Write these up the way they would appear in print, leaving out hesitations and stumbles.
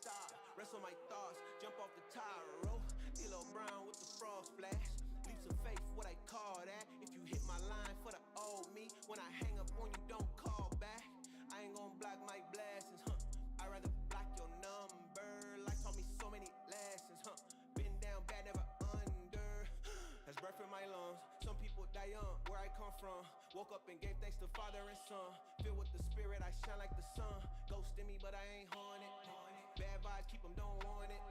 stop, rest on my thoughts, jump off the tire, roll. Elo Brown with the frog splash. Leaps of faith, what I call that. If you hit my line for the old me, when I hang up on you, don't call back. I ain't gonna block my blessings, huh? I'd rather block your number. Life taught me so many lessons, huh? Been down bad, never under. That's breath in my lungs. Some people die young, where I come from. Woke up and gave thanks to Father and Son. Filled with the Spirit, I shine like the sun. Ghost in me, but I ain't haunted. Bad vibes, keep them, don't want it.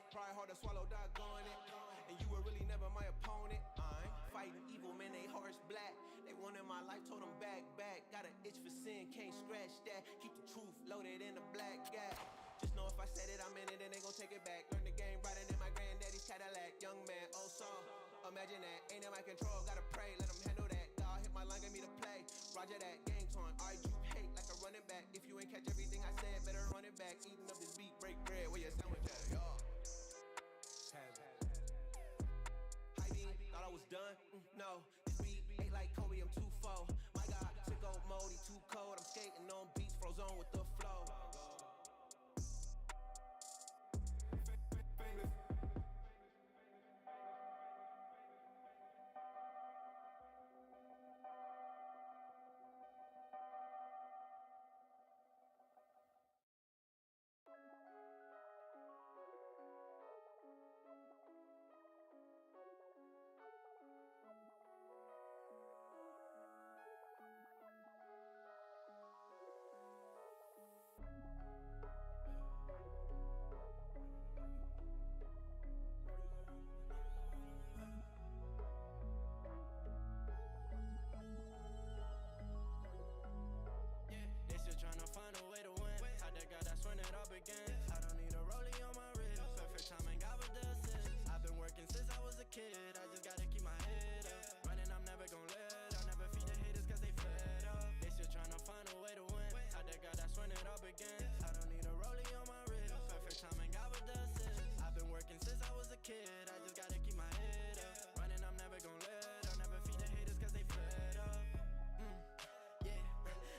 Pride hard to swallow, doggone it. And you were really never my opponent. I ain't fighting evil, man, they hearts black. They wanted my life, told them back. Got an itch for sin, can't scratch that. Keep the truth loaded in the black gap. Just know if I said it, I'm in it, and they gon' take it back. Learn the game brighter than my granddaddy's Cadillac. Young man, old song, imagine that. Ain't in my control, gotta pray, let them handle that. God hit my line, get me to play. Roger that, game time, alright, you hate like a running back. If you ain't catch everything I said, better run it back. Eating up this beat, break bread, where your sandwich at, y'all? Thought I was done? No, this beat ain't like Kobe, I'm too full. My God, sick old mode, he too cold. I'm skating on beats, froze on with the flow. Tryna find a way to win. I just got that's when it all begins. I don't need a rollie on my wrist. Perfect timing, God with the assist. I've been working since I was a kid. I just gotta keep my head up. Running, I'm never gon' let. I'll never feed the haters cause they fed up. They still tryna find a way to win. I just got that's when it all begins. I don't need a rollie on my wrist. Perfect timing, God with the assist. I've been working since I was a kid. I just gotta keep my head up. Running, I'm never gon' let. I'll never feed the haters cause they fed up. Yeah,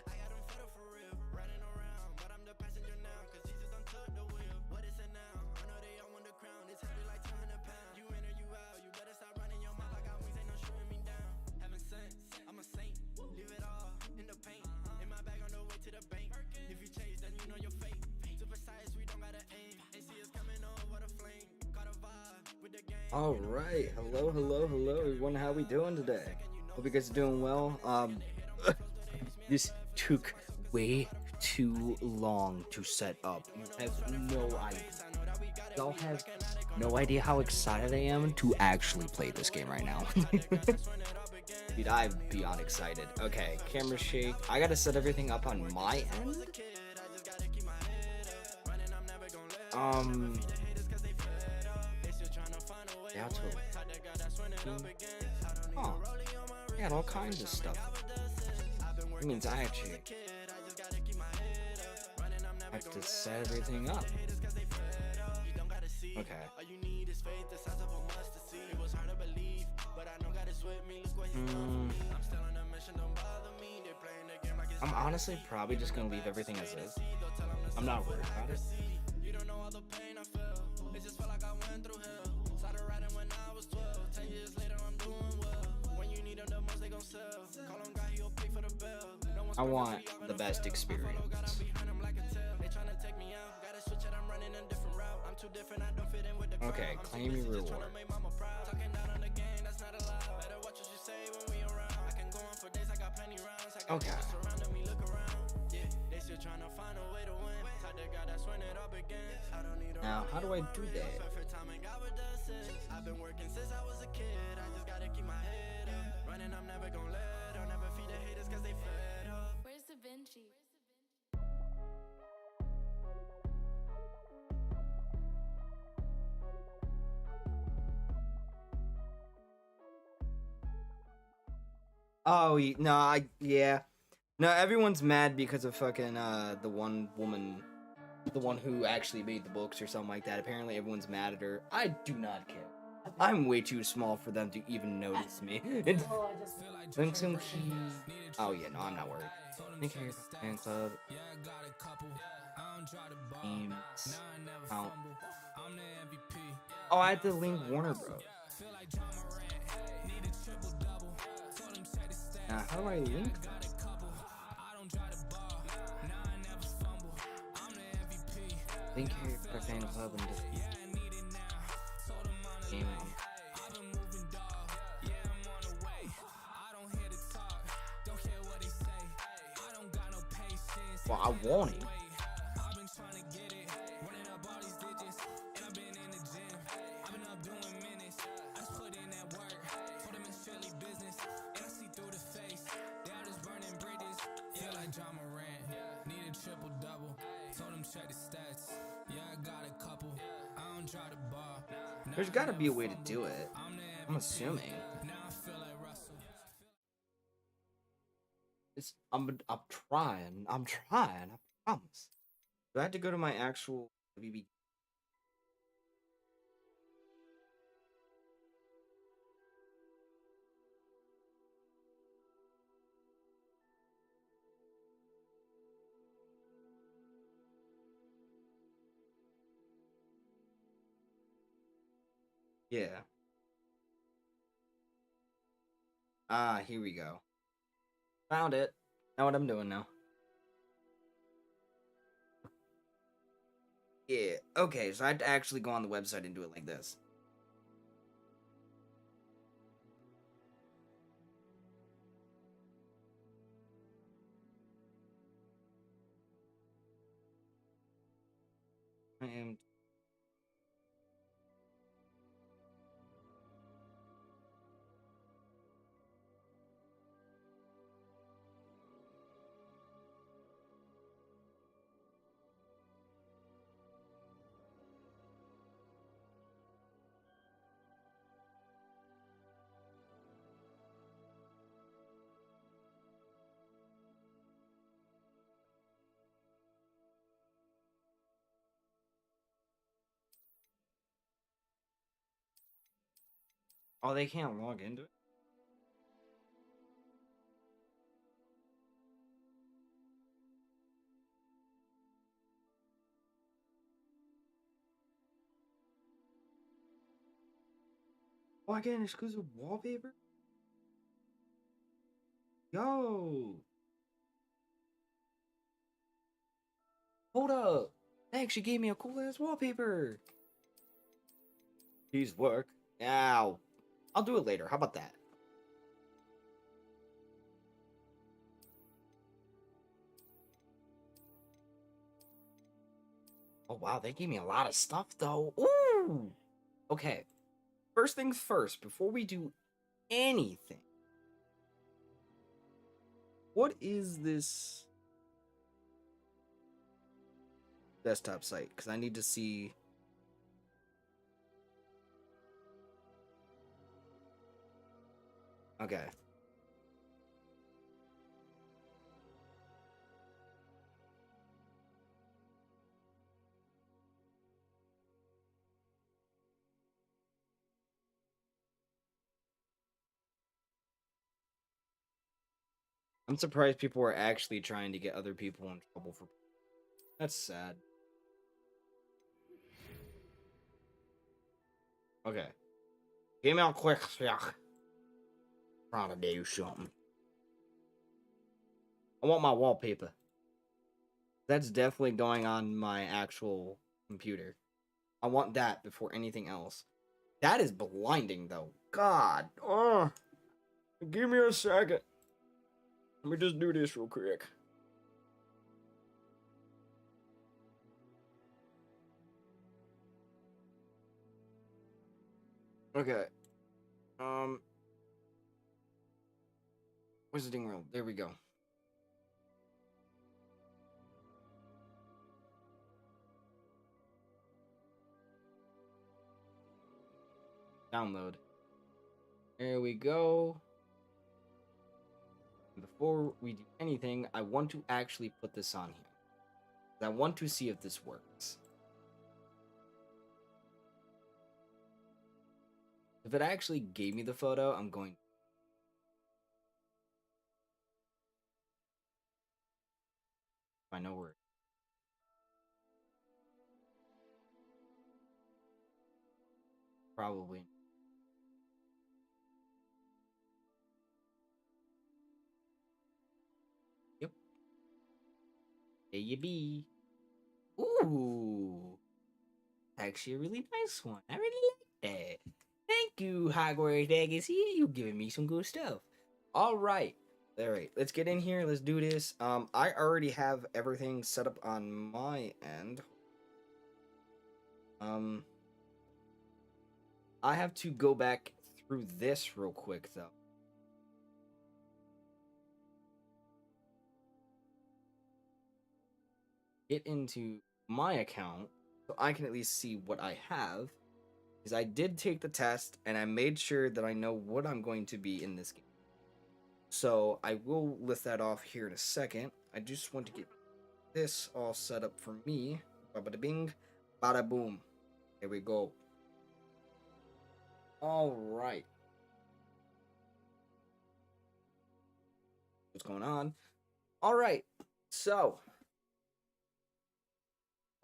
I got them fed up for real. Running around, but I'm the passenger now. Cause Jesus done took the wheel. What is it now? I know they all want the crown. It's heavy like 200 pounds. You in or you out. You better stop running your mouth. I got wings, ain't no shooting me down. Heaven sent, I'm a saint. Leave it all in the paint. In my bag on the way to the bank. If you chase, then you know your fate. Super size, we don't gotta aim. Ain't see us coming on, what a flame. Got a vibe with the game. All right, hello, everyone. How we doing today? Hope you guys are doing well. This took way too long to set up. You have no idea. Y'all have no idea how excited I am to actually play this game right now. Dude, I'm beyond excited. Okay, camera shake. I gotta set everything up on my end. Yeah, totally. Oh, I got all kinds of stuff. That means I actually have to set everything up. Okay. I'm honestly probably just gonna leave everything as is. I'm not worried about it. You don't know all the pain I felt. It just felt like I went through hell. Started riding when I was 12. 10 years later, I'm doing well. When you need them the most, they gon' sell. Call him guy, he'll pay for the bell. No I want the best experience. Okay, claim your reward. Okay. Now, how do I do that? I've been working since I was a kid. I just gotta keep my head up. Running, I'm never gonna let. I'll never feed the haters cause they fed up. Where's Da Vinci? Oh, no, yeah. No, everyone's mad because of fucking, the one woman, the one who actually made the books or something like that. Apparently everyone's mad at her. I do not care. I'm way too small for them to even notice me. Oh, yeah, no, I'm not worried. Fan club. Games. Count. Oh, I had to link Warner Bros. Now, how do I link that? Link here for fan club and just gaming. Well, I want it. There's gotta be a way to do it. I'm assuming. I'm trying. I promise. Do I have to go to my actual WB? Yeah. Ah, here we go. Found it. Know what I'm doing now. Yeah. Okay, so I had to actually go on the website and do it like this. I am. Oh, they can't log into it? Oh, I get an exclusive wallpaper? Yo! Hold up! They actually gave me a cool ass wallpaper! Please work. Ow. I'll do it later. How about that? Oh, wow. They gave me a lot of stuff, though. Ooh! Okay. First things first, before we do anything. What is this desktop site? Because I need to see. Okay. I'm surprised people are actually trying to get other people in trouble for. That's sad. Okay. Give me out quick. Trying to do something. I want my wallpaper. That's definitely going on my actual computer. I want that before anything else. That is blinding, though. God. Oh. Give me a second. Let me just do this real quick. Okay. Wizarding World. There we go. Download. There we go. Before we do anything, I want to actually put this on here. I want to see if this works. If it actually gave me the photo, I'm going. I know where. probably. Yep. There you be. Ooh. Actually, a really nice one. I really like that. Thank you, Hogwarts Legacy. You giving me some good stuff. All right. All right. Let's get in here. Let's do this. I already have everything set up on my end. I have to go back through this real quick though. Get into my account so I can at least see what I have. Because I did take the test and I made sure that I know what I'm going to be in this game. So I will list that off here in a second. I just want to get this all set up for me. Bada bing, bada boom. There we go. All right. What's going on? All right. So,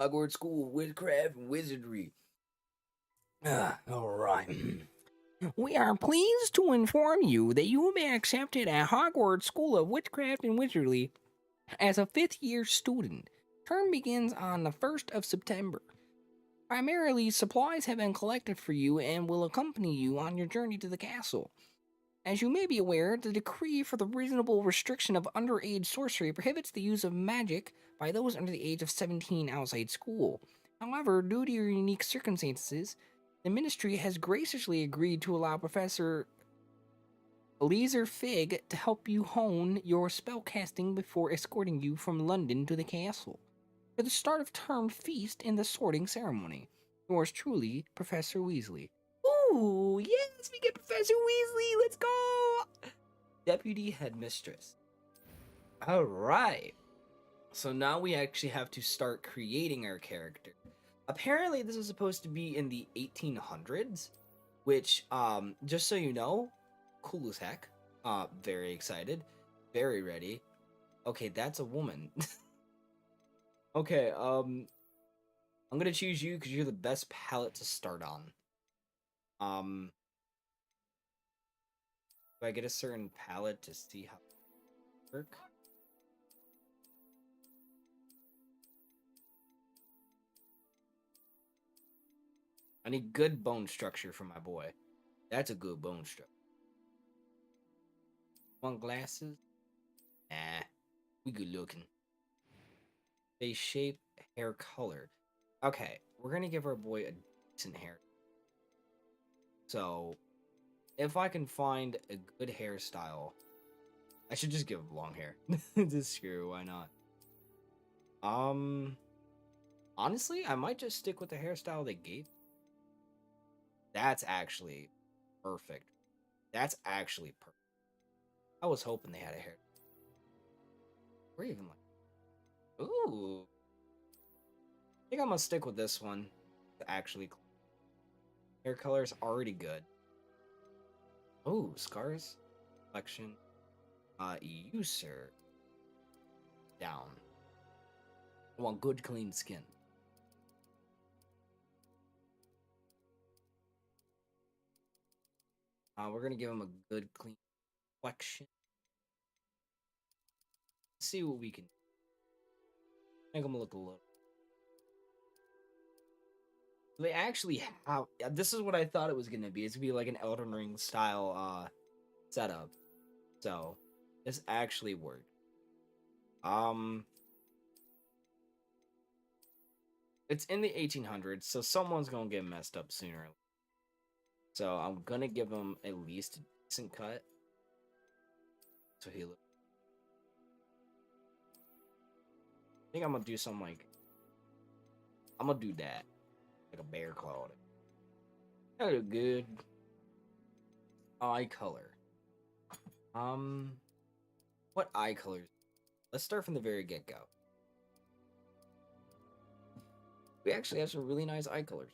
Hogwarts School of Witchcraft and Wizardry. All right. We are pleased to inform you that you will be accepted at Hogwarts School of Witchcraft and Wizardry as a 5th-year student. Term begins on the 1st of September. Primarily, supplies have been collected for you and will accompany you on your journey to the castle. As you may be aware, the decree for the reasonable restriction of underage sorcery prohibits the use of magic by those under the age of 17 outside school. However, due to your unique circumstances, the ministry has graciously agreed to allow Professor Laser Fig to help you hone your spellcasting before escorting you from London to the castle for the start of term feast and the sorting ceremony. Yours truly, Professor Weasley. Ooh, yes, we get Professor Weasley. Let's go. Deputy Headmistress. All right. So now we actually have to start creating our character. Apparently, this is supposed to be in the 1800s, which, just so you know, cool as heck. Very excited, very ready. Okay, that's a woman. Okay, I'm gonna choose you because you're the best palette to start on. Do I get a certain palette to see how it works? I need good bone structure for my boy. That's a good bone structure. Want glasses? Nah, we good looking. Face shape, hair color. Okay, we're gonna give our boy a decent hair. So, if I can find a good hairstyle, I should just give him long hair. Just screw, why not? Honestly, I might just stick with the hairstyle they gave. That's actually perfect. That's actually perfect. I was hoping they had a hair. We're even like, ooh. I think I'm gonna stick with this one. Actually, hair color is already good. Oh, scars, collection, you sir. Down. I want good, clean skin. We're gonna give him a good, clean complexion. See what we can make him look a little. They actually have. This is what I thought it was gonna be. It's gonna be like an Elden Ring style setup. So this actually worked. It's in the 1800s, so someone's gonna get messed up sooner. So I'm gonna give him at least a decent cut. So he look. I think I'm gonna do something like. I'm gonna do that, like a bear claw. That look good. Eye color. What eye colors? Let's start from the very get-go. We actually have some really nice eye colors.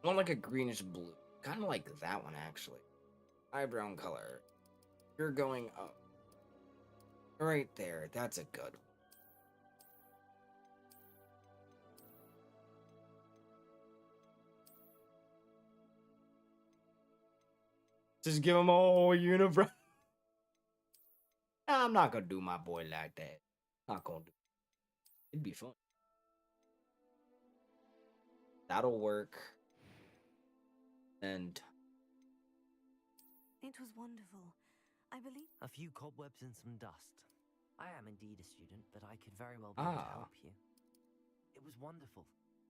I want like a greenish blue. Kind of like that one, actually. Eyebrow color. You're going up. Right there. That's a good one. Just give him a whole universe. Nah, I'm not gonna do my boy like that. Not gonna do it. It'd be fun. That'll work. And It was wonderful. I believe. A few cobwebs and some dust. I am indeed a student, but I could very well be able to help you. It was wonderful.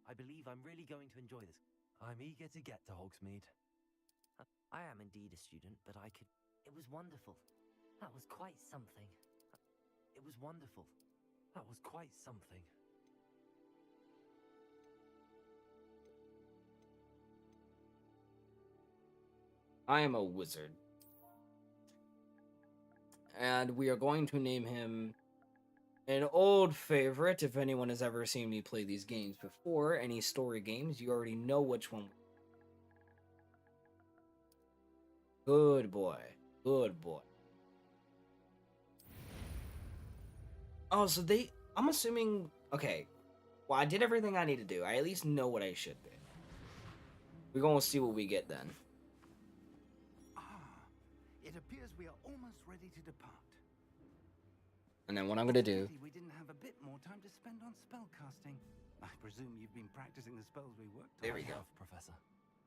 I believe I'm really going to enjoy this. I'm eager to get to Hogsmeade. I am indeed a student, but I could... It was wonderful. That was quite something. It was wonderful. That was quite something. I am a wizard. And we are going to name him an old favorite. If anyone has ever seen me play these games before, any story games, you already know which one. Good boy. Good boy. Oh, so I'm assuming, okay. Well, I did everything I need to do. I at least know what I should do. We're going to see what we get then. It appears we are almost ready to depart. And then what I'm going to do... We didn't have a bit more time to spend on spellcasting. I presume you've been practicing the spells we worked on. There we go. Professor.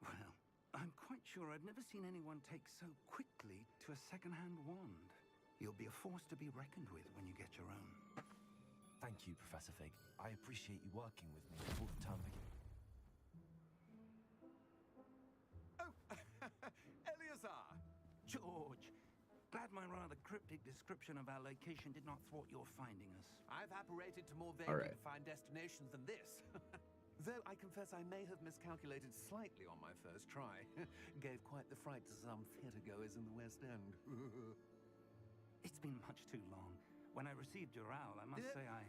Well, I'm quite sure I've never seen anyone take so quickly to a second-hand wand. You'll be a force to be reckoned with when you get your own. Thank you, Professor Fig. I appreciate you working with me before the term begins. Oh, Eleazar! George! Glad my rather cryptic description of our location did not thwart your finding us. I've apparated to more vaguely right. defined destinations than this. Though I confess I may have miscalculated slightly on my first try. Gave quite the fright to some theatre-goers in the West End. It's been much too long. When I received your owl, I must say I...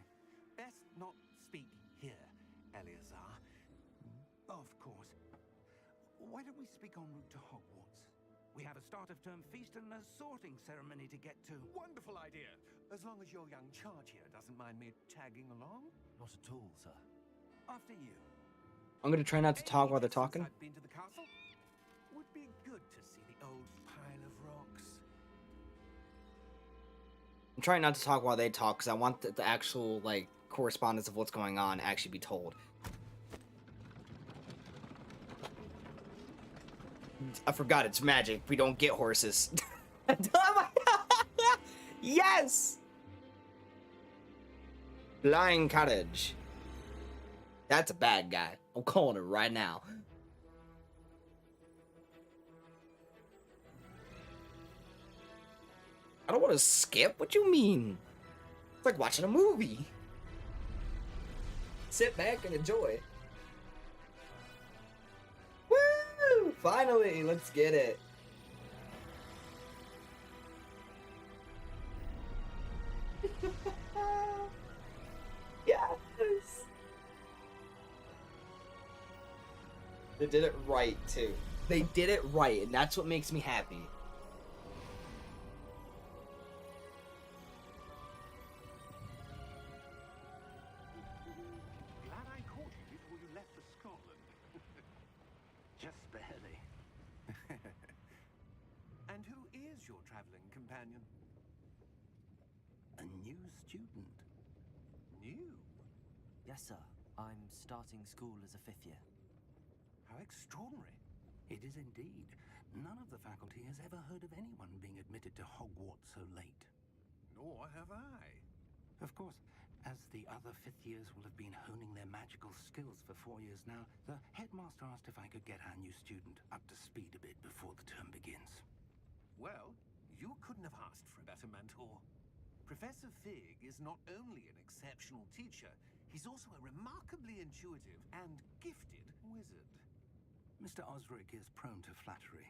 Best not speak here, Eleazar. Of course. Why don't we speak en route to Hogwarts? We have a start-of-term feast and a sorting ceremony to get to. Wonderful idea. As long as your young charge here doesn't mind me tagging along. Not at all, sir. After you. I'm going to try not to talk while they're talking. I've been to the castle. Would be good to see the old pile of rocks. I'm trying not to talk while they talk because I want the actual, like, correspondence of what's going on actually be told. I forgot it's magic. We don't get horses. Yes! Flying cottage. That's a bad guy. I'm calling it right now. I don't want to skip. What you mean? It's like watching a movie. Sit back and enjoy. Woo! Finally, let's get it. Yes! They did it right, too. They did it right, and that's what makes me happy. Glad I caught you before you left for Scotland. Just barely. And who is your traveling companion? A new student. New? Yes, sir. I'm starting school as a 5th year. How extraordinary. It is indeed. None of the faculty has ever heard of anyone being admitted to Hogwarts so late. Nor have I. Of course, as the other 5th years will have been honing their magical skills for 4 years now, the headmaster asked if I could get our new student up to speed a bit before the term begins. Well, you couldn't have asked for a better mentor. Professor Fig is not only an exceptional teacher, he's also a remarkably intuitive and gifted wizard. Mr. Osric is prone to flattery.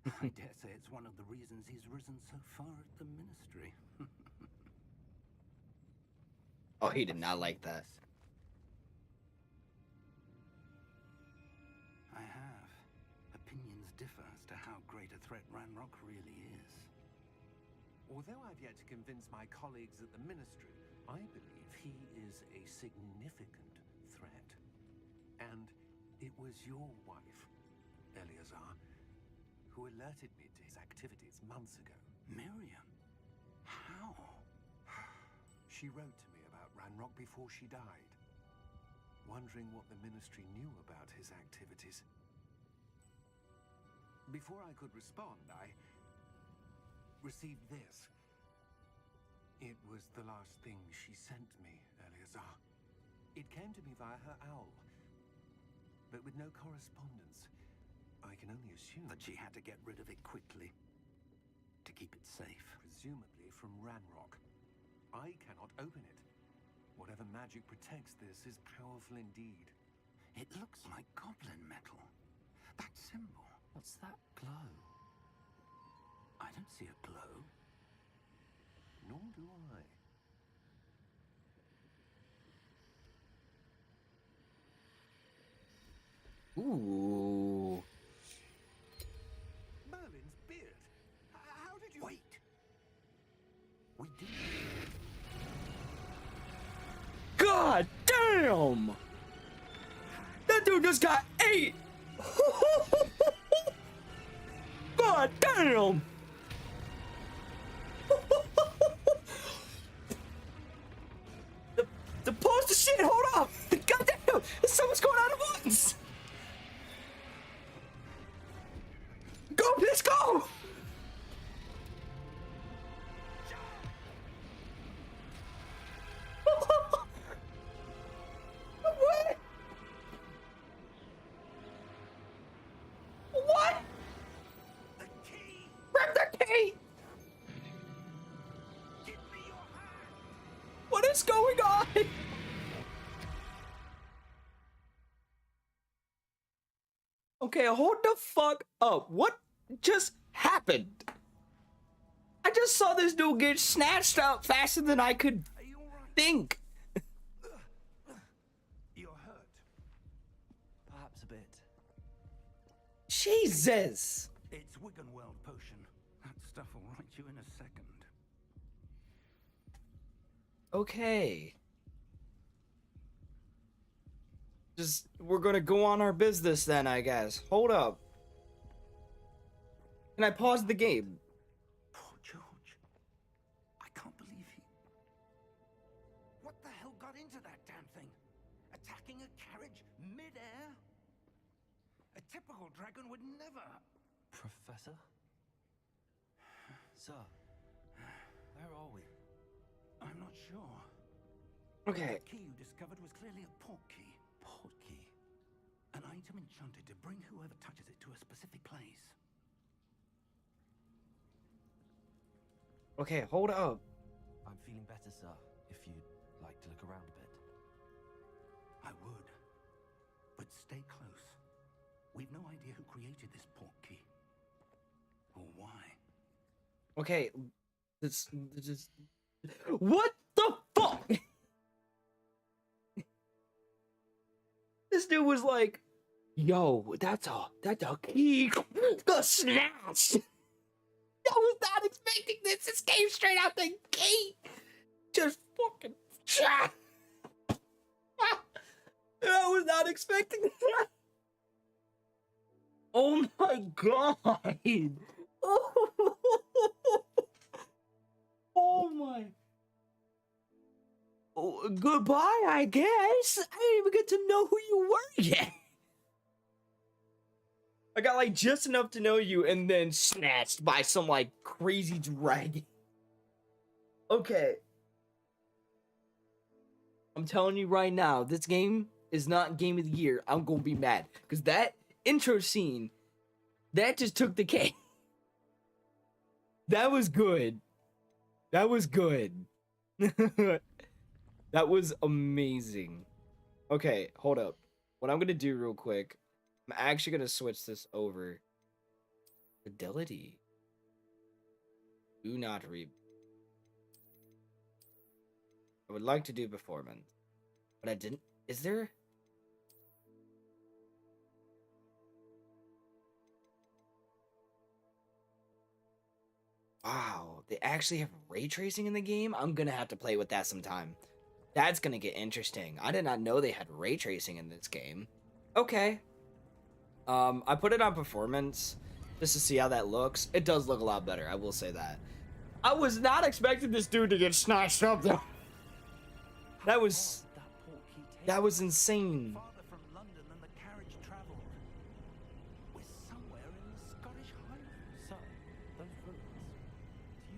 I dare say it's one of the reasons he's risen so far at the ministry. Oh, he did not like that. I have. Opinions differ as to how great a threat Ranrock really is. Although I've yet to convince my colleagues at the ministry, I believe he is a significant threat. And it was your wife, Eleazar, who alerted me to his activities months ago. Miriam? How? She wrote to me about Ranrock before she died, wondering what the Ministry knew about his activities. Before I could respond, I received this. It was the last thing she sent me, Eleazar. It came to me via her owl, but with no correspondence. I can only assume That she had to get rid of it quickly to keep it safe. presumably from Ranrock. I cannot open it. Whatever magic protects this is powerful indeed. It looks like goblin metal. That symbol. What's that glow? I don't see a glow. Nor do I. Ooh. Merlin's beard. How did you... Wait. We did. God damn! That dude just got 8! God damn! the poster shit, hold up! God damn! There's so much going on at once! Go, let's go! What? What? The key! Grab the key! Give me your hand! What is going on? Okay, hold the fuck up. What just happened? I just saw this dude get snatched up faster than I could Are you alright? think. You're hurt. Perhaps a bit. Jesus. It's Wiggenweld potion. That stuff will right you in a second. Okay. Just, we're gonna go on our business then, I guess. Hold up. Can I pause the game? Poor George. I can't believe he... What the hell got into that damn thing? Attacking a carriage mid-air? A typical dragon would never... Professor? Sir, where are we? I'm not sure. Okay. The key you discovered was clearly a port key. Port key. An item enchanted to bring whoever touches it to a specific place. Okay, hold up. I'm feeling better, sir, if you'd like to look around a bit. I would. But stay close. We've no idea who created this port key. Or why. Okay, this what the fuck? This dude was like, "Yo, that's a key." Got snatched. I was not expecting this. This came straight out the gate. Just fucking. I was not expecting that. Oh my god. Oh my. Oh, goodbye, I guess. I didn't even get to know who you were yet. I got like just enough to know you and then snatched by some like crazy dragon. Okay. I'm telling you right now, this game is not game of the year. I'm gonna be mad. Because that intro scene, that just took the cake. That was good. That was good. That was amazing. Okay, hold up. What I'm gonna do real quick, I'm actually gonna switch this over. Fidelity. Do not read. I would like to do performance, but I didn't. Is there? Wow, they actually have ray tracing in the game? I'm gonna have to play with that sometime. That's gonna get interesting. I did not know they had ray tracing in this game. Okay. I put it on performance, just to see how that looks. It does look a lot better, I will say that. I was not expecting this dude to get snatched up though. That was insane. Farther from London than the carriage traveled. We're somewhere in the Scottish Highlands. So, those ruins.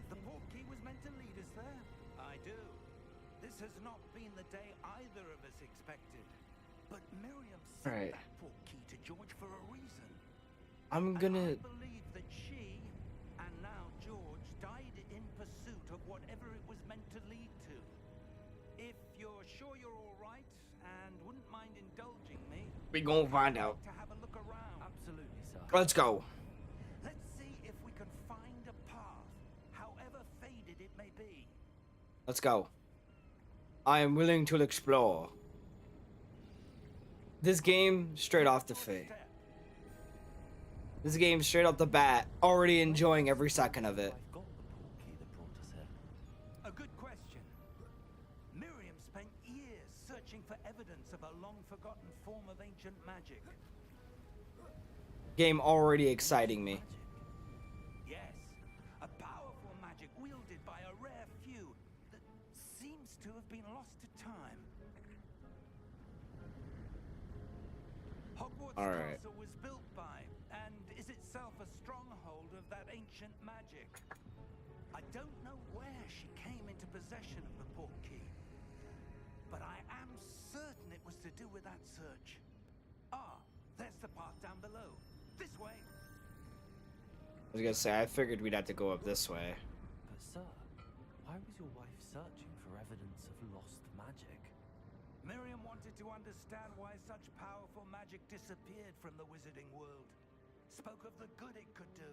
The portkey was meant to lead us there. I do. This has not been the day either of us expected. But Miriam sent that portkey to George for a reason. I'm gonna... I believe that she, and now George, died in pursuit of whatever it was meant to lead to. If you're sure you're all right and wouldn't mind indulging me, We gonna find out. to have a look around. Absolutely, sir. Let's go. Let's see if we can find a path, however faded it may be. Let's go. I am willing to explore. This game, straight off the face. This game, straight off the bat, already enjoying every second of it. I've got the portkey that brought us here. A good question. Miriam spent years searching for evidence of a long-forgotten form of ancient magic. Game already exciting me. Yes, a powerful magic wielded by a rare few that seems to have been lost to time. Hogwarts Alright. Castle was built by, and is itself a stronghold of that ancient magic. I don't know where she came into possession of the portkey, but I am certain it was to do with that search. Ah, there's the path down below. This way. I was gonna say, I figured we'd have to go up this way. But, sir, why was your wife searching for evidence of lost magic? Miriam wanted to understand why such powerful magic disappeared from the wizarding world. Spoke of the good it could do.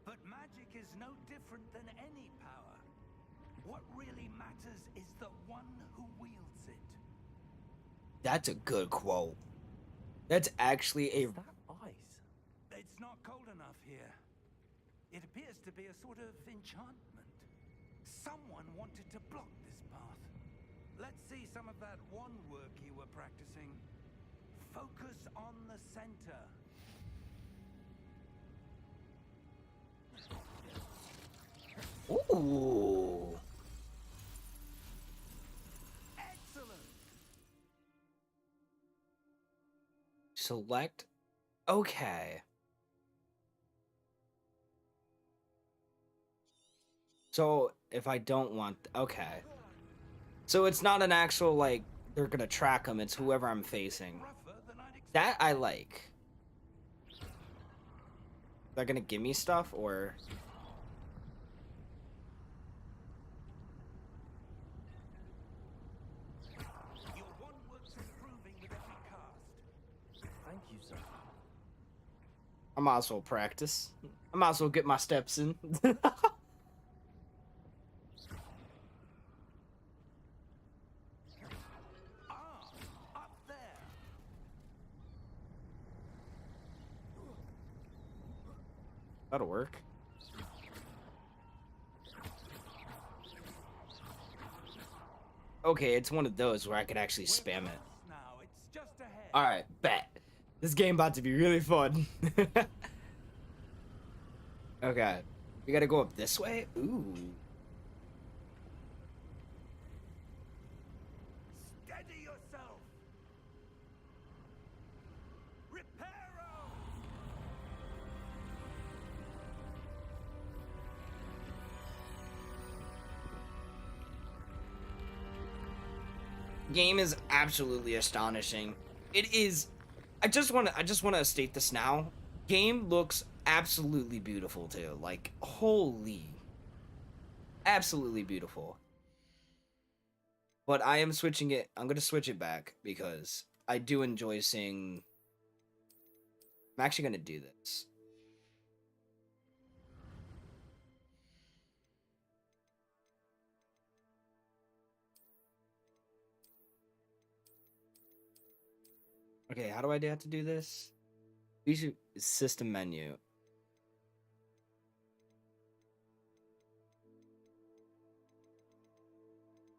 But magic is no different than any power. What really matters is the one who wields it. That's a good quote. That's actually a... Is that ice? It's not cold enough here. It appears to be a sort of enchantment. Someone wanted to block this path. Let's see some of that wand work you were practicing. Focus on the center. Ooh. Excellent. Select. Okay. So if I don't want, okay. So it's not an actual like they're gonna track them. It's whoever I'm facing. Rougher than I'd expected. That I like. They're gonna give me stuff or. Your wand work's improving with every cast. Thank you, sir. I might as well practice. I might as well get my steps in. Up there. That'll work. Okay, it's one of those where I could actually spam it. Now it's just ahead. Alright, bet. This game about to be really fun. Okay. We gotta go up this way? Ooh. Steady yourself. Reparo. Game is absolutely astonishing. It is. I just want to state this now. Game looks absolutely beautiful too. Like holy, absolutely beautiful. But I am switching it. I'm gonna switch it back because I do enjoy seeing. I'm actually gonna do this. Okay, how do I have to do this? Use system menu.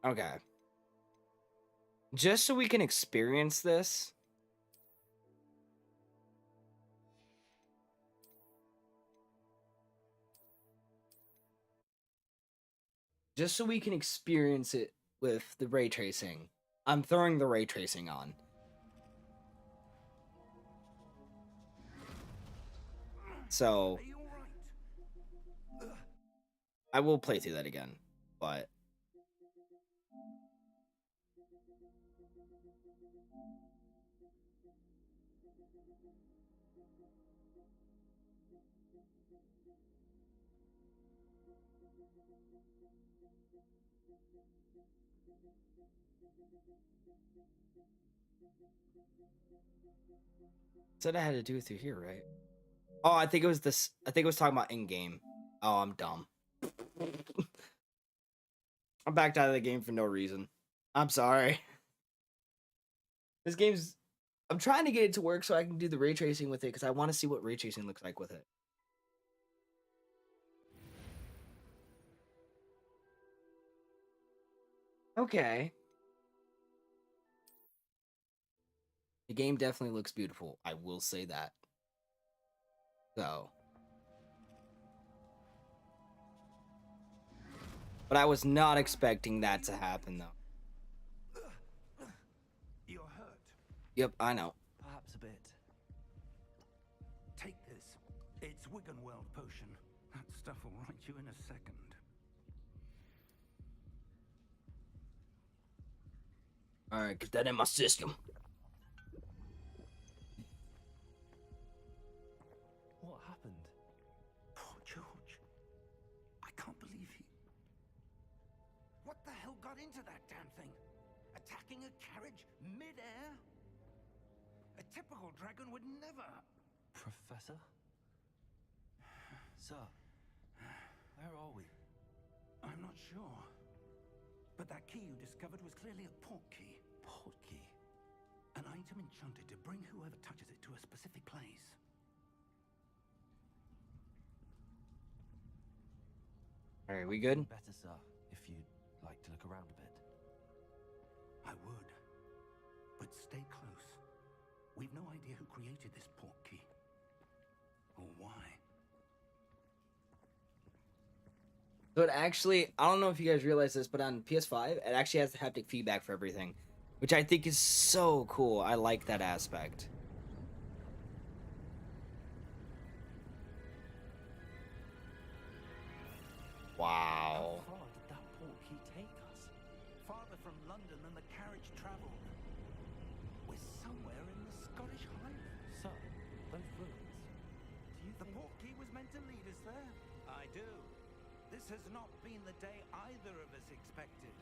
Okay. Just so we can experience this. just so we can experience it with the ray tracing. I'm throwing the ray tracing on. So I will play through that again, but said I had to do it through here, right? Oh, I think it was this. I think it was talking about in game. Oh, I'm dumb. I backed out of the game for no reason. I'm sorry. This game's. I'm trying to get it to work so I can do the ray tracing with it because I want to see what ray tracing looks like with it. Okay. The game definitely looks beautiful. I will say that. So. But I was not expecting that to happen, though. You're hurt. Yep, I know. Perhaps a bit. Take this. It's Wiggenweld potion. That stuff will right you in a second. Alright, get that in my system. What happened? Poor George. I can't believe he... What the hell got into that damn thing? Attacking a carriage mid-air? A typical dragon would never... Professor? Sir, where are we? I'm not sure. But that key you discovered was clearly a port key. Port key? An item enchanted to bring whoever touches it to a specific place. Alright, we good? Better, sir, if you'd like to look around a bit. I would. But stay close. We've no idea who created this port key. Or why. So it actually, I don't know if you guys realize this, but on PS5, it actually has the haptic feedback for everything, which I think is so cool. I like that aspect. Wow. How far did that port key take us? Farther from London than the carriage travelled. We're somewhere in the Scottish Highlands. Sir, those ruins. Do you The think... port key was meant to lead us there? I do. This has not been the day either of us expected.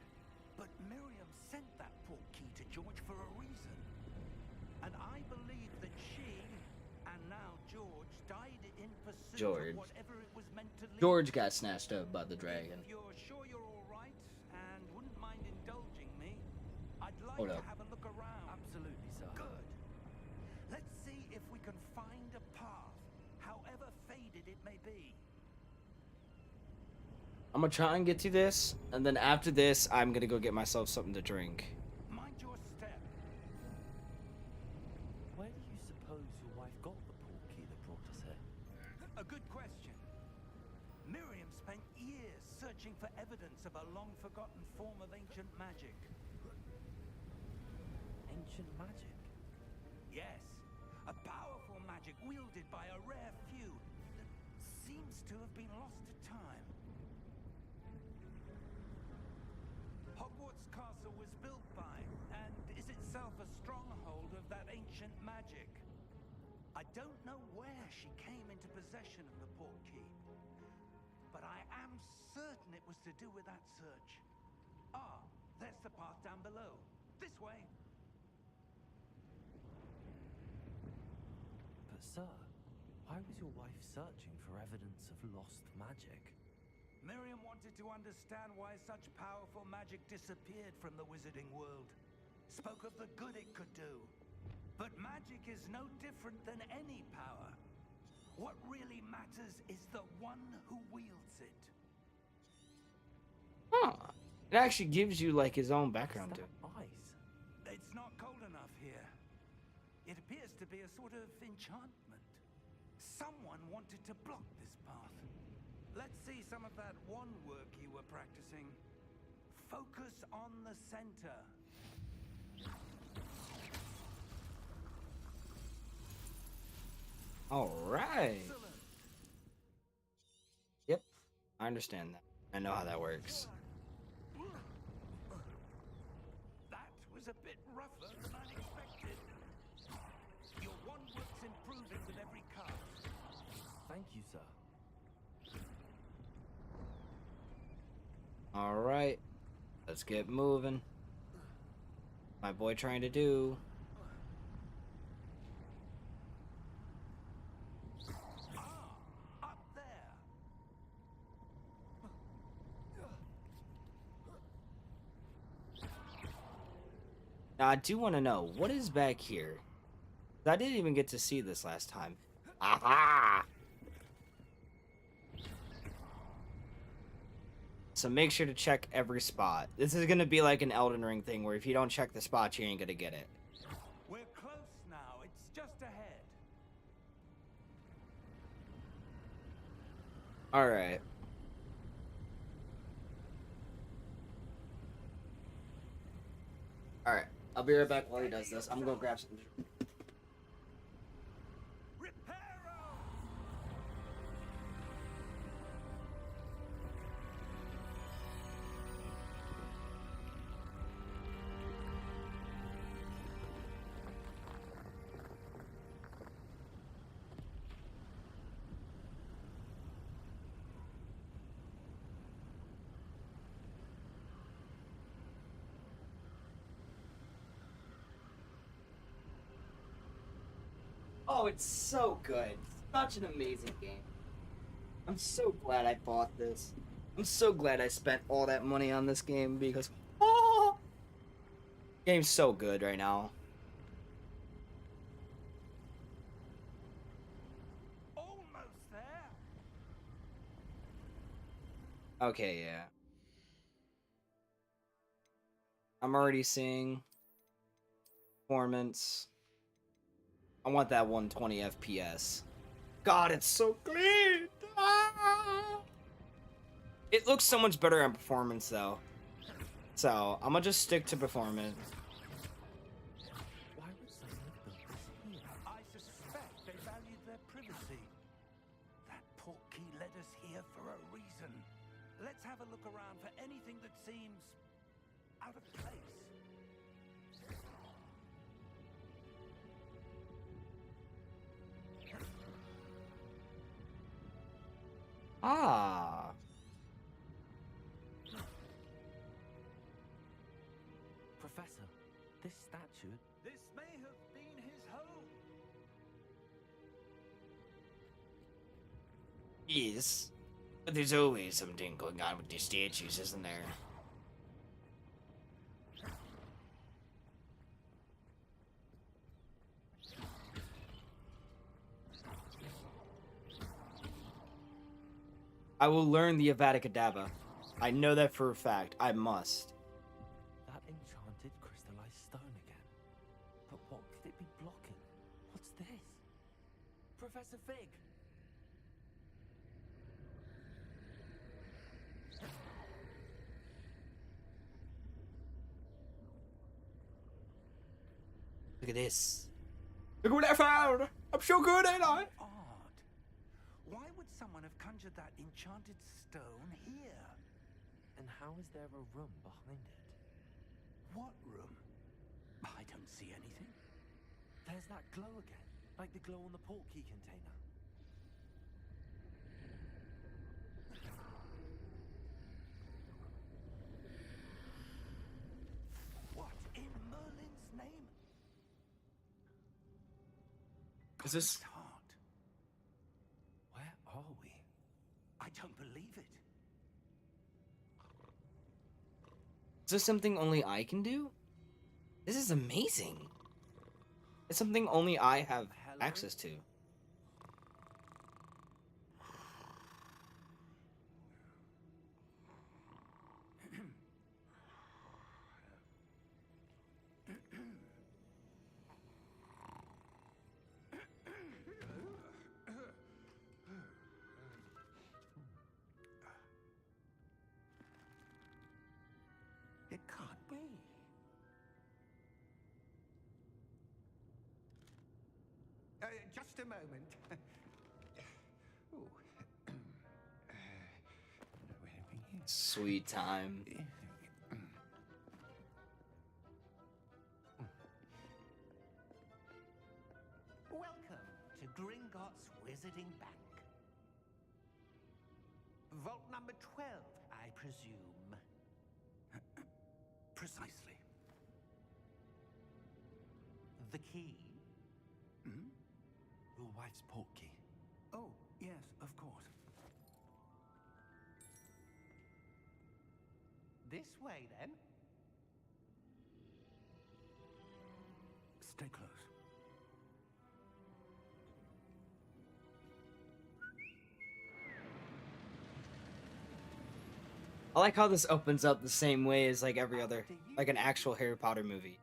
But Miriam sent that port key to George for a reason. And I believe that she, and now George, died in pursuit George. of whatever it was meant to lead. George got snatched up by the dragon. If you're sure you're all right and wouldn't mind indulging me, I'd like Hold to up. have a look around. Absolutely, sir. Good. Let's see if we can find a path, however faded it may be. I'm gonna try and get through this, and then after this, I'm gonna go get myself something to drink. Mind your step. Where do you suppose your wife got the port key that brought us here? A good question. Miriam spent years searching for evidence of a long-forgotten form of ancient magic. Ancient magic? Yes, a powerful magic wielded by a rare few that seems to have been lost to time. Hogwarts Castle was built by, and is itself a stronghold of that ancient magic. I don't know where she came into possession of the port key, but I am certain it was to do with that search. Ah, there's the path down below. This way. But sir, why was your wife searching for evidence of lost magic? Miriam wanted to understand why such powerful magic disappeared from the wizarding world. Spoke of the good it could do. But magic is no different than any power. What really matters is the one who wields it. Huh. It actually gives you like his own background to Is it. that ice? It's not cold enough here. It appears to be a sort of enchantment. Someone wanted to block this path. Let's see some of that one work you were practicing. Focus on the center. All right. Excellent. Yep, I understand that. I know how that works. That was a bit rougher than I expected. Your one work's improving with every cast. Thank you, sir. All right, let's get moving. My boy trying to do. Up there. Now, I do want to know what is back here. I didn't even get to see this last time. Aha! So make sure to check every spot. This is gonna be like an Elden Ring thing where if you don't check the spot, you ain't gonna get it. We're close now. It's just ahead. Alright. Alright. I'll be right back while he does this. I'm gonna go grab some. Reparo! Oh, it's so good. Such an amazing game. I'm so glad I bought this. I'm so glad I spent all that money on this game because game's so good right now. Almost there. Okay, yeah. I'm already seeing performance. I want that 120 FPS. God, it's so clean. Ah! It looks so much better on performance though. So I'm gonna just stick to performance. Why would someone have built this here? I suspect they valued their privacy. That portkey led us here for a reason. Let's have a look around for anything that seems out of place. Ah. Professor, this statue... This may have been his home. Yes. But there's always something going on with these statues, isn't there? I will learn the Avada Kedavra. I know that for a fact. I must. That enchanted crystallized stone again. But what could it be blocking? What's this? Professor Fig! Look at this. Look what I found! I'm so good, ain't I? Odd. Why would someone have conjured that enchanted stone here? And how is there a room behind it? What room? I don't see anything. There's that glow again, like the glow on the portkey container. What in Merlin's name? Is this... It's hard. Where are we? I don't believe it. Is this something only I can do? This is amazing. It's something only I have access to. just a moment. Ooh. Sweet time. Welcome to Gringotts Wizarding Bank. Vault number 12, I presume. Precisely. The key? Your wife's portkey. Oh, yes, of course. This way, then. Stay close. I like how this opens up the same way as like every other, like an actual Harry Potter movie.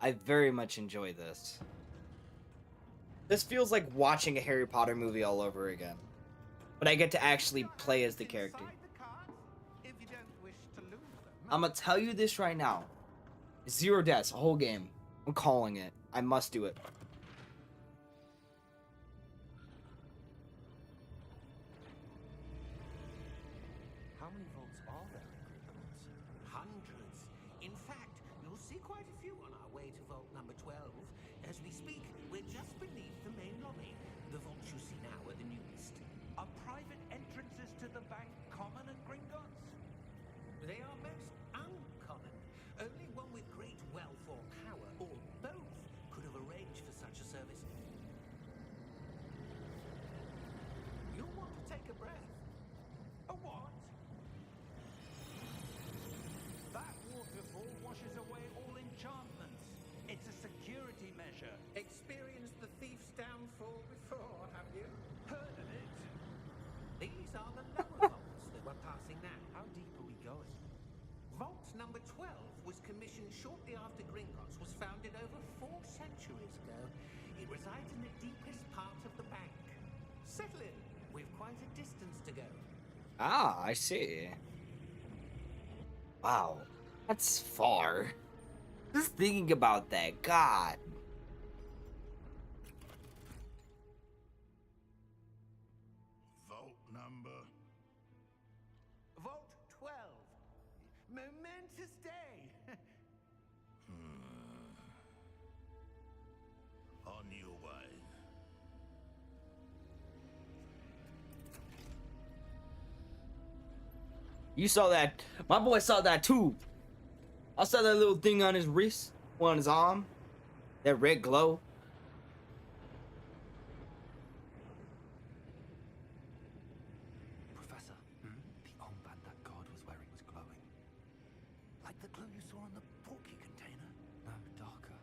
I very much enjoy this. This feels like watching a Harry Potter movie all over again. But I get to actually play as the character. I'm gonna tell you this right now. 0 deaths, a whole game. I'm calling it. I must do it. How many vaults are there in Gringotts? Hundreds. In fact, you'll see quite a few on our way to vault number 12. As we speak, we're just beneath the main lobby. The vaults you see now are the newest. Are private entrances to the bank common at Gringotts? They are most uncommon. Only one with great wealth or power, or both, could have arranged for such a service. You'll want to take a breath. A what? That waterfall washes away all enchantments. It's a security measure. Experienced the thief's downfall before, have you? Heard of it? These are the lower vaults that we're passing now. How deep are we going? Vault number 12 was commissioned shortly after Gringotts was founded over 4 centuries ago. It resides in the deepest part of the bank. Settle in. We've quite a distance to go. Ah, I see. Wow, that's far. Just thinking about that, God. Vault number? Vault 12. Momentous day. On your way. You saw that. My boy saw that too. I saw that little thing on his wrist, on his arm. That red glow. Professor, the armband that guard was wearing was glowing. Like the glow you saw on the porky container? No, darker.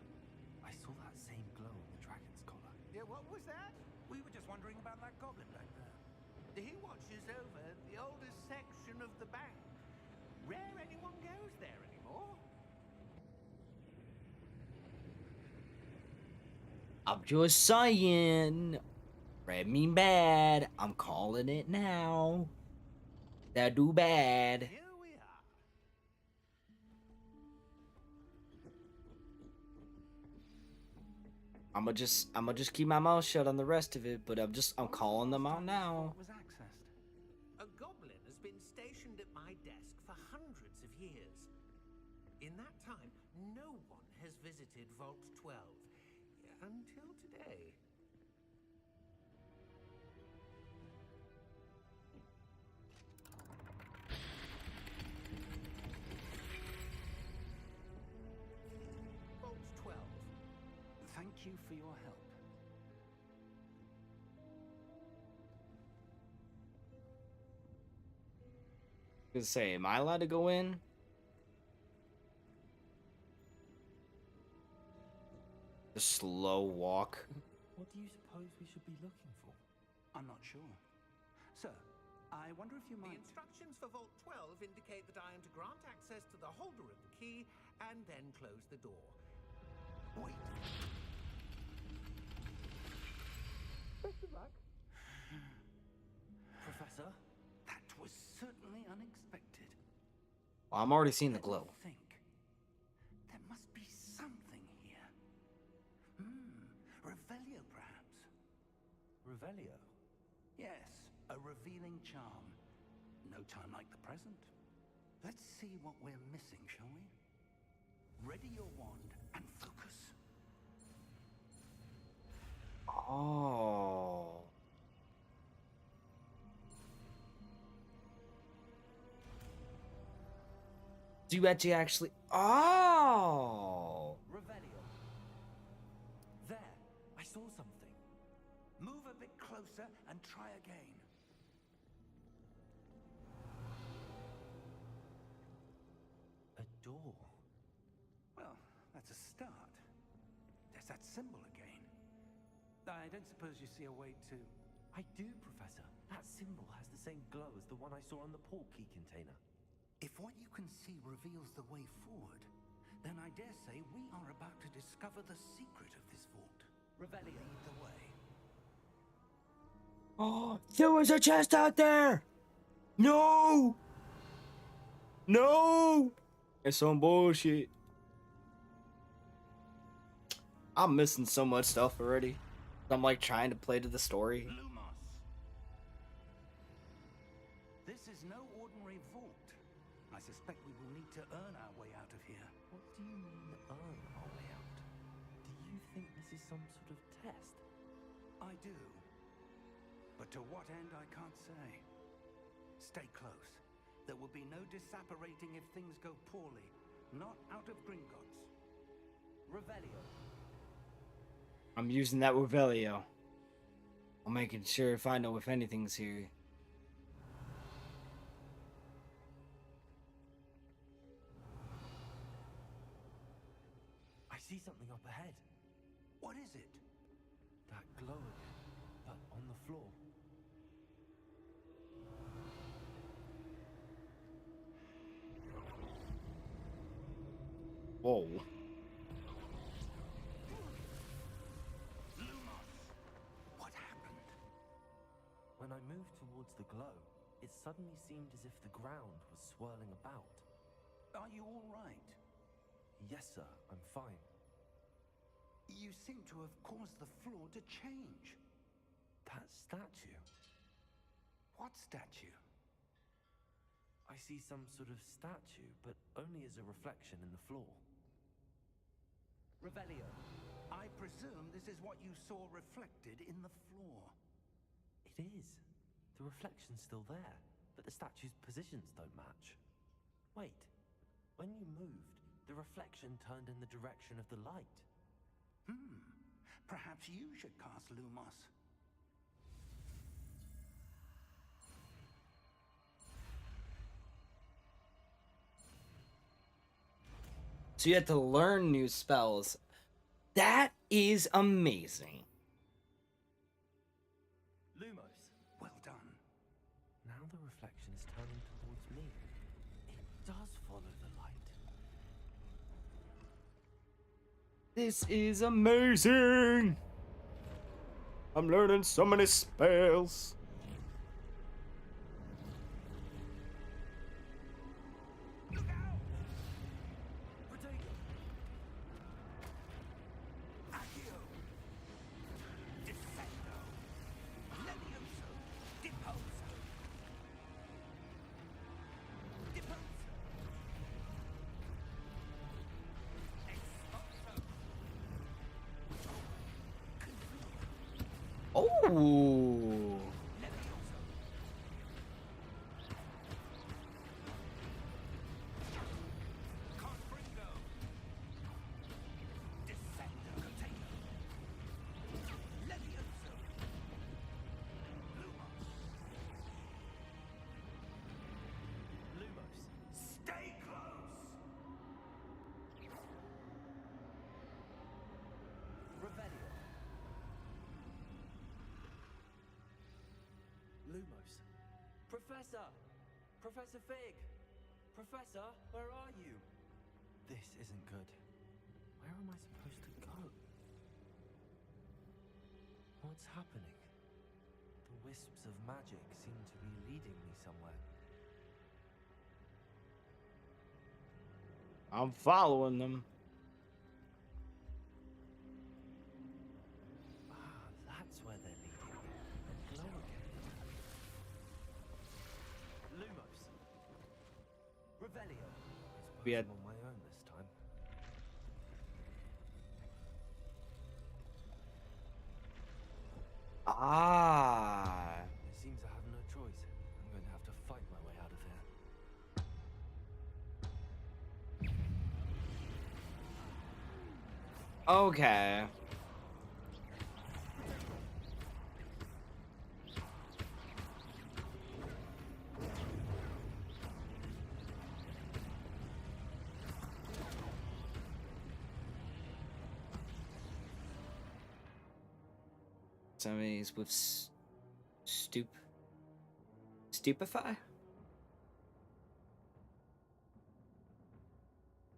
I saw that same glow on the dragon's collar. Yeah, what was that? We were just wondering about that goblin back there. He watches over the oldest section of the bank. Rare anyone goes there anymore. I'm just saying. Red mean bad. I'm calling it now. That do bad. Here we are. I'ma just keep my mouth shut on the rest of it, but I'm calling them out now. Was accessed. A goblin has been stationed at my desk for hundreds of years. In that time, no one has visited Vault 12 until today. Vault 12. Thank you for your help. Gonna say, am I allowed to go in? The slow walk. What do you suppose we should be looking for? I'm not sure. Sir, I wonder if you The might... instructions for Vault 12 indicate that I am to grant access to the holder of the key and then close the door. Wait. Best of luck. Professor? That was certainly unexpected. Well, I'm already seeing the glow. Think. There must be something here. Revelio, perhaps. Revelio? Yes, a revealing charm. No time like the present. Let's see what we're missing, shall we? Ready your wand and focus. Oh. Do you actually? Oh. Revelio. There, I saw something. Move a bit closer and try again. A door. Well, that's a start. There's that symbol again. I don't suppose you see a way to... I do, Professor. That symbol has the same glow as the one I saw on the port key container. If what you can see reveals the way forward, then I dare say we are about to discover the secret of this vault. Revelio. Lead the way. Oh, there was a chest out there. No. No. It's some bullshit. I'm missing so much stuff already. I'm like trying to play to the story. Lumos. This is no ordinary vault. I suspect we will need to earn our way out of here. What do you mean, earn our way out? Do you think this is some sort of test? I do. But to what end, I can't say. Stay close. There will be no disapparating if things go poorly. Not out of Gringotts. Revelio. I'm using that Revelio. I'm making sure if I know if anything's here. I see something up ahead. What is it? That glow again, but on the floor. Whoa. Lumos! What happened? When I moved towards the glow, it suddenly seemed as if the ground was swirling about. Are you all right? Yes, sir, I'm fine. You seem to have caused the floor to change. That statue. What statue? I see some sort of statue, but only as a reflection in the floor. Revelio. I presume this is what you saw reflected in the floor. It is. The reflection's still there, but the statue's positions don't match. Wait. When you moved, the reflection turned in the direction of the light. Perhaps you should cast Lumos. So you have to learn new spells. That is amazing. Lumos. Well done. Now the reflection is turning towards me. It does follow the light. This is amazing. I'm learning so many spells. Look out! Protego. Accio! Defendo! Levioso! Deposo! Deposo! Exposo! Oh. Levioso! Confringo! Defendo! Protego! Levioso! Lumos! Lumos. Stay close! Revelio. Lumos. Professor! Professor Fig! Professor, where are you? This isn't good. Where am I supposed to go? What's happening? The wisps of magic seem to be leading me somewhere. I'm following them. Ah, that's where they're leading me. Revelio. We had I'm on my own this time. It seems I have no choice. I'm going to have to fight my way out of here. Okay. Somebody's with stupefy?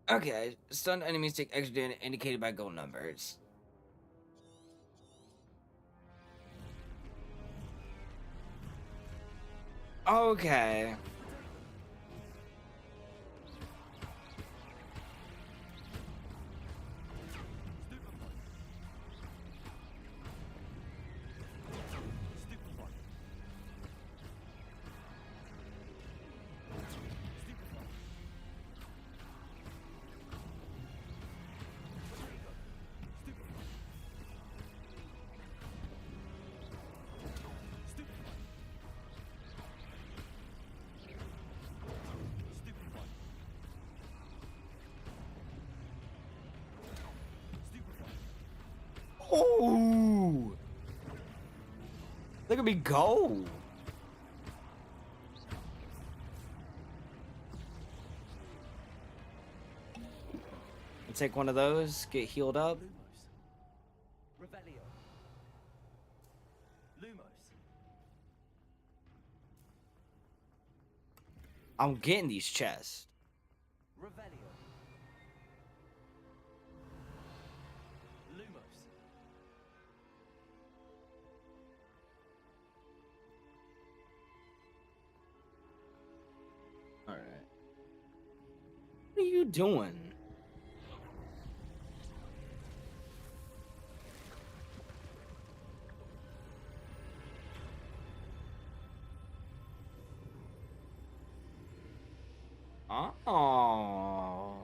Okay, stunned enemies take extra damage indicated by gold numbers. Okay. Oh! Look at me go! I'll take one of those, get healed up. Lumos. Revelio. Lumos. I'm getting these chests. Revelio. Lumos. Alright. What are you doing? Oh.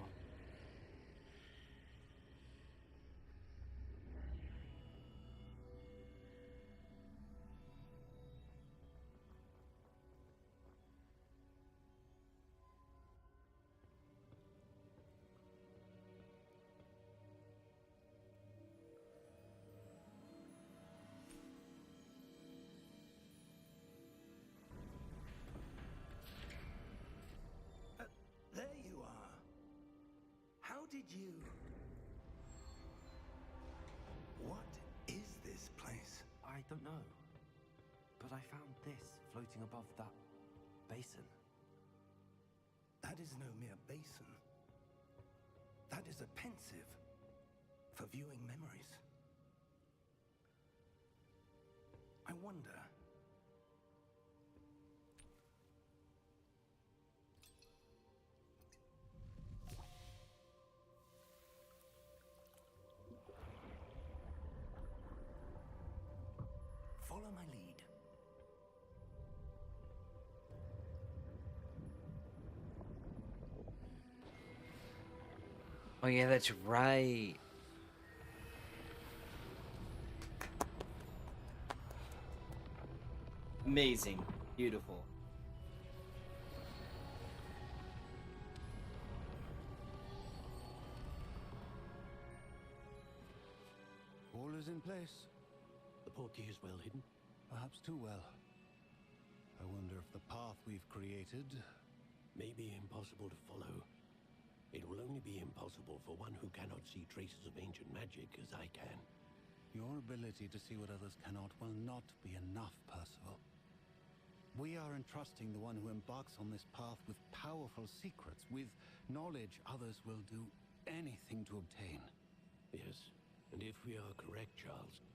There you are. How did you... What is this place? I don't know. But I found this floating above that basin. That is no mere basin. That is a pensive for viewing memories. I wonder... Follow my lead. Oh yeah, that's right. Amazing. Beautiful. All is in place. The portkey is well hidden. Perhaps too well. I wonder if the path we've created... May be impossible to follow. It will only be impossible for one who cannot see traces of ancient magic as I can. Your ability to see what others cannot will not be enough, Percival. We are entrusting the one who embarks on this path with powerful secrets, with knowledge others will do anything to obtain. Yes, and if we are correct, Charles,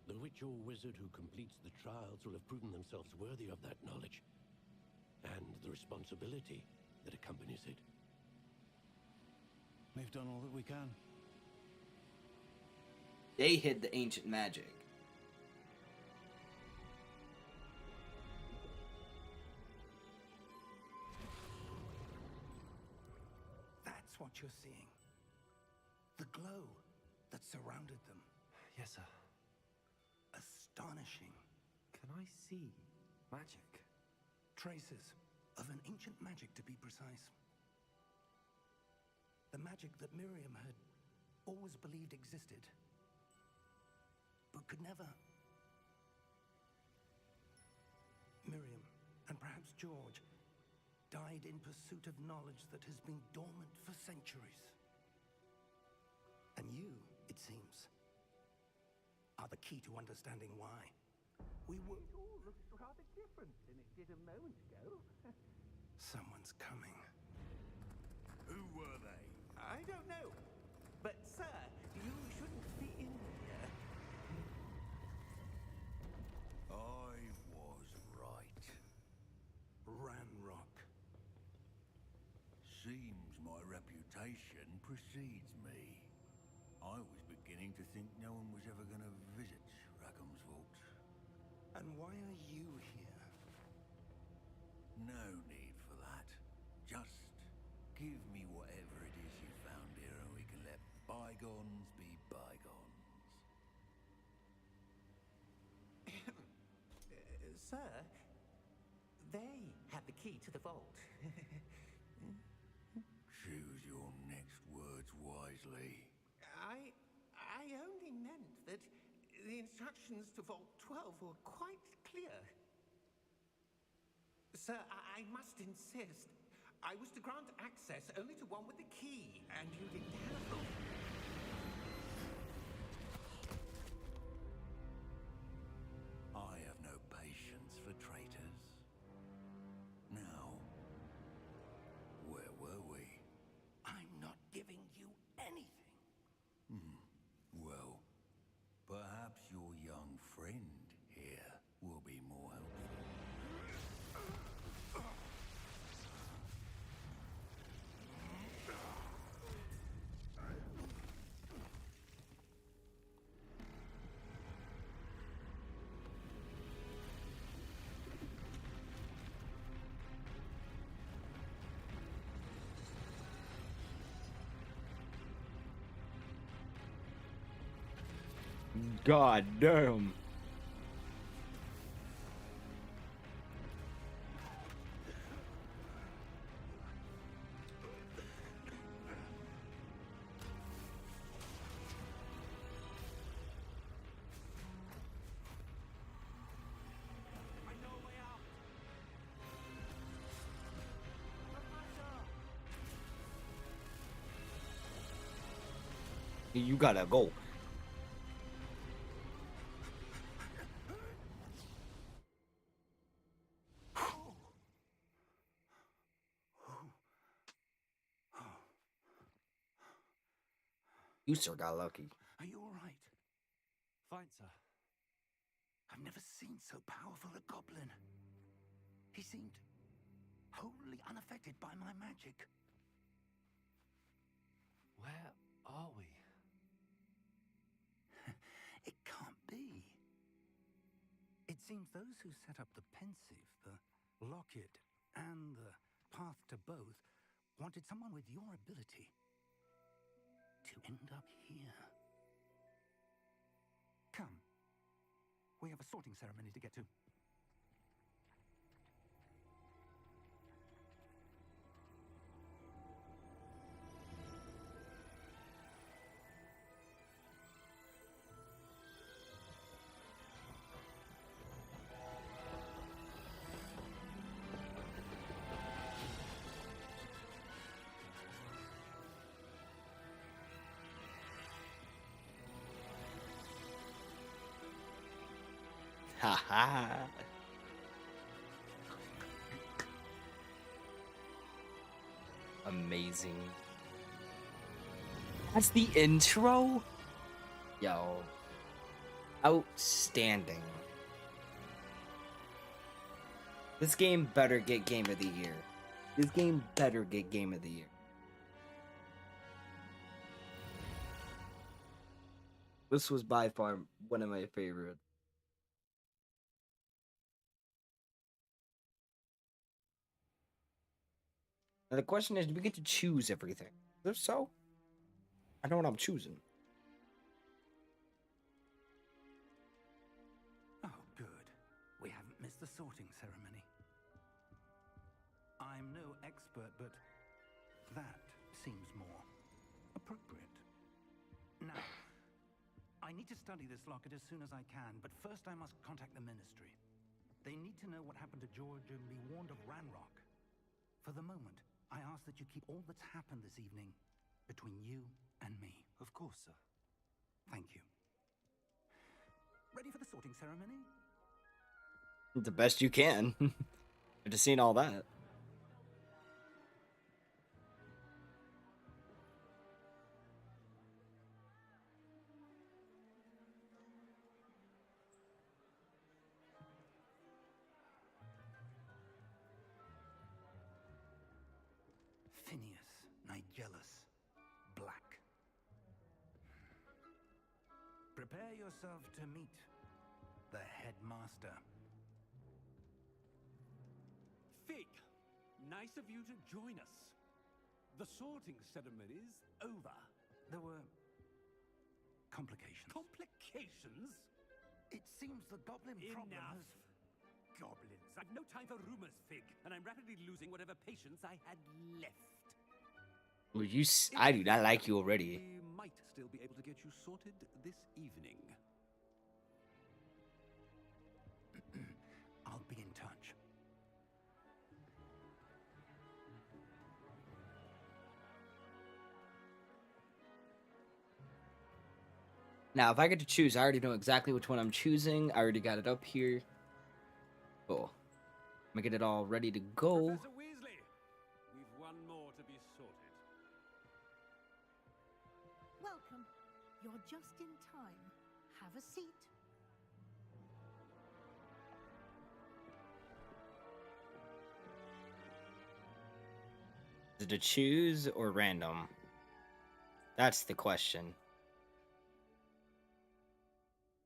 the witch or wizard who completes the trials will have proven themselves worthy of that knowledge, and the responsibility that accompanies it. We've done all that we can. They hid the ancient magic. what you're seeing. The glow that surrounded them. Yes, sir. Astonishing. Can I see magic? Traces of an ancient magic, to be precise. The magic that Miriam had always believed existed, but could never. Miriam, and perhaps George, died in pursuit of knowledge that has been dormant for centuries. And you, it seems, are the key to understanding why. It all looks rather different than it did a moment ago. Someone's coming. Who were they? I don't know. But, sir, you shouldn't be in here. I was right. Ranrock. Seems my reputation precedes me. I was beginning to think no one was ever going to visit Rackham's vault. And why are you here? No need for that. Just give me whatever it is you found here and we can let bygones be bygones. Sir, they have the key to the vault. Choose your next words wisely. I only meant that the instructions to Vault 12 were quite clear. Sir, I must insist. I was to grant access only to one with the key, and you didn't have them. I have no patience for traitors. Now, where were we? I'm not giving you anything. Well, perhaps your young friend here will be more helpful. God damn. I know a way out. You gotta go. You sure got lucky. Are you all right? Fine, sir. I've never seen so powerful a goblin. He seemed wholly unaffected by my magic. Where are we? It can't be. It seems those who set up the pensive, the locket, and the path to both wanted someone with your ability to end up here. Come. We have a sorting ceremony to get to. Haha. Amazing. That's the intro? Yo. Outstanding. This game better get Game of the Year. This game better get Game of the Year. This was by far one of my favorites. Now the question is, do we get to choose everything? If so, I know what I'm choosing. Oh, good. We haven't missed the sorting ceremony. I'm no expert, but that seems more appropriate. Now, I need to study this locket as soon as I can, but first I must contact the Ministry. They need to know what happened to George and be warned of Ranrock. For the moment, I ask that you keep all that's happened this evening between you and me. Of course, sir. Thank you. Ready for the sorting ceremony? The best you can. I've just seen all that. Phineas, Nigellus, Black. Prepare yourself to meet the headmaster. Fig, nice of you to join us. The sorting ceremony's over. There were complications. Complications? It seems the goblin problem Enough. has... Goblins. I've no time for rumors, Fig, and I'm rapidly losing whatever patience I had left. Well, I do not like you already. We might still be able to get you sorted this evening. I'll be in touch. Now, if I get to choose, I already know exactly which one I'm choosing. I already got it up here. Cool. I'm gonna get it all ready to go. Professor Weasley, we've one more to be sorted. Welcome. You're just in time. Have a seat. Is it to choose or random? That's the question.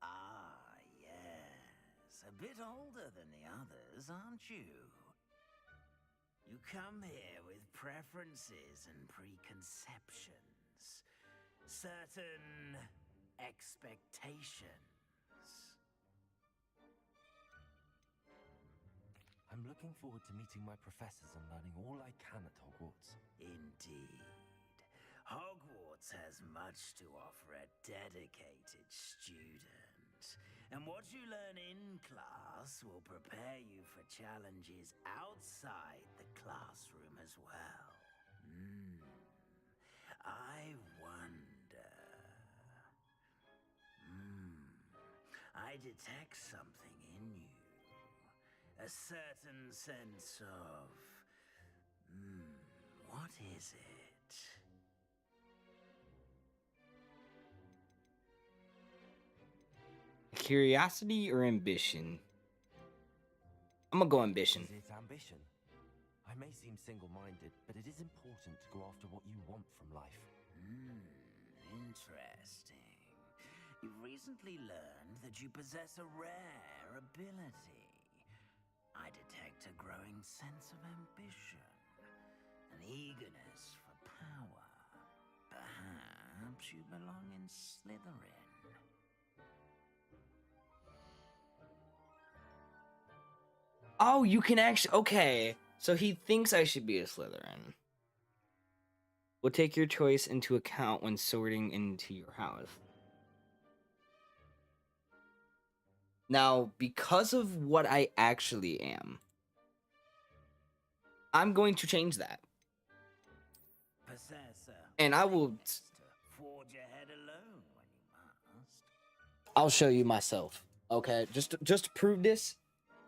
Ah, yes. A bit older than the others, aren't you? You come here with preferences and preconceptions. Certain expectations. I'm looking forward to meeting my professors and learning all I can at Hogwarts. Indeed. Hogwarts has much to offer a dedicated student. And what you learn in class will prepare you for challenges outside the classroom as well. I wonder... I detect something in you. A certain sense of... what is it? Curiosity or ambition? I'm gonna go ambition. Is it ambition? I may seem single-minded, but it is important to go after what you want from life. Interesting. You've recently learned that you possess a rare ability. I detect a growing sense of ambition, an eagerness for power. Perhaps you belong in Slytherin. Oh, you can actually... Okay. So he thinks I should be a Slytherin. We'll take your choice into account when sorting into your house. Now, because of what I actually am, I'm going to change that. Possessor. And I will... Forge ahead alone when you must. I'll show you myself. Okay? Just to prove this,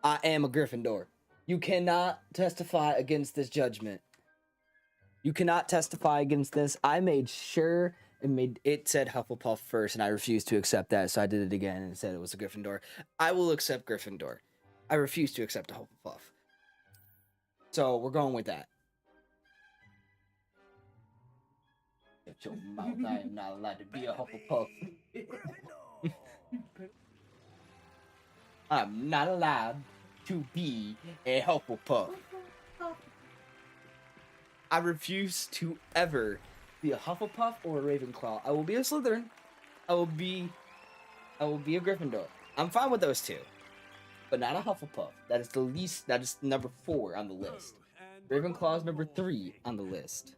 I am a Gryffindor. You cannot testify against this judgment. You cannot testify against this. I made sure it said Hufflepuff first, and I refused to accept that, so I did it again and it said it was a Gryffindor. I will accept Gryffindor. I refuse to accept a Hufflepuff. So we're going with that. Shut your mouth. I am not allowed to be a Hufflepuff. I'm not allowed to be a Hufflepuff. I refuse to ever be a Hufflepuff or a Ravenclaw. I will be a Slytherin. I will be a Gryffindor. I'm fine with those two, but not a Hufflepuff. That is the least. That is number 4 on the list. Ravenclaw is number 3 on the list.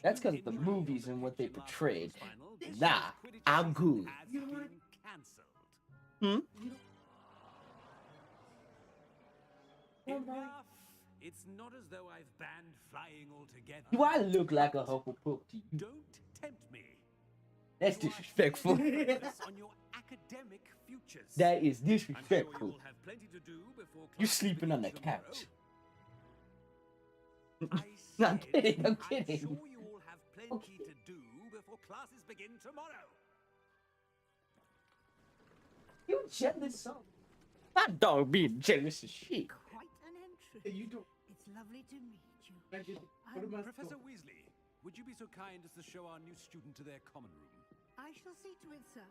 That's because of the movies and what they portrayed. Nah, I'm good. Hmm? Enough. It's not as though I've banned flying altogether. Do I look like a Hufflepuff to you? Don't tempt me. That's disrespectful. Focus on your academic futures. That is I'm sure disrespectful. you will have plenty to do before You're class sleeping on the begins tomorrow. couch. I I'm said, kidding, I'm I'm kidding. sure you all have plenty to do before classes begin tomorrow. You jealous son. My dog being jealous as shit. Quite an entrance. You don't. It's lovely to meet you. Professor Weasley, would you be so kind as to show our new student to their common room? I shall see to it, sir.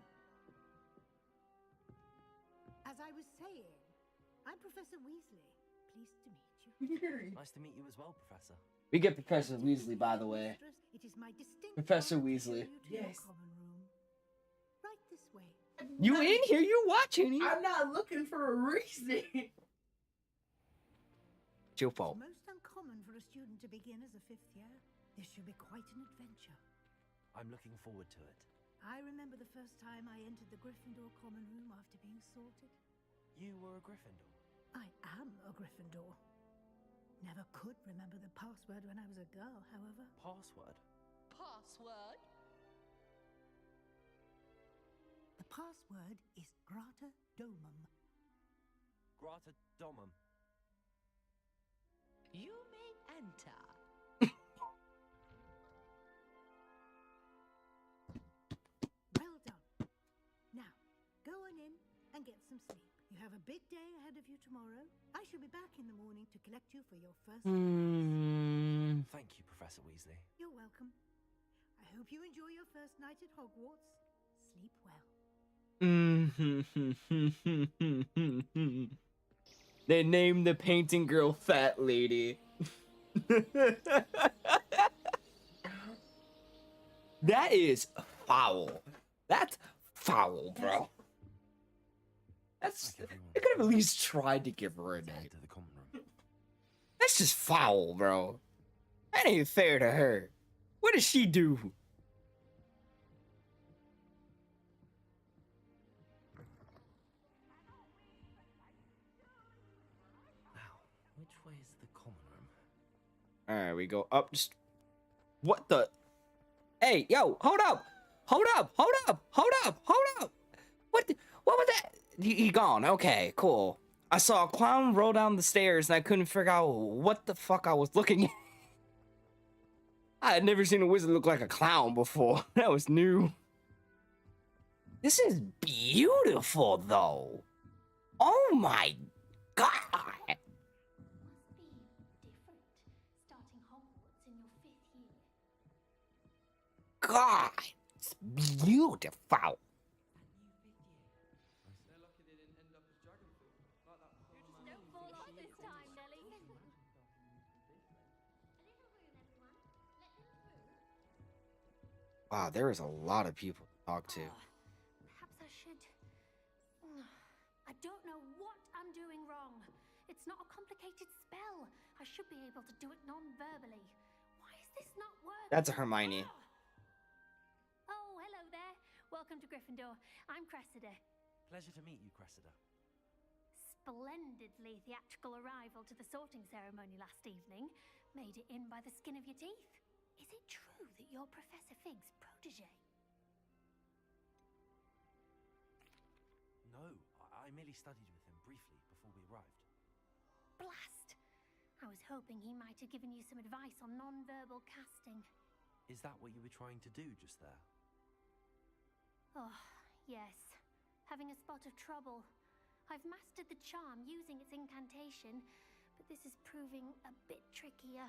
As I was saying, I'm Professor Weasley. Pleased to meet you. Nice to meet you as well, Professor. We get Professor Weasley, by the way. It is my distinct Professor honor to Weasley. show you to your common room. Right this way. You in here? You watching? I'm not looking for a reason. It's your fault. It's most uncommon for a student to begin as a 5th year. This should be quite an adventure. I'm looking forward to it. I remember the first time I entered the Gryffindor common room after being sorted. You were a Gryffindor. I am a Gryffindor. Never could remember the password when I was a girl, however. Password? Password? The password is Grata Domum. Grata Domum. You may enter. Well done. Now, go on in and get some sleep. You have a big day ahead of you tomorrow. I shall be back in the morning to collect you for your first class. Thank you, Professor Weasley. You're welcome. I hope you enjoy your first night at Hogwarts. Sleep well. They named the painting girl Fat Lady. That is foul. That's foul, bro. That's. I could have at least tried to give her a name. To the common room. That's just foul, bro. That ain't fair to her. What does she do? Now, which way is the common room? Alright, we go up. Just. What the? Hey, yo, hold up! Hold up! Hold up! Hold up! Hold up! What was that? He gone. Okay, cool. I saw a clown roll down the stairs and I couldn't figure out what the fuck I was looking at. I had never seen a wizard look like a clown before. That was new. This is beautiful, though. Oh my god. Must be different, starting Hogwarts in your 5th year. God, it's beautiful. Don't fall off this time, Nelly. Wow, there is a lot of people to talk to. Perhaps I should. I don't know what I'm doing wrong. It's not a complicated spell. I should be able to do it non-verbally. Why is this not working? That's a Hermione. Oh, hello there. Welcome to Gryffindor. I'm Cressida. Pleasure to meet you, Cressida. Splendidly theatrical arrival to the sorting ceremony last evening. Made it in by the skin of your teeth. Is it true that you're Professor Fig's protege? No, I merely studied with him briefly before we arrived. Blast! I was hoping he might have given you some advice on non-verbal casting. Is that what you were trying to do just there? Oh, yes. Having a spot of trouble. I've mastered the charm using its incantation, but this is proving a bit trickier.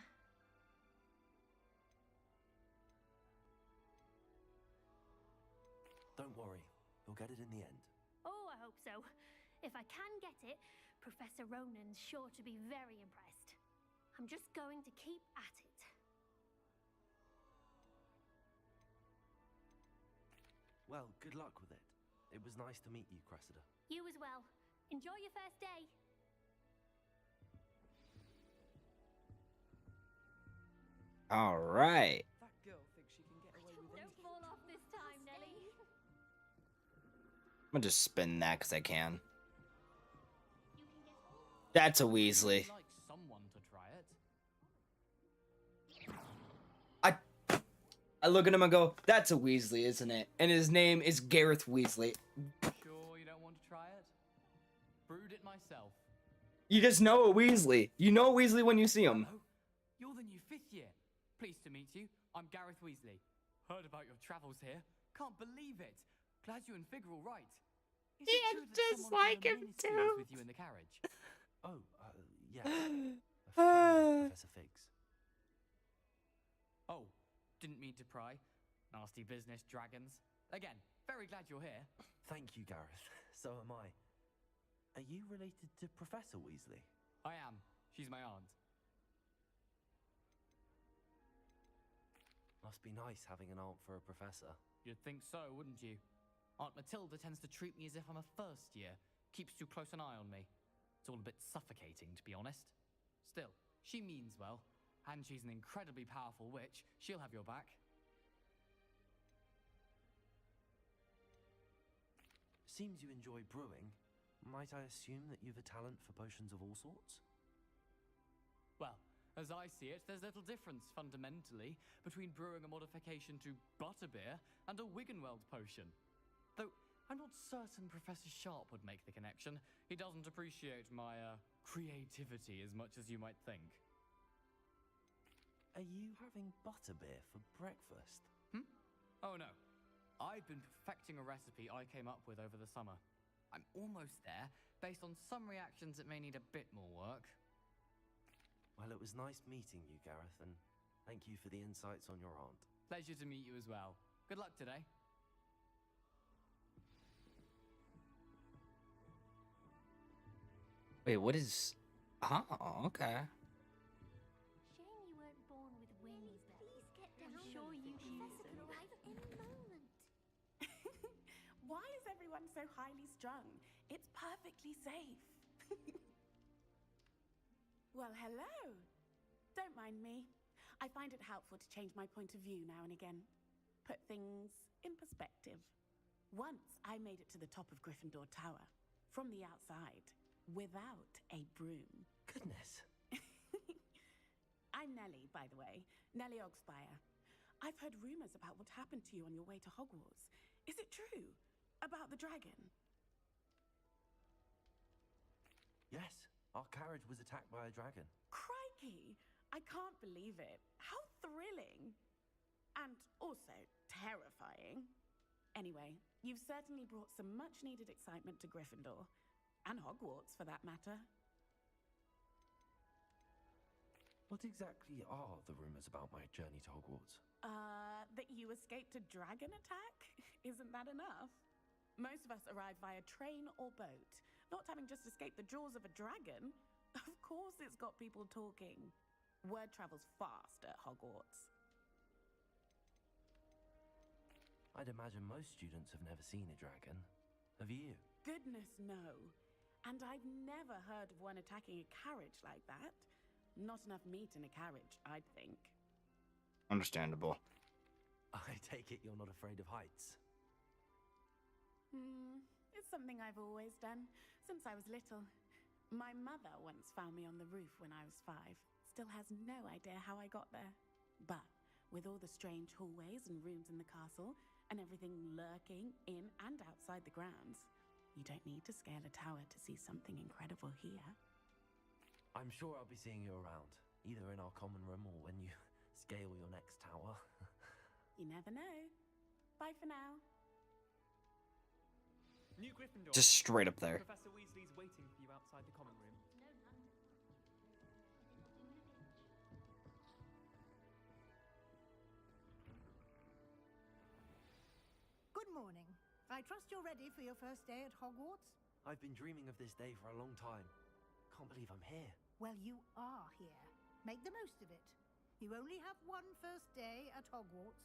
Don't worry, you'll get it in the end. Oh, I hope so. If I can get it, Professor Ronan's sure to be very impressed. I'm just going to keep at it. Well, good luck with it. It was nice to meet you, Cressida. You as well. Enjoy your first day. All right. That girl thinks she can get away with Don't anything. fall off this time, Nelly. I'm gonna just spin that because I can. That's a Weasley. Like someone to try it. I look at him and go, that's a Weasley, isn't it? And his name is Gareth Weasley. Sure you don't want to try it? Brewed it myself. You just know a Weasley. You know a Weasley when you see him. Hello. You're the new 5th year. Pleased to meet you. I'm Gareth Weasley. Heard about your travels here. Can't believe it. Glad you and Fig are all right. Is it true that just someone like from him the Ministry too. was with you in the carriage? Oh, yeah. A friend of Professor Fig's. Oh, didn't mean to pry. Nasty business, dragons. Again, very glad you're here. Thank you, Gareth. So am I. Are you related to Professor Weasley? I am. She's my aunt. Must be nice having an aunt for a professor. You'd think so, wouldn't you? Aunt Matilda tends to treat me as if I'm a first year. Keeps too close an eye on me. It's all a bit suffocating, to be honest. Still, she means well. And she's an incredibly powerful witch. She'll have your back. Seems you enjoy brewing. Might I assume that you've a talent for potions of all sorts? Well, as I see it, there's little difference, fundamentally, between brewing a modification to butterbeer and a Wiggenweld potion. Though, I'm not certain Professor Sharp would make the connection. He doesn't appreciate my, creativity as much as you might think. Are you having butterbeer for breakfast? Oh no. I've been perfecting a recipe I came up with over the summer. I'm almost there. Based on some reactions, it may need a bit more work. Well, it was nice meeting you, Gareth, and thank you for the insights on your aunt. Pleasure to meet you as well. Good luck today. Wait, what is... Oh, okay. Shame you weren't born with wings, Please get down. I'm sure you Professor could arrive any moment. Why is everyone so highly strung? It's perfectly safe. Well, hello. Don't mind me. I find it helpful to change my point of view now and again. Put things in perspective. Once I made it to the top of Gryffindor Tower, from the outside, without a broom. Goodness. I'm Nellie, by the way. Nellie Ogspire. I've heard rumors about what happened to you on your way to Hogwarts. Is it true? About the dragon? Yes, our carriage was attacked by a dragon. Crikey! I can't believe it. How thrilling! And also terrifying. Anyway, you've certainly brought some much-needed excitement to Gryffindor. And Hogwarts, for that matter. What exactly are the rumors about my journey to Hogwarts? That you escaped a dragon attack? Isn't that enough? Most of us arrive via train or boat, not having just escaped the jaws of a dragon. Of course it's got people talking. Word travels fast at Hogwarts. I'd imagine most students have never seen a dragon. Have you? Goodness, no. And I've never heard of one attacking a carriage like that. Not enough meat in a carriage, I'd think. Understandable. I take it you're not afraid of heights. It's something I've always done, since I was little. My mother once found me on the roof when I was 5. Still has no idea how I got there. But with all the strange hallways and rooms in the castle, and everything lurking in and outside the grounds, you don't need to scale a tower to see something incredible here. I'm sure I'll be seeing you around, either in our common room or when you scale your next tower. You never know. Bye for now. New Gryffindor. Just straight up there. Professor Weasley's waiting for you outside the common room. Good morning. I trust you're ready for your first day at Hogwarts? I've been dreaming of this day for a long time. Can't believe I'm here. Well, you are here. Make the most of it. You only have one first day at Hogwarts.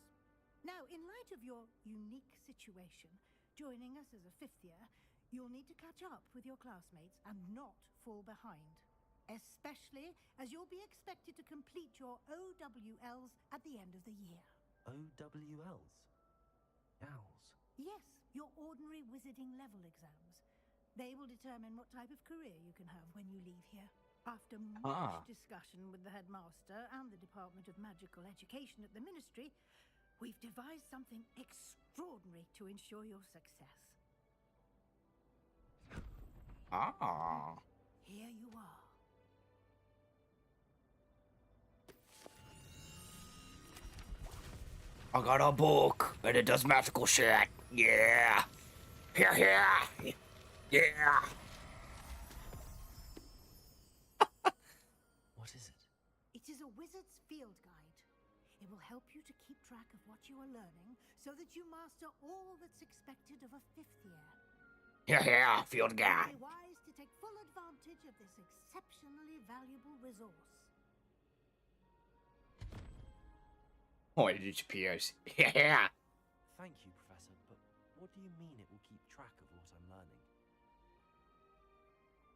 Now, in light of your unique situation, joining us as a 5th year, you'll need to catch up with your classmates and not fall behind. Especially as you'll be expected to complete your OWLs at the end of the year. OWLs? Owls? Yes, your ordinary wizarding level exams. They will determine what type of career you can have when you leave here. After much discussion with the headmaster and the Department of Magical Education at the Ministry, we've devised something extraordinary to ensure your success. Here you are. I got a book, and it does magical shit. Yeah. Here. Yeah. What is it? It is a wizard's field guide. It will help you to keep track of what you are learning so that you master all that's expected of a 5th year. Yeah, field guide. Be wise to take full advantage of this exceptionally valuable resource. Oh, it disappears. Yeah. Thank you, Professor, but what do you mean it will keep track of what I'm learning?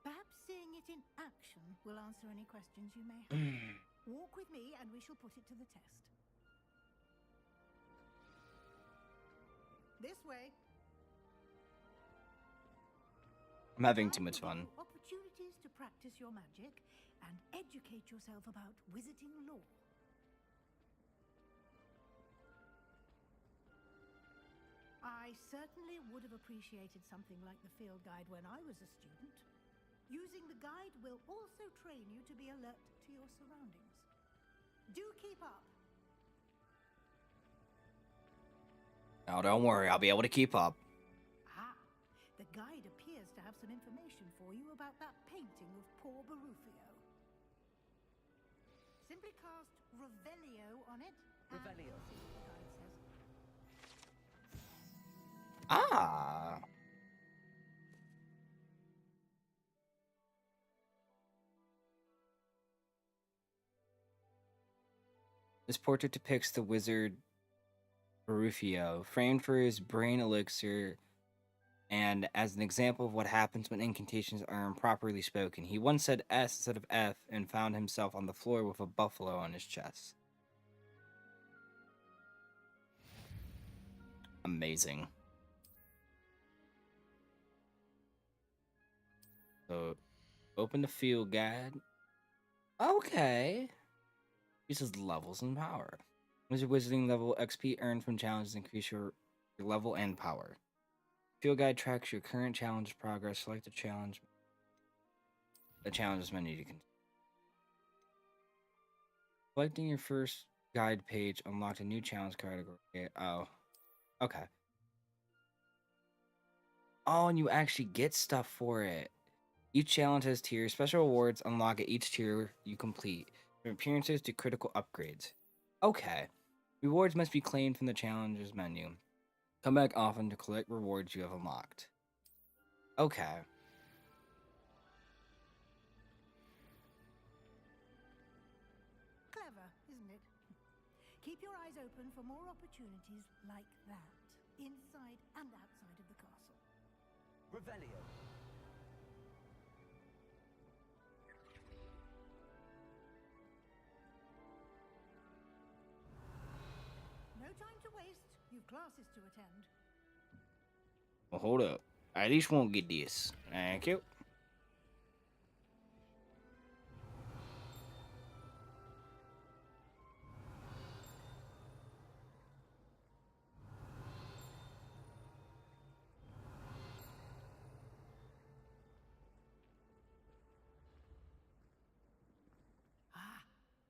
Perhaps seeing it in action will answer any questions you may have. Walk with me and we shall put it to the test. This way. I'm having too much fun. Opportunities to practice your magic and educate yourself about wizarding lore. I certainly would have appreciated something like the field guide when I was a student. Using the guide will also train you to be alert to your surroundings. Do keep up. Oh, don't worry, I'll be able to keep up. The guide appears to have some information for you about that painting of poor Barufio. Simply cast Revelio on it. Revelio. The guide says. This portrait depicts the wizard Barufio, framed for his brain elixir, and as an example of what happens when incantations are improperly spoken. He once said S instead of F and found himself on the floor with a buffalo on his chest. Amazing. So, open the field guide. Okay. Uses levels and power. Wizard wizarding level XP earned from challenges increase your level and power. Field guide tracks your current challenge progress. Select the challenge. The challenges menu to continue. Selecting your first guide page unlocked a new challenge category. Oh, okay. Oh, and you actually get stuff for it. Each challenge has tiers. Special rewards unlock at each tier you complete, from appearances to critical upgrades. Okay. Rewards must be claimed from the challenges menu. Come back often to collect rewards you have unlocked. Okay. Clever, isn't it? Keep your eyes open for more opportunities like that, inside and outside of the castle. Revelio. No time to waste. You've classes to attend. Well, hold up. I at least won't get this. Thank you.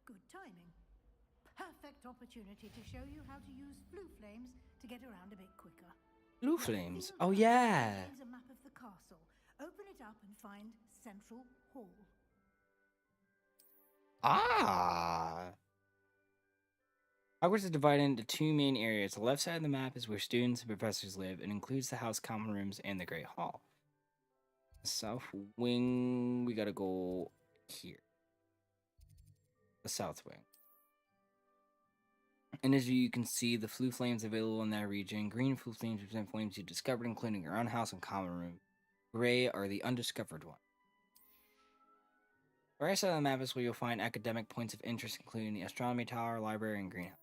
Good timing. Perfect opportunity to show you how to use blue flames to get around a bit quicker. Blue flames? Oh, yeah. Contains a map of the castle. Open it up and find Central Hall. Hogwarts is divided into two main areas. The left side of the map is where students and professors live. It includes the house common rooms and the Great Hall. The south wing, we gotta go here. The south wing. And as you can see, the flue flames available in that region. Green flue flames represent flames you discovered, including your own house and common room. Gray are the undiscovered ones. The right side of the map is where you'll find academic points of interest, including the astronomy tower, library, and greenhouse.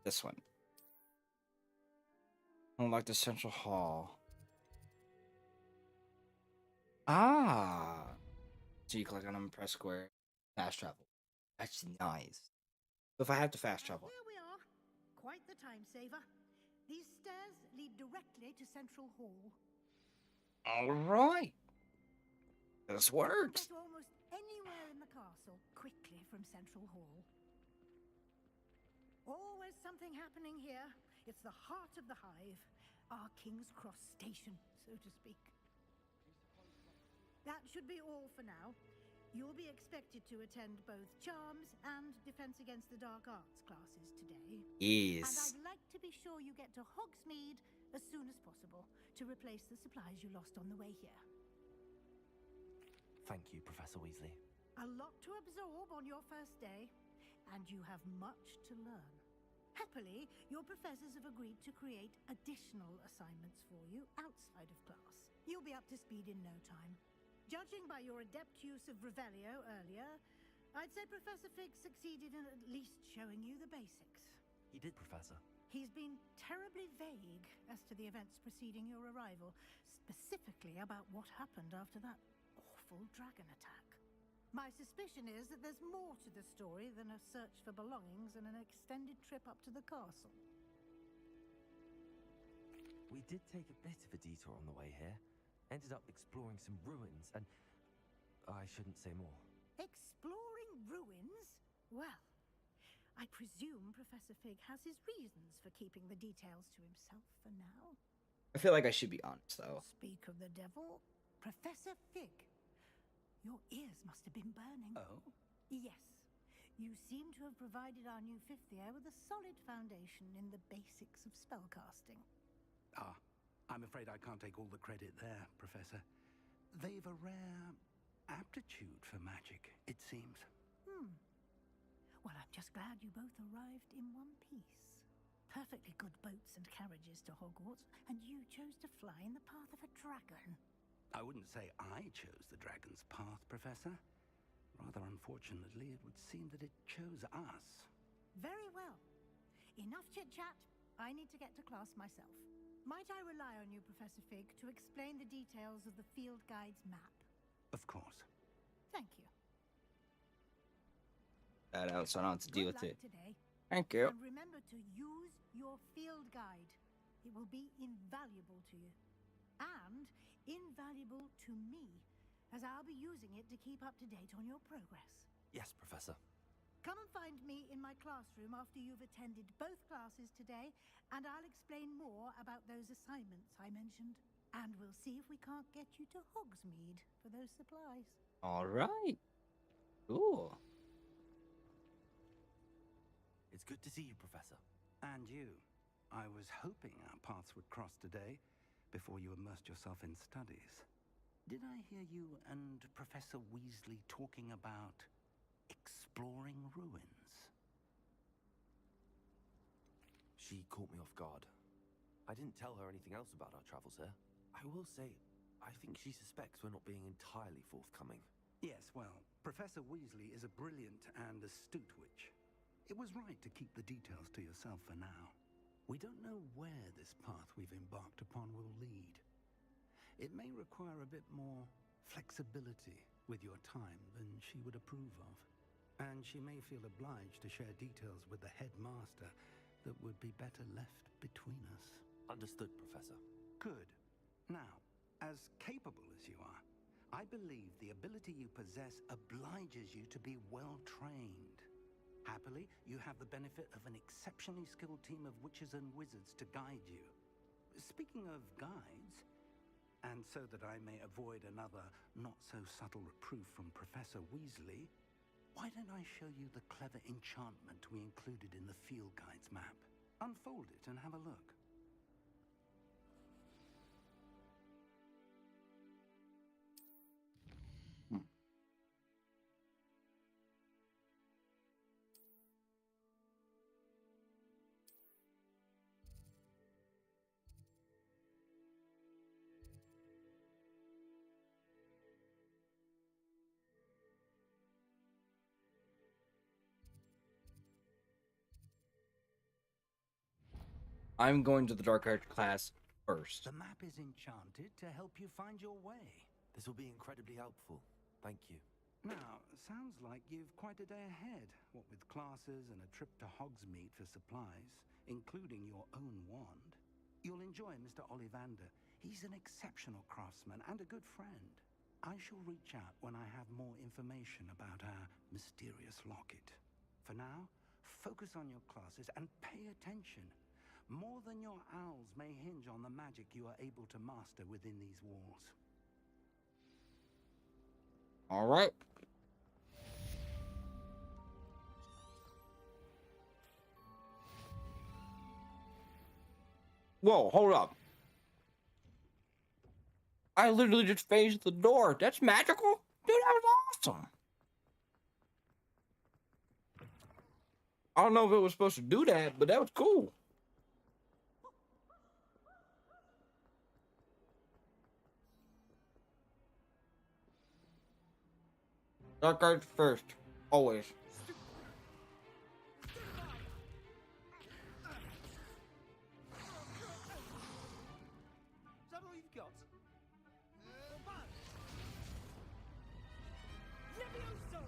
This one. Unlock the central hall. Ah! So you click on them and press square. Fast travel. That's nice. So if I have to fast travel. Here we are. Quite the time saver. These stairs lead directly to Central Hall. Alright. This works. Get almost anywhere in the castle quickly from Central Hall. Always something happening here. It's the heart of the hive. Our King's Cross station, so to speak. That should be all for now. You'll be expected to attend both Charms and Defense Against the Dark Arts classes today. Yes. And I'd like to be sure you get to Hogsmeade as soon as possible to replace the supplies you lost on the way here. Thank you, Professor Weasley. A lot to absorb on your first day, and you have much to learn. Happily, your professors have agreed to create additional assignments for you outside of class. You'll be up to speed in no time. Judging by your adept use of Revelio earlier, I'd say Professor Fig succeeded in at least showing you the basics. He did, Professor. He's been terribly vague as to the events preceding your arrival, specifically about what happened after that awful dragon attack. My suspicion is that there's more to the story than a search for belongings and an extended trip up to the castle. We did take a bit of a detour on the way here. Ended up exploring some ruins, and I shouldn't say more. Exploring ruins? Well, I presume Professor Fig has his reasons for keeping the details to himself for now. I feel like I should be honest, though. Speak of the devil, Professor Fig. Your ears must have been burning. Oh? Yes. You seem to have provided our new fifth year with a solid foundation in the basics of spellcasting. Ah, I'm afraid I can't take all the credit there, Professor. They've a rare aptitude for magic, it seems. Well, I'm just glad you both arrived in one piece. Perfectly good boats and carriages to Hogwarts, and you chose to fly in the path of a dragon. I wouldn't say I chose the dragon's path, Professor. Rather unfortunately, it would seem that it chose us. Very well. Enough chit-chat. I need to get to class myself. Might I rely on you, Professor Fig, to explain the details of the field guide's map? Of course. Thank you. That out, so I don't have to deal with Good it. luck today. Thank you. And remember to use your field guide. It will be invaluable to you. And invaluable to me, as I'll be using it to keep up to date on your progress. Yes, Professor. Come and find me in my classroom after you've attended both classes today, and I'll explain more about those assignments I mentioned. And we'll see if we can't get you to Hogsmeade for those supplies. All right. Cool. It's good to see you, Professor. And you. I was hoping our paths would cross today, before you immersed yourself in studies. Did I hear you and Professor Weasley talking about exploring ruins? She caught me off guard. I didn't tell her anything else about our travels here. I will say, I think she suspects we're not being entirely forthcoming. Yes, well, Professor Weasley is a brilliant and astute witch. It was right to keep the details to yourself for now. We don't know where this path we've embarked upon will lead. It may require a bit more flexibility with your time than she would approve of. And she may feel obliged to share details with the headmaster that would be better left between us. Understood, Professor. Good. Now, as capable as you are, I believe the ability you possess obliges you to be well trained. Happily, you have the benefit of an exceptionally skilled team of witches and wizards to guide you. Speaking of guides, and so that I may avoid another not-so-subtle reproof from Professor Weasley, why don't I show you the clever enchantment we included in the field guide's map? Unfold it and have a look. I'm going to the dark arts class first. The map is enchanted to help you find your way. This will be incredibly helpful. Thank you. Now, sounds like you've quite a day ahead, what with classes and a trip to Hogsmeade for supplies, including your own wand. You'll enjoy Mr. Ollivander. He's an exceptional craftsman and a good friend. I shall reach out when I have more information about our mysterious locket. For now, focus on your classes and pay attention. More than your owls may hinge on the magic you are able to master within these walls. All right. Whoa, hold up. I literally just phased the door. That's magical? Dude, that was awesome. I don't know if it was supposed to do that, but that was cool. Dark arts first. Always. Is that all you've got? Levioso!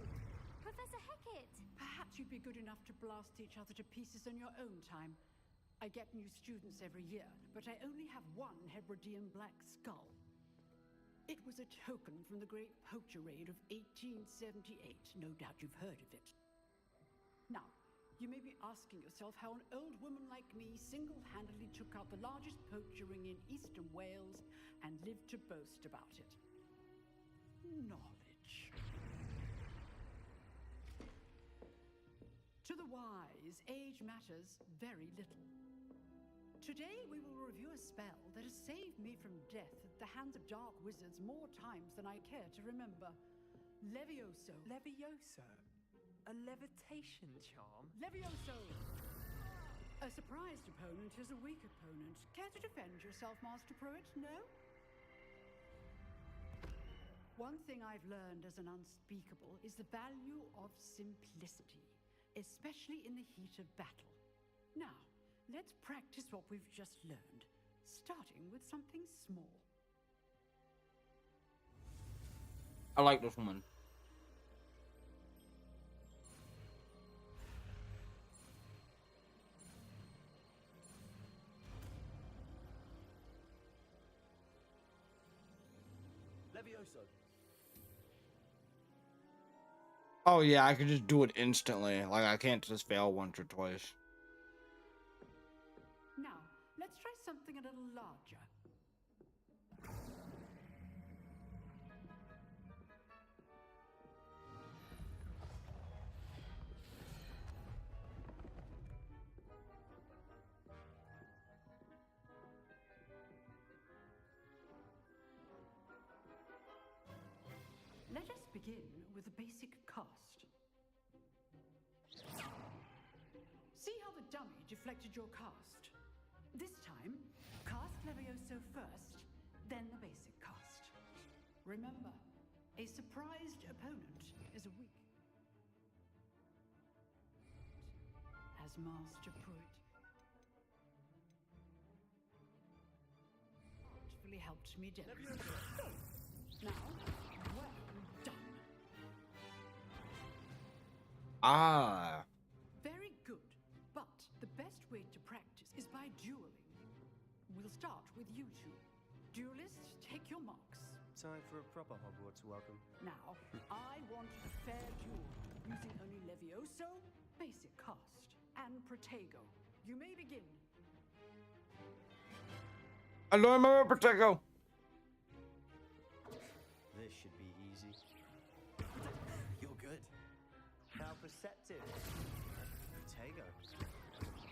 Professor Hecat! Perhaps you'd be good enough to blast each other to pieces in your own time. I get new students every year, but I only have one Hebridean black skull. It was a token from the Great Poacher Raid of 1878. No doubt you've heard of it. Now, you may be asking yourself how an old woman like me single-handedly took out the largest poacher ring in eastern Wales and lived to boast about it. Knowledge. To the wise, age matters very little. Today we will review a spell that has saved me from death at the hands of dark wizards more times than I care to remember. Levioso. Levioso? A levitation charm? Levioso! A surprised opponent is a weak opponent. Care to defend yourself, Master Pruitt? No? One thing I've learned as an unspeakable is the value of simplicity, especially in the heat of battle. Now, let's practice what we've just learned, starting with something small. I like this one. Levioso. Oh yeah, I could just do it instantly. Like I can't just fail once or twice. Now, let's try something a little larger. Let us begin with a basic cast. See how the dummy deflected your cast? This time, cast Levioso first, then the basic cast. Remember, a surprised opponent is a weak. As Master Pruitt artfully helped me demonstrate. Now, well done. Ah. Very good, but the best way to practice is by dueling. We'll start with you two. Duelists, take your marks. Time for a proper Hogwarts welcome. Now, I want a fair duel, using only Levioso, basic cast, and Protego. You may begin. I don't remember Protego. This should be easy. You're good. How perceptive. Protego.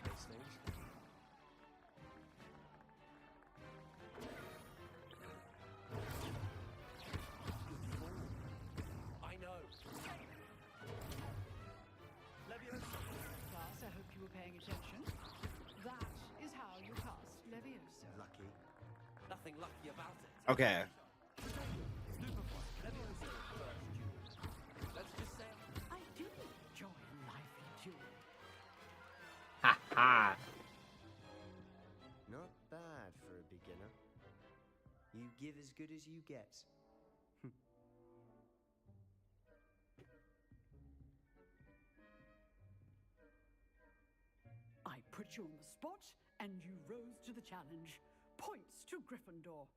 Listeners. I know. Levioso. Class, I hope you were paying attention. That is how you cast Levioso. Lucky. Nothing lucky about it. Okay. Let's just say I do enjoy a lively duel. Ha ha. as good as you get. I put you on the spot, and you rose to the challenge. Points to Gryffindor.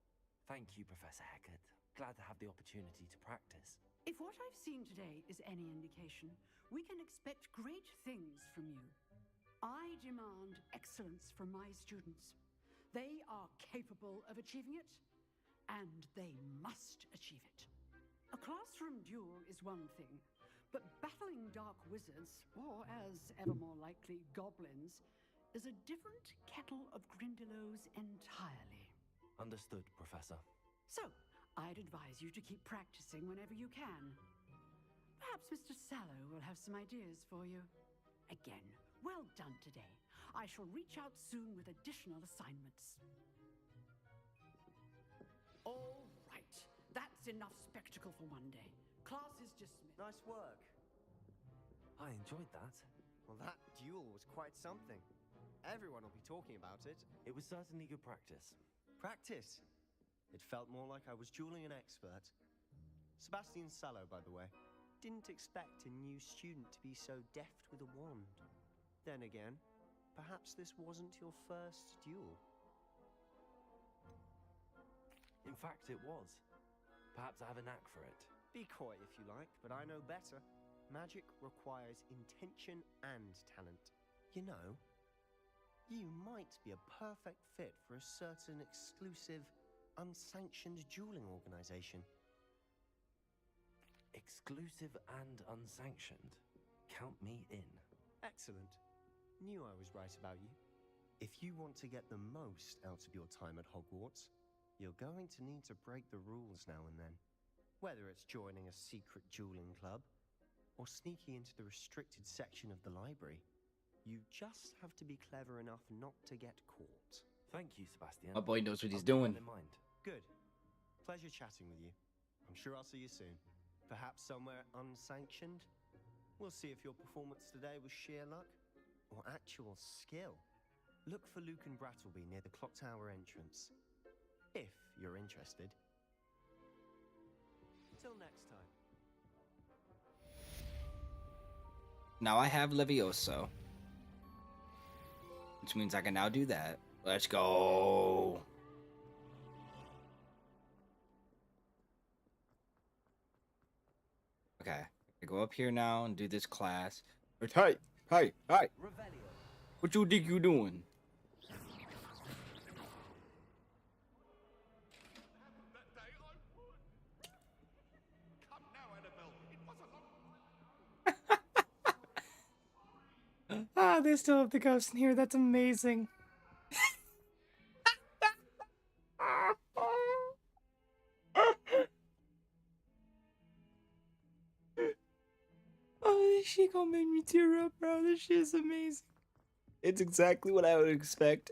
Thank you, Professor Hecat. Glad to have the opportunity to practice. If what I've seen today is any indication, we can expect great things from you. I demand excellence from my students. They are capable of achieving it, and they must achieve it. A classroom duel is one thing, but battling dark wizards, or as ever more likely, goblins, is a different kettle of Grindylows entirely. Understood, Professor. So, I'd advise you to keep practicing whenever you can. Perhaps Mr. Sallow will have some ideas for you. Again, well done today. I shall reach out soon with additional assignments. All right, that's enough spectacle for one day. Class is dismissed. Nice work. I enjoyed that. Well, that duel was quite something. Everyone will be talking about it. It was certainly good practice. Practice? It felt more like I was dueling an expert. Sebastian Sallow, by the way. Didn't expect a new student to be so deft with a wand. Then again, perhaps this wasn't your first duel. In fact, it was. Perhaps I have a knack for it. Be coy if you like, but I know better. Magic requires intention and talent. You know, you might be a perfect fit for a certain exclusive, unsanctioned dueling organization. Exclusive and unsanctioned. Count me in. Excellent. Knew I was right about you. If you want to get the most out of your time at Hogwarts, you're going to need to break the rules now and then. Whether it's joining a secret dueling club, or sneaking into the restricted section of the library, you just have to be clever enough not to get caught. Thank you, Sebastian. My boy knows what he's I'll keep doing. that in mind. Good. Pleasure chatting with you. I'm sure I'll see you soon. Perhaps somewhere unsanctioned? We'll see if your performance today was sheer luck or actual skill. Look for Luke and Brattleby near the clock tower entrance, if you're interested. Till next time. Now I have Levioso, which means I can now do that. Let's go. Okay, I go up here now and do this class. Hey, hey, hey! What you think you doing? Ah, they still have the ghost in here. That's amazing. Oh, this shit gonna make me tear up, bro. This shit is amazing. It's exactly what I would expect.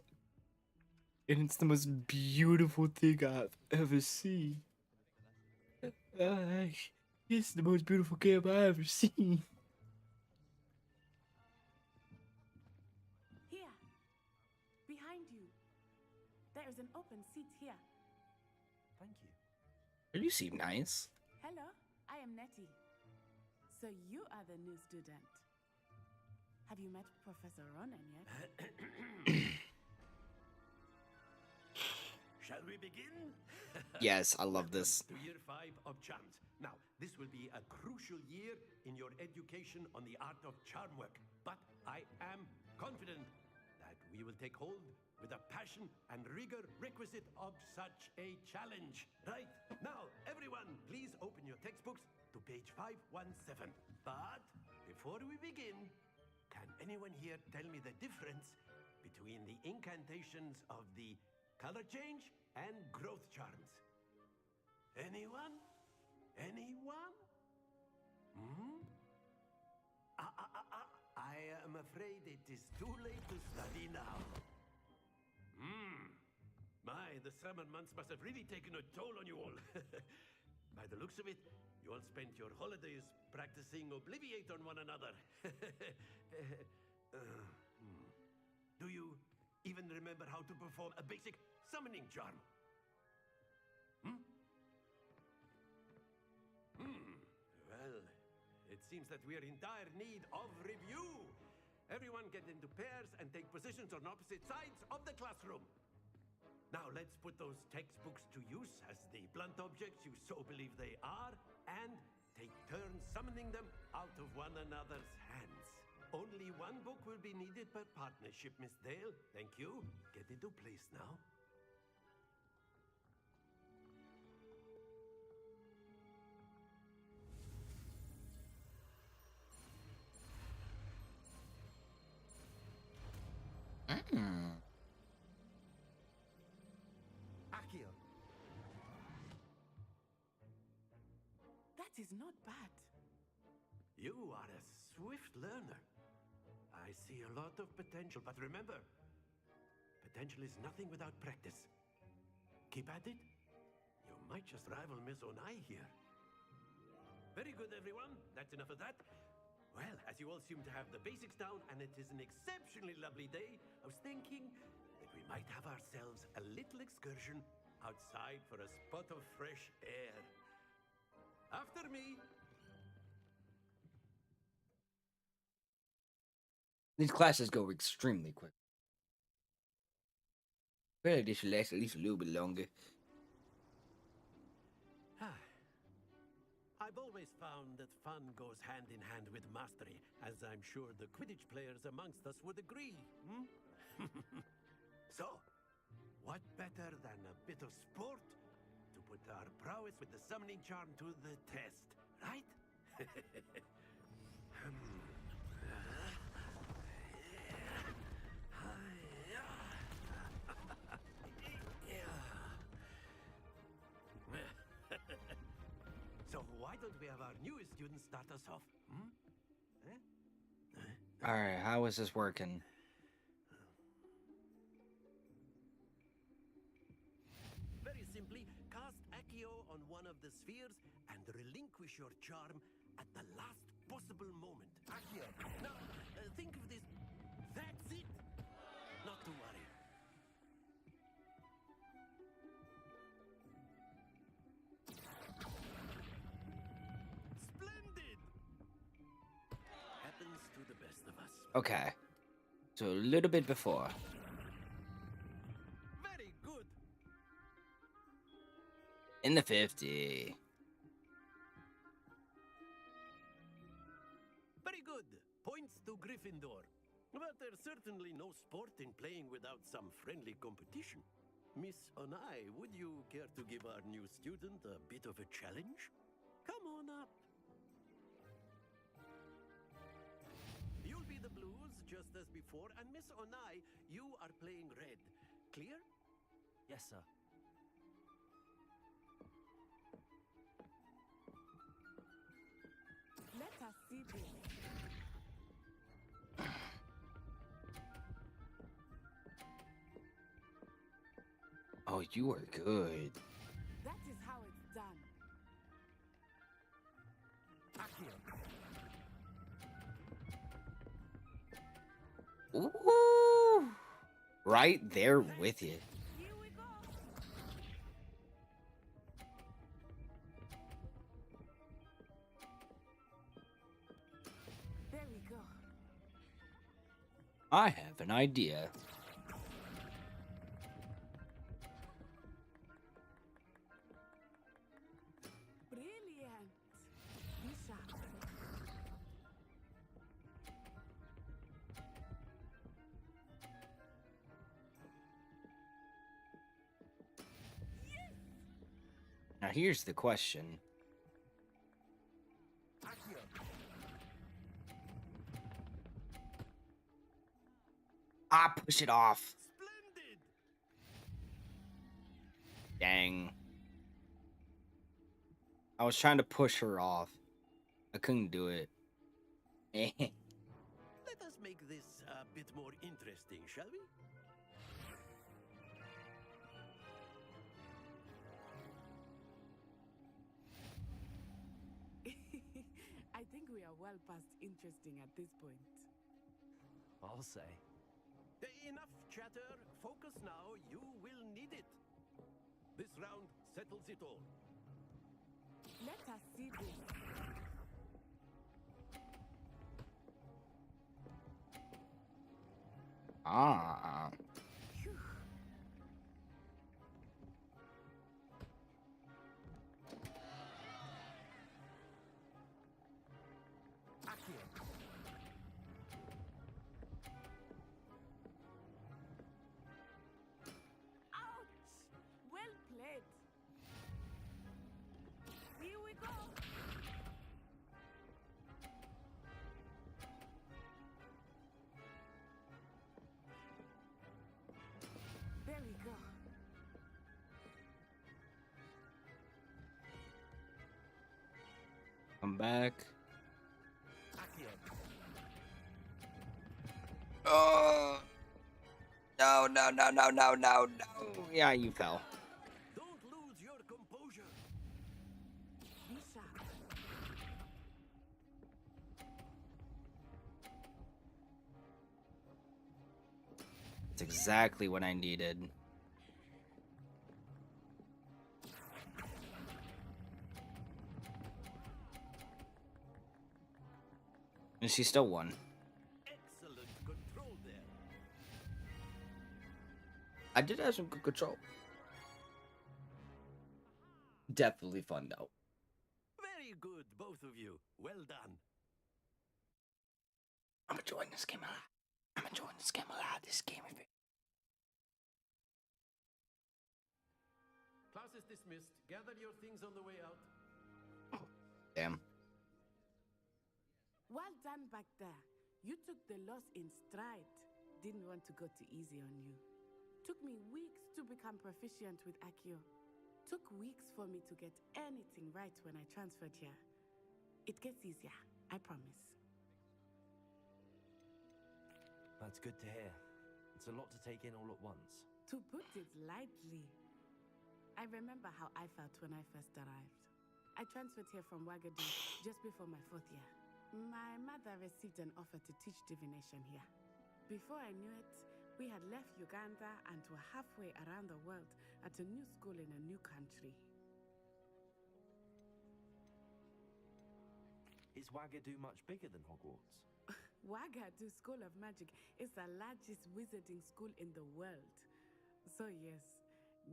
And it's the most beautiful thing I've ever seen. It's the most beautiful camp I've ever seen. Here, behind you. There is an open seat here. Thank you. You seem nice. Hello, I am Nettie. So you are the new student. Have you met Professor Ronan yet? Shall we begin? Yes, I love this. To year 5 of charms. Now, this will be a crucial year in your education on the art of charm work. But I am confident that we will take hold with the passion and rigor requisite of such a challenge. Right, now, everyone, please open your textbooks to page 517. But before we begin, can anyone here tell me the difference between the incantations of the color change and growth charms? Anyone? Anyone? Hmm? I am afraid it is too late to study now. My, the summer months must have really taken a toll on you all. By the looks of it, you all spent your holidays practicing Obliviate on one another. Do you even remember how to perform a basic summoning charm? seems that we are in dire need of review. Everyone get into pairs and take positions on opposite sides of the classroom. Now let's put those textbooks to use as the blunt objects you so believe they are, and take turns summoning them out of one another's hands. Only one book will be needed per partnership, Miss Dale. Thank you. Get into place now. Akio. That is not bad. You are a swift learner. I see a lot of potential, but remember, potential is nothing without practice. Keep at it. You might just rival Miss Onai here. Very good, everyone. That's enough of that. Well, as you all seem to have the basics down, and it is an exceptionally lovely day, I was thinking that we might have ourselves a little excursion outside for a spot of fresh air. After me. These classes go extremely quick. Really, they should last at least a little bit longer. I've always found that fun goes hand in hand with mastery, as I'm sure the Quidditch players amongst us would agree. So, what better than a bit of sport to put our prowess with the summoning charm to the test, right? So why don't we have our newest students start us off? Alright, how is this working? Very simply, cast Accio on one of the spheres and relinquish your charm at the last possible moment. Accio. Now, think of this. That's it. Not to worry. Happens to the best of us. Okay. So a little bit before. Very good. In the 50. Very good. Points to Gryffindor. But there's certainly no sport in playing without some friendly competition. Miss Onai, would you care to give our new student a bit of a challenge? Come on up. You'll be the blues, just as before, and Miss Onai, you are playing red. Clear? Yes, sir. Let us see this. Oh, you are good. That is how it's done. Ooh. Right there with you. Here we go. There we go. I have an idea. Brilliant. Be sharp. Now here's the question. Ah, push it off. Splendid. Dang. I was trying to push her off. I couldn't do it. Let us make this a bit more interesting, shall we? I think we are well past interesting at this point. I'll say. Enough chatter. Focus now. You will need it. This round settles it all. Let us see this. Ah. Well played. Here we go. There we go. Come back. Oh. No, no, no, no, no, no, no. Yeah, you fell. Don't lose your composure. Be sharp. That's exactly what I needed. And she still won. Excellent control there. I did have some good control. Definitely fun though. Very good, both of you. Well done. I'm enjoying this game a lot. I'm enjoying this game a lot. This game is Class is dismissed. Gather your things on the way out. damn. Well done back there. You took the loss in stride. Didn't want to go too easy on you. Took me weeks to become proficient with Accio. Took weeks for me to get anything right when I transferred here. It gets easier, I promise. That's good to hear. It's a lot to take in all at once. To put it lightly, I remember how I felt when I first arrived. I transferred here from Wagadu just before my 4th year. My mother received an offer to teach divination here. Before I knew it, we had left Uganda and were halfway around the world at a new school in a new country. Is Wagadu much bigger than Hogwarts? Wagadu School of Magic is the largest wizarding school in the world. So yes,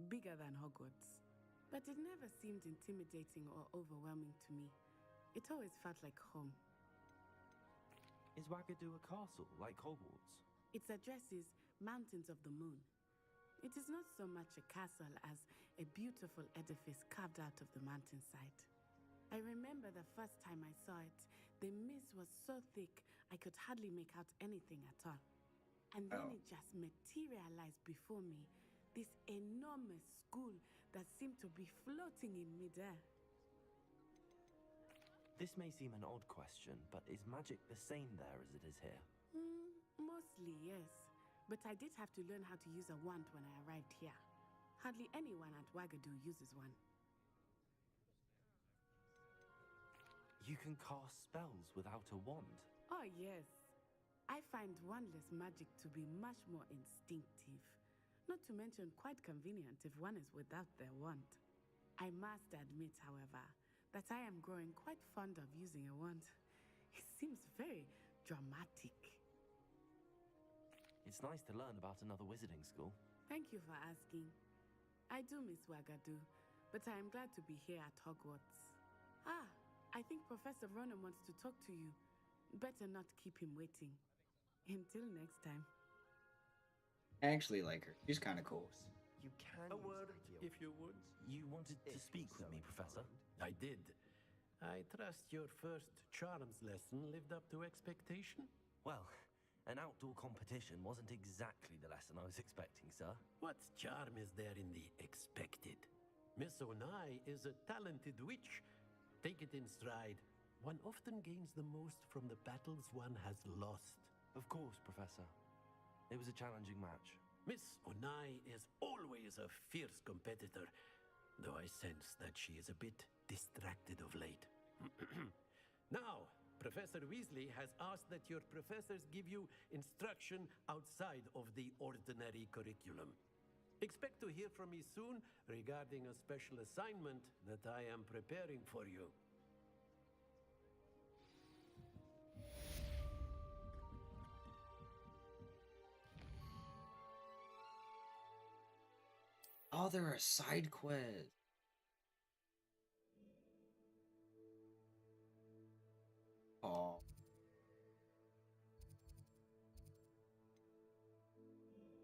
bigger than Hogwarts. But it never seemed intimidating or overwhelming to me. It always felt like home. Is Wagadu a castle, like Hogwarts? Its address is Mountains of the Moon. It is not so much a castle as a beautiful edifice carved out of the mountainside. I remember the first time I saw it, the mist was so thick I could hardly make out anything at all. And then it just materialized before me, this enormous school that seemed to be floating in midair. This may seem an odd question, but is magic the same there as it is here? Mostly, yes. But I did have to learn how to use a wand when I arrived here. Hardly anyone at Wagadu uses one. You can cast spells without a wand? Oh, yes. I find wandless magic to be much more instinctive. Not to mention quite convenient if one is without their wand. I must admit, however, that I am growing quite fond of using a wand. It seems very dramatic. It's nice to learn about another wizarding school. Thank you for asking. I do miss Wagadu, but I am glad to be here at Hogwarts. I think Professor Ronan wants to talk to you. Better not keep him waiting. Until next time. I actually like her. She's kind of cool. You can. A word, if you would. You wanted to speak with me, Professor? I did. I trust your first charms lesson lived up to expectation? Well, an outdoor competition wasn't exactly the lesson I was expecting, sir. What charm is there in the expected? Miss Onai is a talented witch. Take it in stride. One often gains the most from the battles one has lost. Of course, Professor. It was a challenging match. Miss Onai is always a fierce competitor, though I sense that she is a bit distracted of late. Now, Professor Weasley has asked that your professors give you instruction outside of the ordinary curriculum. Expect to hear from me soon regarding a special assignment that I am preparing for you. Oh, they're a side quest. Oh.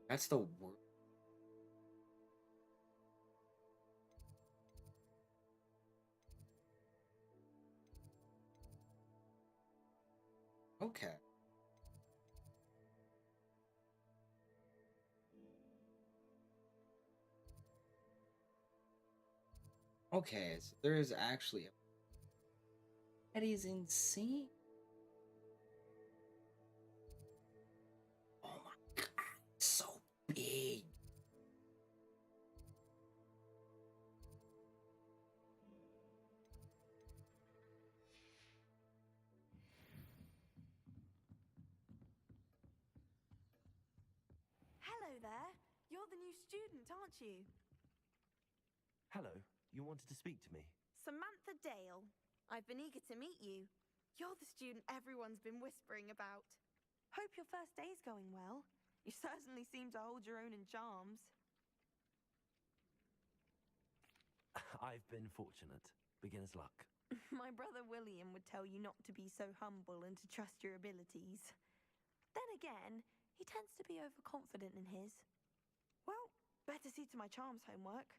That's the worst. Okay. Okay, so there is actually a... That is insane. Oh my god, it's so big. Hello there. You're the new student, aren't you? Hello, you wanted to speak to me? Samantha Dale. I've been eager to meet you. You're the student everyone's been whispering about. Hope your first day's going well. You certainly seem to hold your own in charms. I've been fortunate. Beginner's luck. My brother William would tell you not to be so humble and to trust your abilities. Then again, he tends to be overconfident in his. Well, better see to my charms homework.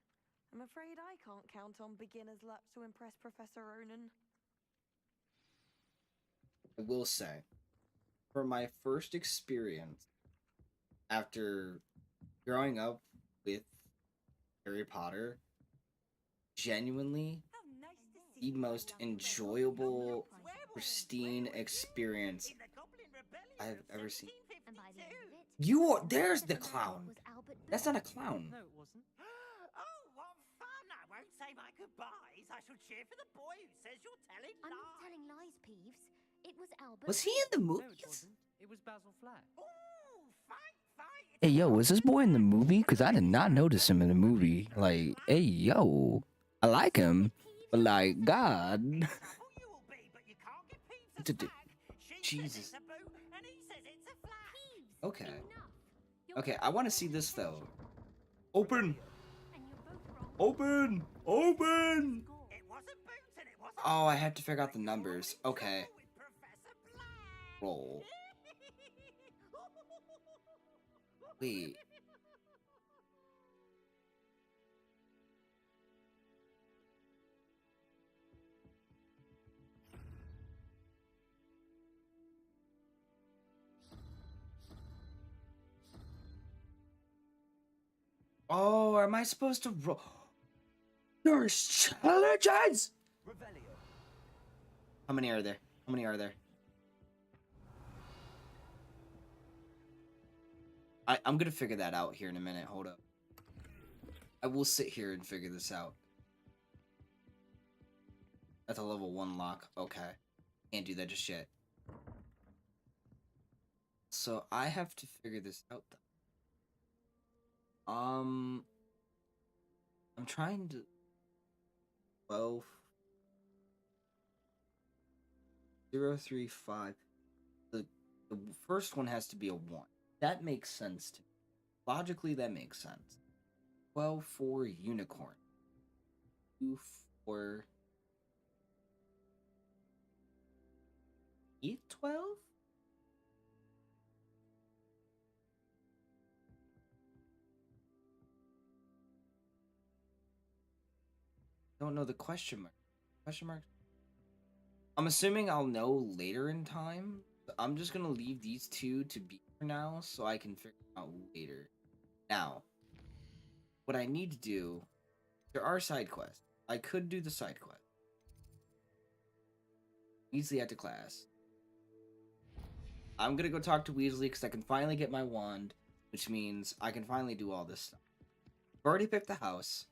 I'm afraid I can't count on beginner's luck to impress Professor Ronan. I will say, for my first experience after growing up with Harry Potter, genuinely the most enjoyable, pristine experience I've ever seen. You are, there's the clown. That's not a clown. No, it wasn't. Oh, what fun! I won't say my goodbyes. I shall cheer for the boy who says you're telling lies. I'm not telling lies, Peeves. It was Albert. Was he in the No, it movies? wasn't. It was Basil Flack. Hey yo, is this boy in the movie? Cause I did not notice him in the movie. Like, hey yo, I like him, but like, God. Jesus. Okay. Okay, I want to see this though. Open. Open. Open. Oh, I have to figure out the numbers. Okay. Roll. Wait. Oh, am I supposed to roll? There's challenges! How many are there? How many are there? I'm gonna figure that out here in a minute. Hold up. I will sit here and figure this out. That's a level 1 lock. Okay. Can't do that just yet. So I have to figure this out though. I'm trying to 12 0 3 5. The first one has to be a 1. That makes sense to me. Logically, that makes sense. 12 for unicorn. 2 for 8 12? Don't know the question mark. Question mark? I'm assuming I'll know later in time. I'm just gonna leave these two to be for now so I can figure out later. Now, what I need to do, there are side quests. I could do the side quest. Weasley at the class. I'm gonna go talk to Weasley because I can finally get my wand, which means I can finally do all this stuff. I've already picked the house.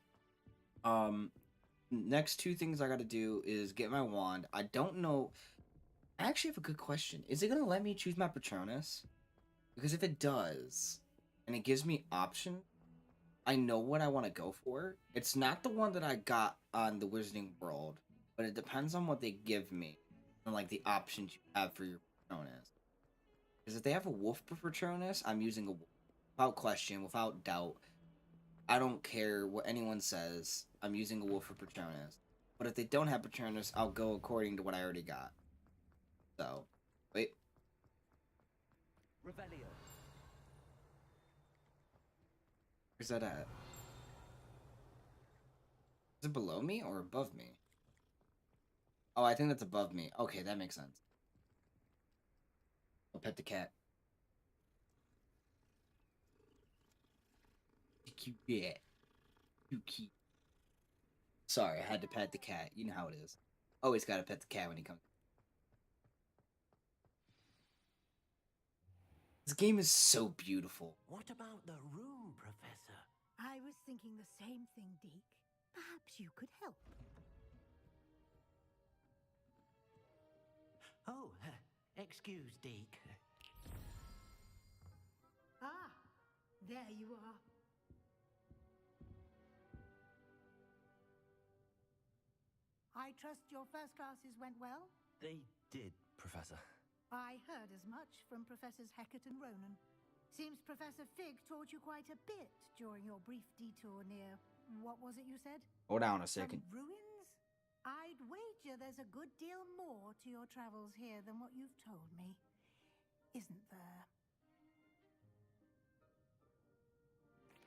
Next 2 things I gotta do is get my wand. I don't know. I actually have a good question. Is it gonna let me choose my Patronus? Because if it does, and it gives me option, I know what I want to go for. It's not the one that I got on the Wizarding World, but it depends on what they give me and like the options you have for your Patronus. Because if they have a wolf Patronus, I'm using a wolf. Without question, without doubt. I don't care what anyone says. I'm using a wolf for Patronus. But if they don't have Patronus, I'll go according to what I already got. So, wait. Revelio. Where's that at? Is it below me or above me? Oh, I think that's above me. Okay, that makes sense. I'll pet the cat. Cute cat. Too cute. Sorry, I had to pet the cat. You know how it is. Always gotta pet the cat when he comes. This game is so beautiful. What about the room, Professor? I was thinking the same thing, Deke. Perhaps you could help. Oh, excuse, Deke. Ah, there you are. I trust your first classes went well? They did, Professor. I heard as much from Professors Hecat and Ronan. Seems Professor Fig taught you quite a bit during your brief detour near... what was it you said? Hold on a second. Some ruins? I'd wager there's a good deal more to your travels here than what you've told me. Isn't there?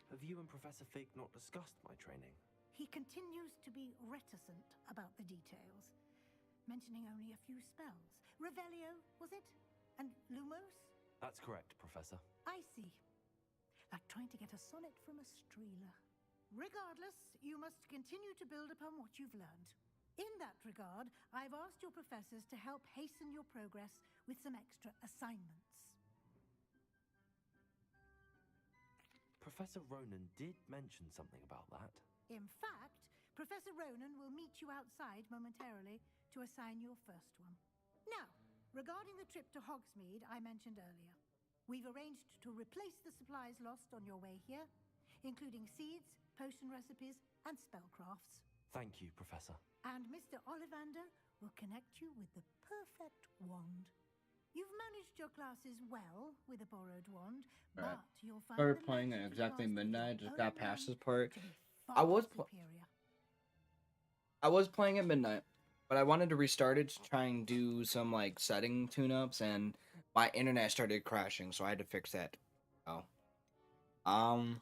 Have you and Professor Fig not discussed my training? He continues to be reticent about the details, mentioning only a few spells. Revelio, was it? And Lumos? That's correct, Professor. I see. Like trying to get a sonnet from a streeler. Regardless, you must continue to build upon what you've learned. In that regard, I've asked your professors to help hasten your progress with some extra assignments. Professor Ronan did mention something about that. In fact, Professor Ronan will meet you outside momentarily to assign your first one. Now, regarding the trip to Hogsmeade I mentioned earlier, we've arranged to replace the supplies lost on your way here, including seeds, potion recipes, and spellcrafts. Thank you, Professor. And Mr. Ollivander will connect you with the perfect wand. You've managed your classes well with a borrowed wand, Right. but you'll find Started the playing at magic to exactly grasp with midnight. your Just got own past this wand part. to be I far was superior. I was playing at midnight, but I wanted to restart it to try and do some like setting tune-ups, and my internet started crashing, so I had to fix that. Oh, I'm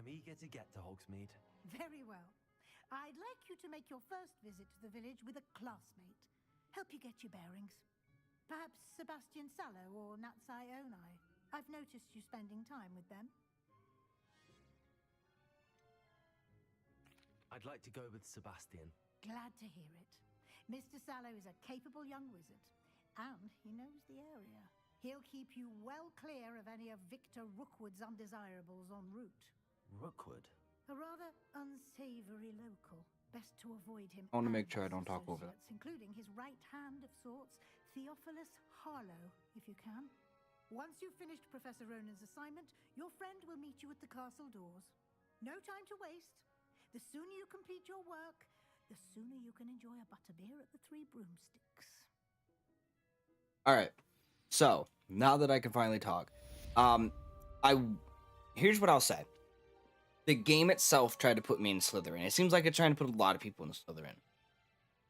eager to get to Hogsmeade. Very well. I'd like you to make your first visit to the village with a classmate. Help you get your bearings. Perhaps Sebastian Sallow or Natsai Onai. I've noticed you spending time with them. I'd like to go with Sebastian. Glad to hear it. Mr. Sallow is a capable young wizard, and he knows the area. He'll keep you well clear of any of Victor Rookwood's undesirables en route. Rookwood? A rather unsavory local. Best to avoid him. I want to make and sure I his don't talk over that. associates, including his right hand of sorts, Theophilus Harlow, if you can. Once you've finished Professor Ronan's assignment, your friend will meet you at the castle doors. No time to waste. The sooner you complete your work, the sooner you can enjoy a butterbeer at the Three Broomsticks. all right. So now that I can finally talk, here's what I'll say. The game itself tried to put me in Slytherin. It seems like it's trying to put a lot of people in Slytherin.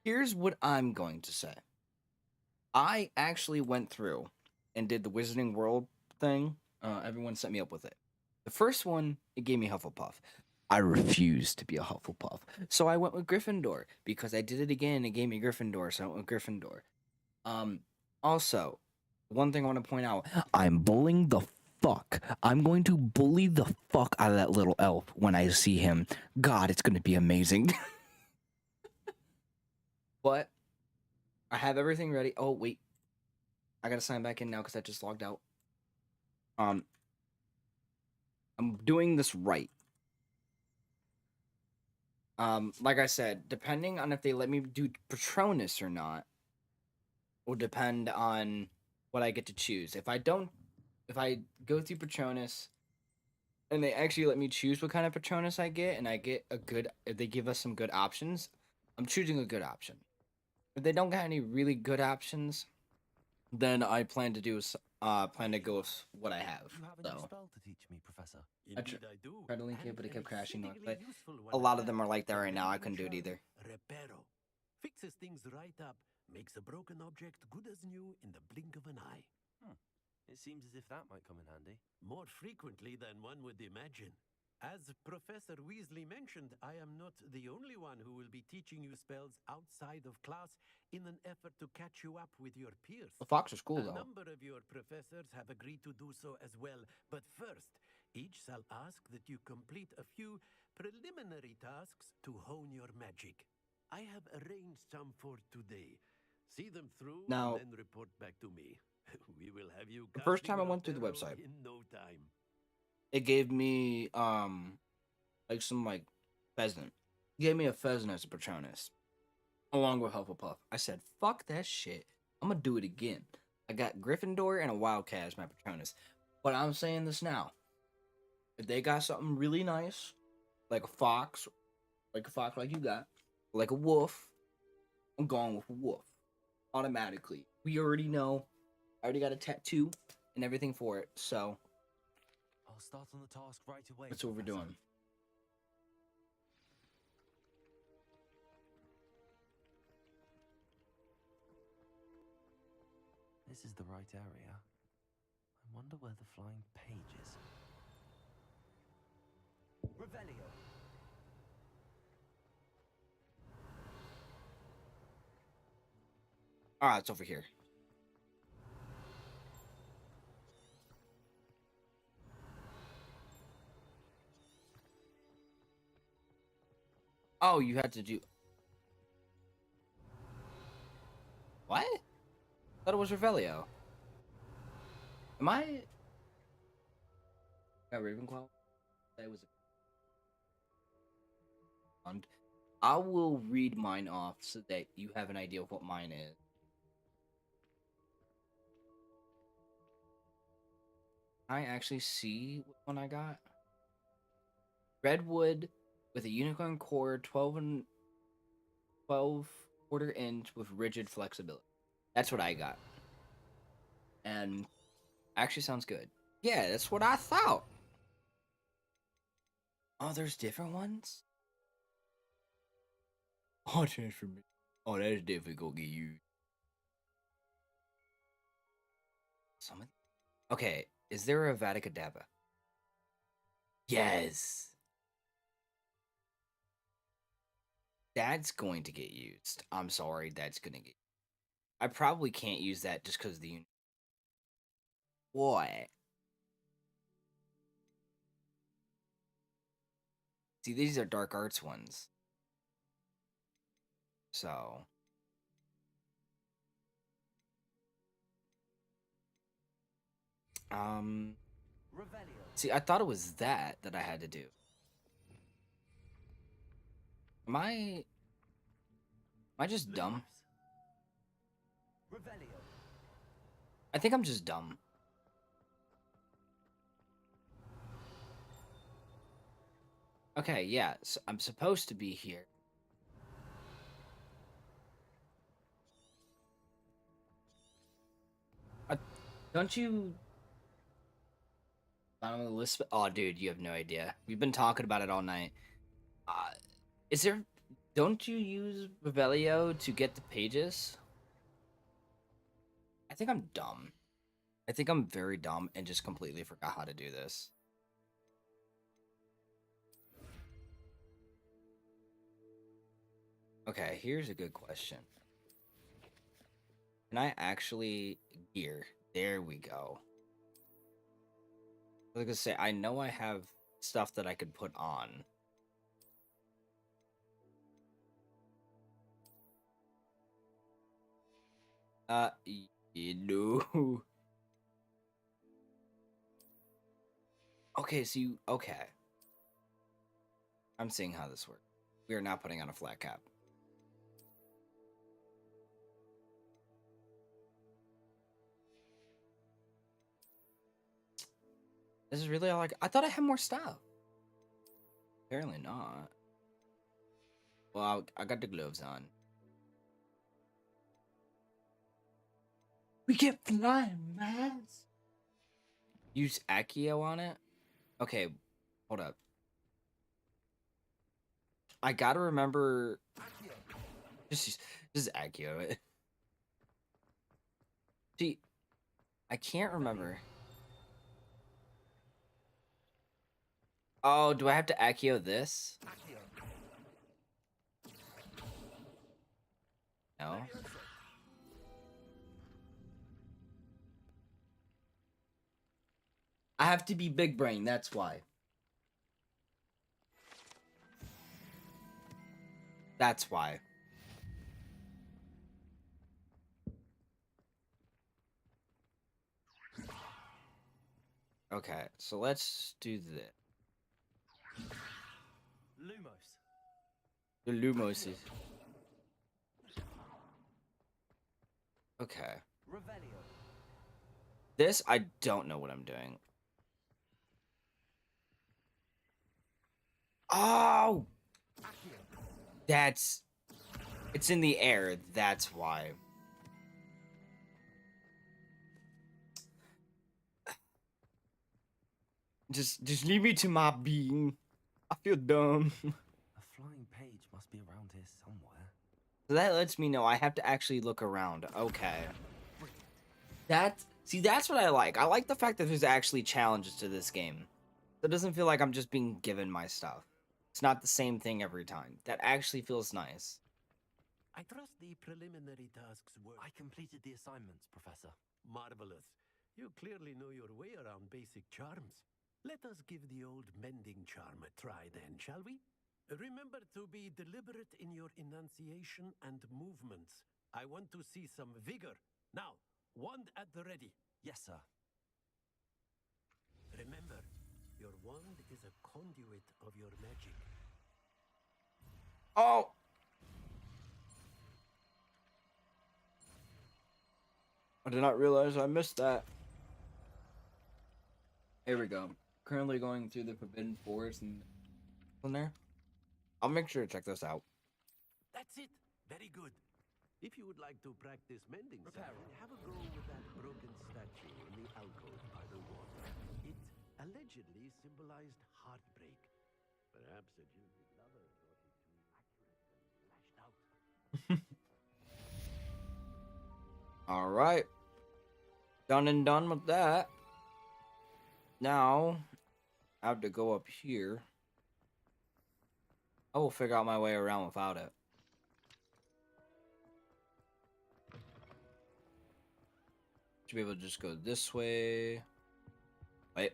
Here's what I'm going to say. I actually went through and did the Wizarding World thing. Everyone set me up with it. The first one, it gave me Hufflepuff. I refused to be a Hufflepuff. So I went with Gryffindor. Because I did it again, it gave me Gryffindor, so I went with Gryffindor. Also, one thing I want to point out, I'm bullying the fuck. I'm going to bully the fuck out of that little elf when I see him. God, it's going to be amazing. But I have everything ready. Oh, wait. I got to sign back in now because I just logged out. I'm doing this right. Like I said, depending on if they let me do Patronus or not, will depend on what I get to choose. If I go through Patronus and they actually let me choose what kind of Patronus I get, and I get if they give us some good options, I'm choosing a good option. If they don't got any really good options, then I plan to do plan to go with what I have. You have a new So spell to teach me, Professor. Indeed I do. tried to link it, And but it an kept crashing. exceedingly But useful a one lot at of them are like that The right now. I Grand couldn't do it Charm either. Reparo. Fixes things right up, makes a broken object good as new in the blink of an eye. It seems as if that might come in handy. More frequently than one would imagine. As Professor Weasley mentioned, I am not the only one who will be teaching you spells outside of class in an effort to catch you up with your peers. The Fox is cool, A though. number of your professors have agreed to do so as well, but first, each shall ask that you complete a few preliminary tasks to hone your magic. I have arranged some for today. See them through Now, and then report back to me. We will have you the first casting time I went through the Reparo website, in no time. it gave me like some like pheasant. It gave me a pheasant as a Patronus, along with Hufflepuff. I said, "Fuck that shit. I'm gonna do it again." I got Gryffindor and a Wildcat as my Patronus, but I'm saying this now. If they got something really nice, like a fox like you got, like a wolf, I'm going with a wolf automatically. We already know. I already got a tattoo and everything for it, so I'll start on the task right away. that's what we're Professor. doing. This is the right area. I wonder where the flying page is. Revelio. Alright, it's over here. Oh, you had to do... What? I thought it was Revelio. Am I... Got Ravenclaw? That was... I will read mine off so that you have an idea of what mine is. I actually see what one I got. Redwood with a unicorn core, 12 quarter inch with rigid flexibility. That's what I got. And actually sounds good. Yeah, that's what I thought. Oh, there's different ones? Oh, transformation. Oh, that's difficult to use. Some of... Okay, is there a Vadicadabra? Yes. That's going to get used. I'm sorry, that's gonna get... I probably can't use that just because the... What? See, these are dark arts ones. So... See, I thought it was that I had to do. Am I just dumb? I think I'm just dumb. Okay, yeah, so I'm supposed to be here. Don't you... Bottom of the list? Oh, dude, you have no idea. We've been talking about it all night. Is there... Don't you use Revelio to get the pages? I think I'm dumb. I think I'm very dumb and just completely forgot how to do this. Okay, here's a good question. Can I actually... Gear. There we go. I was gonna say, I know I have stuff that I could put on. No. Okay, so you... Okay. I'm seeing how this works. We are not putting on a flat cap. This is really all I thought I had more stuff. Apparently not. Well, I got the gloves on. We get flying, man. Use Accio on it? Okay, hold up. I gotta remember. Just Accio it. See, I can't remember. Oh, do I have to Accio this? No. I have to be big brain, that's why. That's why. Okay, so let's do this. Lumos. The Lumoses. Okay. Revelio. This, I don't know what I'm doing. Oh! That's... It's in the air, that's why. Just leave me to my being. I feel dumb. A flying page must be around here somewhere. So that lets me know I have to actually look around. Okay. That's what I like. I like the fact that there's actually challenges to this game. It doesn't feel like I'm just being given my stuff. It's not the same thing every time. That actually feels nice. I trust the preliminary tasks were... I completed the assignments, Professor. Marvelous. You clearly know your way around basic charms. Let us give the old mending charm a try then, shall we? Remember to be deliberate in your enunciation and movements. I want to see some vigor. Now, wand at the ready. Yes, sir. Remember, your wand is a conduit of your magic. Oh! I did not realize I missed that. Here we go. Currently going through the Forbidden Forest and in there. I'll make sure to check this out. That's it. Very good. If you would like to practice mending, have a go with that broken statue in the alcove by the water. It allegedly symbolized heartbreak. Perhaps a jilted lover thought it too accurate and lashed out. All right. Done and done with that. Now, I have to go up here. I will figure out my way around without it. Should be able to just go this way. Wait.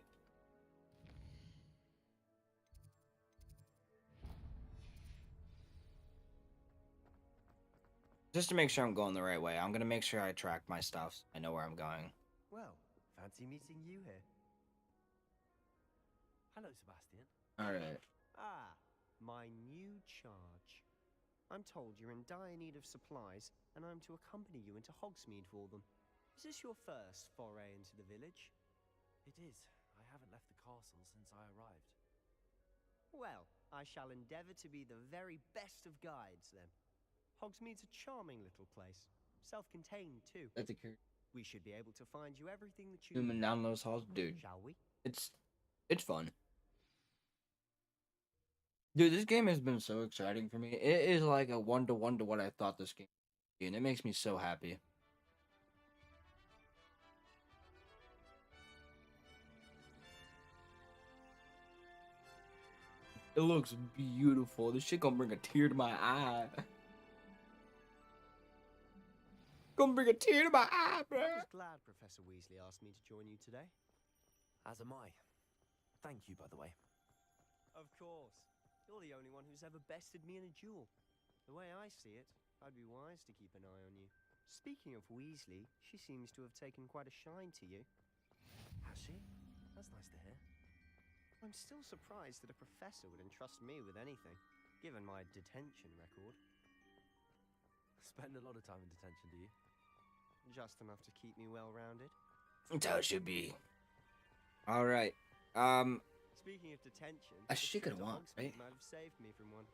Just to make sure I'm going the right way, I'm gonna make sure I track my stuff so I know where I'm going. Well, fancy meeting you here. Hello, Sebastian. Alright. Ah, my new charge. I'm told you're in dire need of supplies, and I'm to accompany you into Hogsmeade for them. Is this your first foray into the village? It is. I haven't left the castle since I arrived. Well, I shall endeavor to be the very best of guides, then. Hogsmeade's a charming little place. Self-contained, too. That's a character. We should be able to find you everything that you Human need. down those halls, dude. Shall we? It's fun. Dude, this game has been so exciting for me. It is like a 1-to-1 to what I thought this game would be, and it makes me so happy. It looks beautiful. This shit gonna bring a tear to my eye. Gonna bring a tear to my eye, bro. I was glad Professor Weasley asked me to join you today. As am I. Thank you, by the way. Of course. You're the only one who's ever bested me in a duel. The way I see it, I'd be wise to keep an eye on you. Speaking of Weasley, she seems to have taken quite a shine to you. Has she? That's nice to hear. I'm still surprised that a professor would entrust me with anything, given my detention record. Spend a lot of time in detention, do you? Just enough to keep me well-rounded. That's how it should be. Alright. Speaking of detention, I should get a wand, right? might have saved me from one.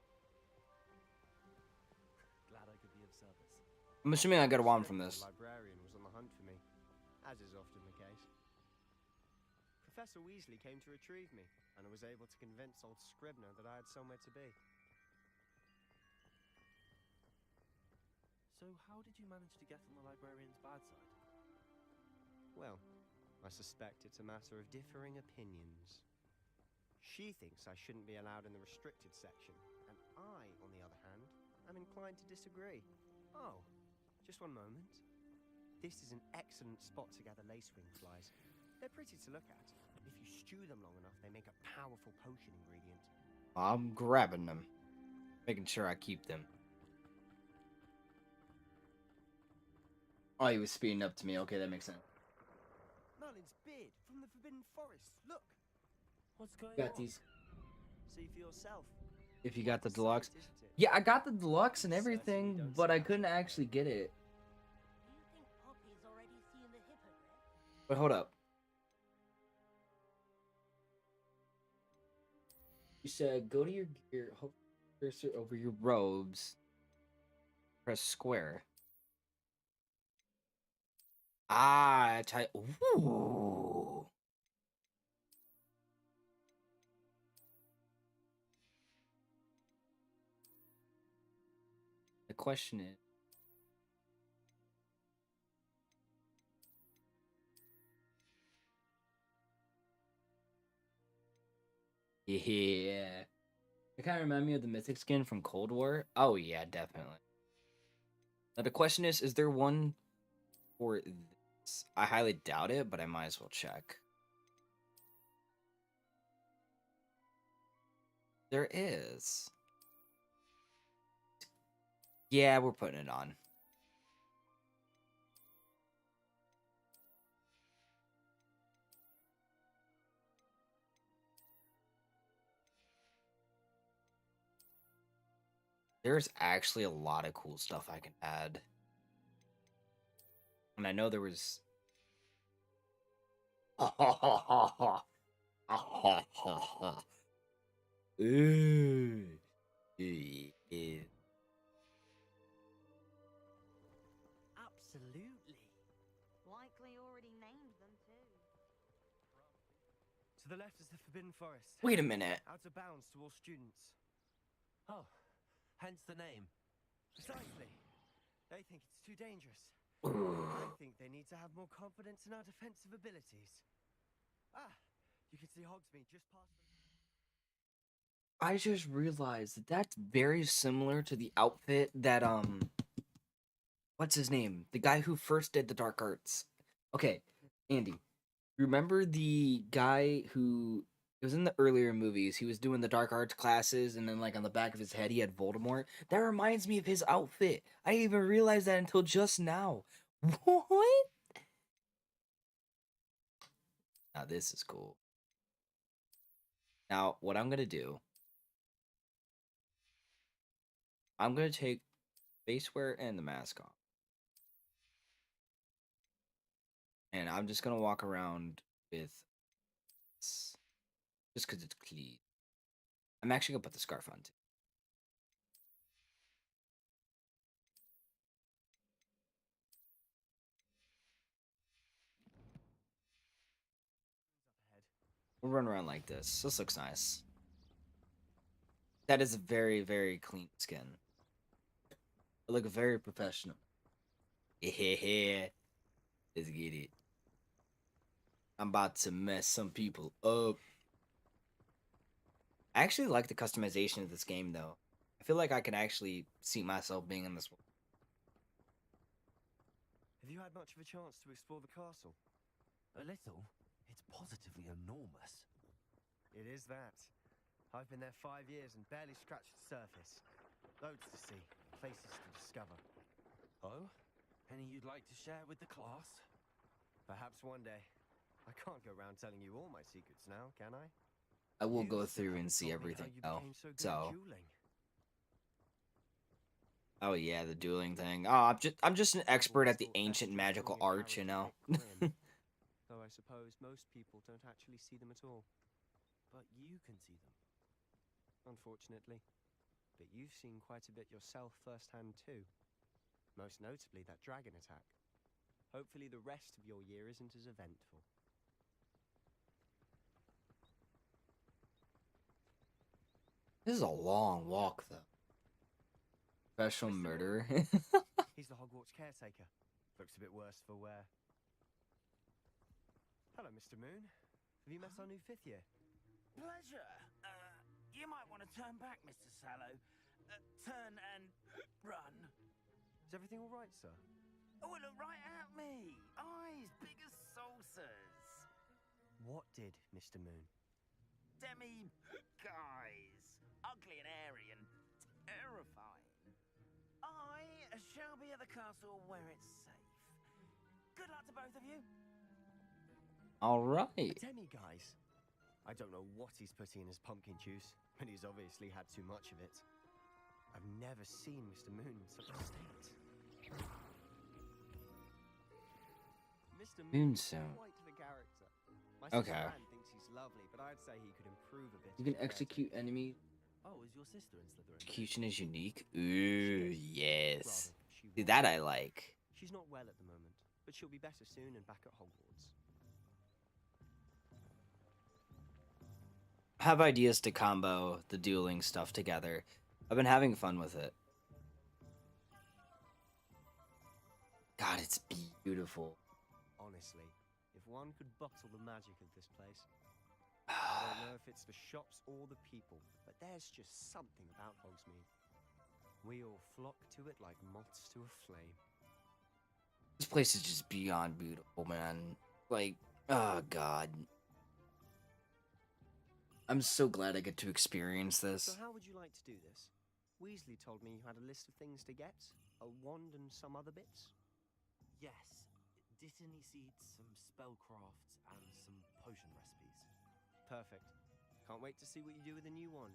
Glad I could be of service. I'm assuming I got a wand from this. The librarian was on the hunt for me, as is often the case. Professor Weasley came to retrieve me, and I was able to convince old Scribner that I had somewhere to be. So how did you manage to get on the librarian's bad side? Well, I suspect it's a matter of differing opinions. She thinks I shouldn't be allowed in the restricted section, and I, on the other hand, am inclined to disagree. Oh, just one moment. This is an excellent spot to gather lacewing flies. They're pretty to look at. If you stew them long enough, they make a powerful potion ingredient. I'm grabbing them. Making sure I keep them. Oh, he was speeding up to me. Okay, that makes sense. Merlin's beard from the Forbidden Forest. Look! What's going Got on? these. See for yourself. If you got the deluxe. Yeah, I got the deluxe and everything, but I couldn't actually get it. But hold up. You said go to your gear, hover cursor over your robes, press square. Ah, type. Ooh. The question is. Yeah. It kind of reminds me of the Mythic skin from Cold War. Oh, yeah, definitely. Now, the question is there one for this? I highly doubt it, but I might as well check. There is. Yeah, we're putting it on. There's actually a lot of cool stuff I can add. And I know there was... Ooh. Yeah. Absolutely. Likely already named them too. To the left is the Forbidden Forest. Wait a minute. Out of bounds to all students. Oh, hence the name. Precisely. They think it's too dangerous. I think they need to have more confidence in our defensive abilities. Ah, you can see Hogsmeade just past them. I just realized that that's very similar to the outfit that, what's his name? The guy who first did the dark arts. Okay, Andy, remember the guy who... It was in the earlier movies. He was doing the dark arts classes, and then, like, on the back of his head, he had Voldemort. That reminds me of his outfit. I didn't even realize that until just now. What? Now, this is cool. Now, what I'm going to do... I'm going to take facewear and the mask off. And I'm just going to walk around with this. Just because it's clean. I'm actually going to put the scarf on, too. We'll run around like this. This looks nice. That is a very, very clean skin. I look very professional. Yeah, let's get it. I'm about to mess some people up. I actually like the customization of this game, though. I feel like I can actually see myself being in this one. Have you had much of a chance to explore the castle? A little. It's positively enormous. It is that. I've been there 5 years and barely scratched the surface. Loads to see, places to discover. Oh? Any you'd like to share with the class? Perhaps one day. I can't go around telling you all my secrets now, can I? I will go through and see everything, though. So. Oh yeah, the dueling thing. Oh, I'm just an expert at the ancient magical arts, you know. Though I suppose most people don't actually see them at all. But you can see them. Unfortunately. But you've seen quite a bit yourself firsthand too. Most notably that dragon attack. Hopefully the rest of your year isn't as eventful. This is a long walk, though. Professional murderer. He's the Hogwarts caretaker. Looks a bit worse for wear. Hello, Mr. Moon. Have you met our new 5th year? Pleasure. You might want to turn back, Mr. Sallow. Turn and run. Is everything all right, sir? Oh, look right at me. Eyes big as saucers. What did, Mr. Moon? Guys. Ugly and airy and terrifying. I shall be at the castle where it's safe. Good luck to both of you. All right. Guys. I don't know what he's putting in his pumpkin juice, but he's obviously had too much of it. I've never seen Mr. Moon in such a state. Mr. Moon is quite the character. My sister Anne thinks he's lovely, but I'd say he could improve a bit. You can execute enemies. Oh, is your sister in Slytherin? Execution is unique. Ooh, yes. See, that I like. She's not well at the moment, but she'll be better soon and back at Hogwarts. Have ideas to combo the dueling stuff together. I've been having fun with it. God, it's beautiful. Honestly, if one could bottle the magic of this place. I don't know if it's the shops or the people, but there's just something about Hogsmeade. We all flock to it like moths to a flame. This place is just beyond beautiful, man. Like, oh God. I'm so glad I get to experience this. So how would you like to do this? Weasley told me you had a list of things to get. A wand and some other bits. Yes. Dittany seeds, some spellcrafts, and some potion recipes. Perfect. Can't wait to see what you do with the new wand.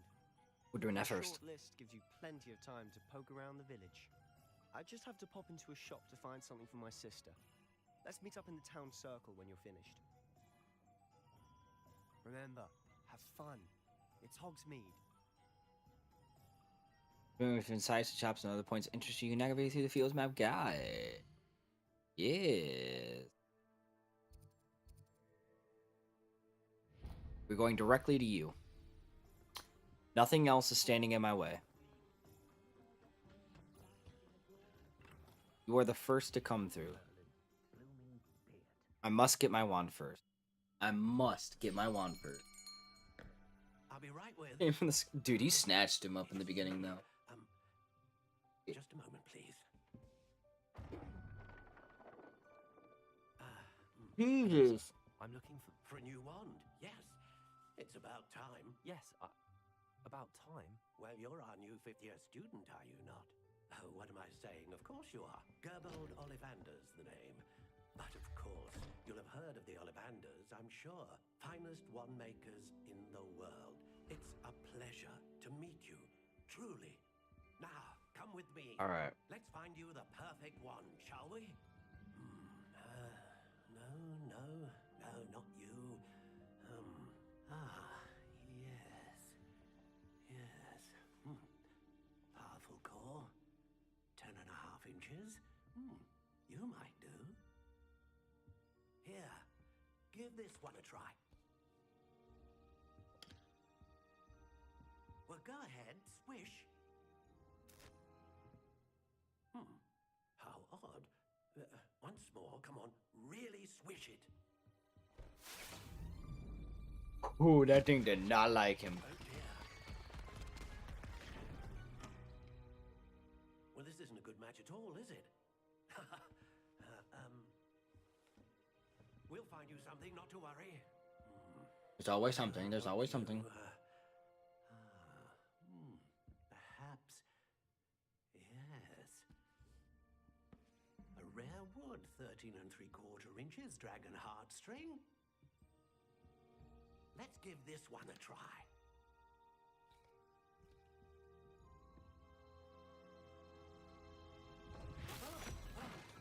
We're doing that A first. short list gives you plenty of time to poke around the village. I just have to pop into a shop to find something for my sister. Let's meet up in the town circle when you're finished. Remember, have fun. It's Hogsmeade. With insights, shops, and other points of interest, you can navigate through the Fields Map Guide. Yes. We're going directly to you. Nothing else is standing in my way. You are the first to come through. I must get my wand first. I must get my wand first. I'll be right with. Dude, he snatched him up in the beginning, though. Just a moment, please. Jesus. I'm looking for a new wand. Yes, it's about time. Yes, about time. Well, you're our new 5th year student, are you not? Oh, what am I saying? Of course you are. Gerbold Ollivander's the name. But of course, you'll have heard of the Ollivanders, I'm sure. Finest wand makers in the world. It's a pleasure to meet you, truly. Now, come with me. All right. Let's find you the perfect wand, shall we? No, not you. Yes. Powerful core. 10.5 inches. You might do. Here, give this one a try. Well, go ahead, swish. How odd. Once more, come on, really swish it. Ooh, that thing did not like him. Oh dear. Well, this isn't a good match at all, is it? We'll find you something, not to worry. There's always something. There's always something. Perhaps. Yes. A rare wood, 13 3/4 inches, dragon heartstring. Let's give this one a try.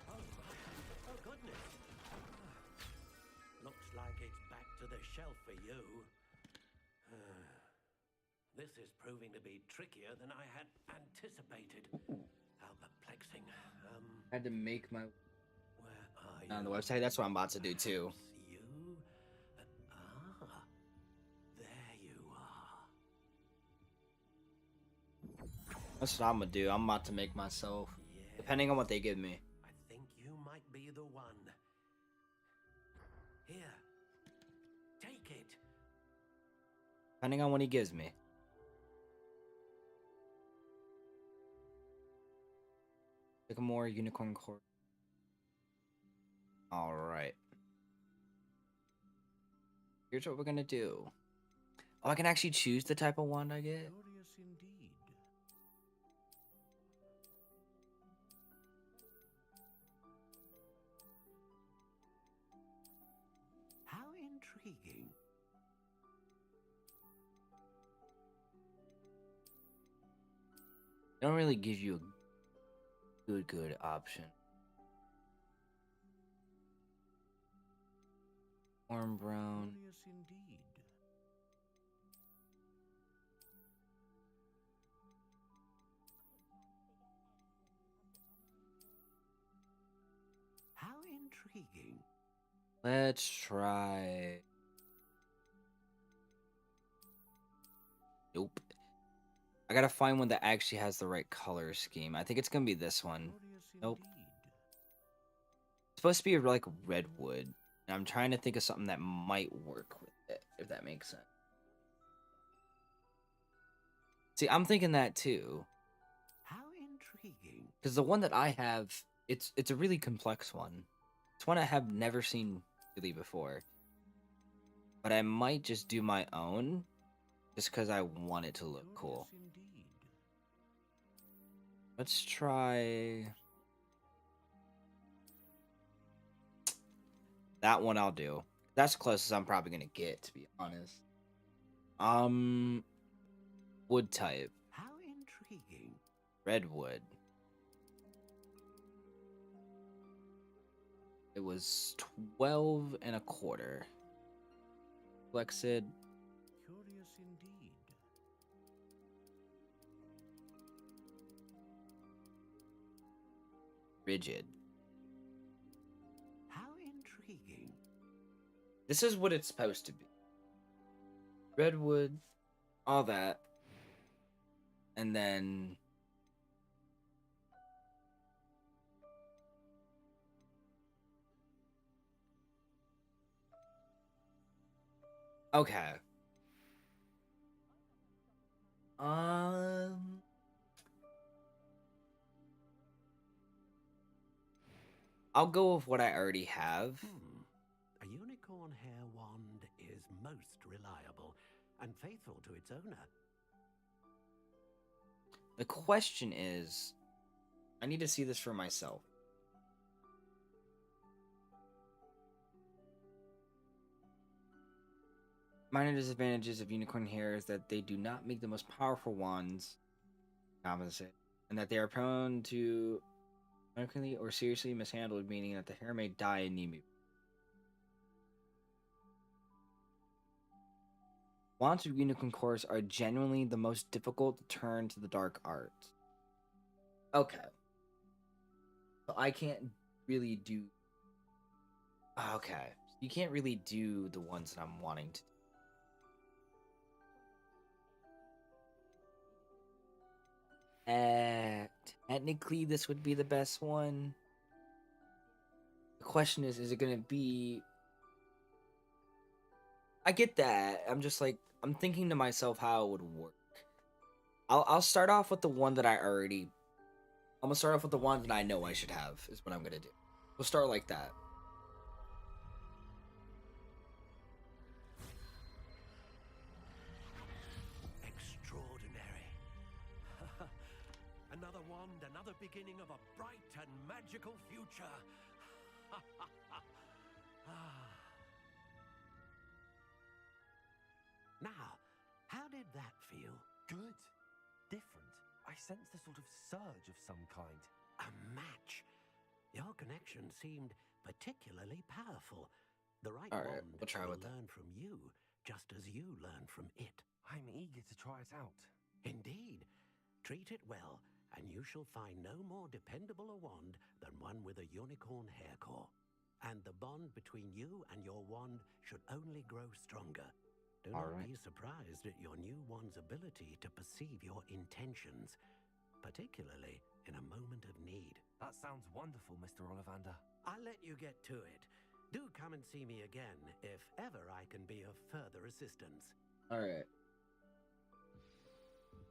Oh, goodness. Looks like it's back to the shelf for you. This is proving to be trickier than I had anticipated. How perplexing. I had to make my... Where are you? On the website, that's what I'm about to do, too. You? There you are. That's what I'm gonna do. I'm about to make myself, depending on what they give me. I think you might be the one. Here, take it. Depending on what he gives me. Pick a more unicorn core. Alright. Here's what we're gonna do. Oh, I can actually choose the type of wand I get? Curious indeed. How intriguing. They don't really give you a good option. Warm brown. Curious indeed. How intriguing. Let's try. Nope. I gotta find one that actually has the right color scheme. I think it's gonna be this one. Nope. It's supposed to be like redwood. And I'm trying to think of something that might work with it, if that makes sense. See, I'm thinking that too. How intriguing. Because the one that I have, it's a really complex one. It's one I have never seen really before. But I might just do my own, just because I want it to look cool. Let's try... that one I'll do. That's the closest I'm probably going to get, to be honest. Wood type. How intriguing. Redwood. It was 12 and a quarter. Flexed. Curious indeed. Rigid. How intriguing. This is what it's supposed to be. Redwood. All that. And then... okay. I'll go with what I already have. A unicorn hair wand is most reliable and faithful to its owner. The question is, I need to see this for myself. Minor disadvantages of unicorn hair is that they do not make the most powerful wands compensate, and that they are prone to chronically or seriously mishandled, meaning that the hair may die and need me. Wands with unicorn cores are genuinely the most difficult to turn to the dark arts. Okay. So I can't really do... okay. You can't really do the ones that I'm wanting to do. Technically, this would be the best one. The question is it going to be... I get that. I'm just like, I'm thinking to myself how it would work. I'll start off with the one that I already... I'm going to start off with the one that I know I should have, is what I'm going to do. We'll start like that. Extraordinary. Another wand, another beginning of a bright and magical future. Now, how did that feel? Good. Different. I sensed a sort of surge of some kind. A match. Your connection seemed particularly powerful. The right Alright, wand we'll try will with that. learn from you, just as you learn from it. I'm eager to try it out. Indeed. Treat it well, and you shall find no more dependable a wand than one with a unicorn hair core. And the bond between you and your wand should only grow stronger. Do not be surprised at your new wand's ability to perceive your intentions. particularly in a moment of need. That sounds wonderful, Mr. Ollivander. I'll let you get to it. Do come and see me again if ever I can be of further assistance. All right.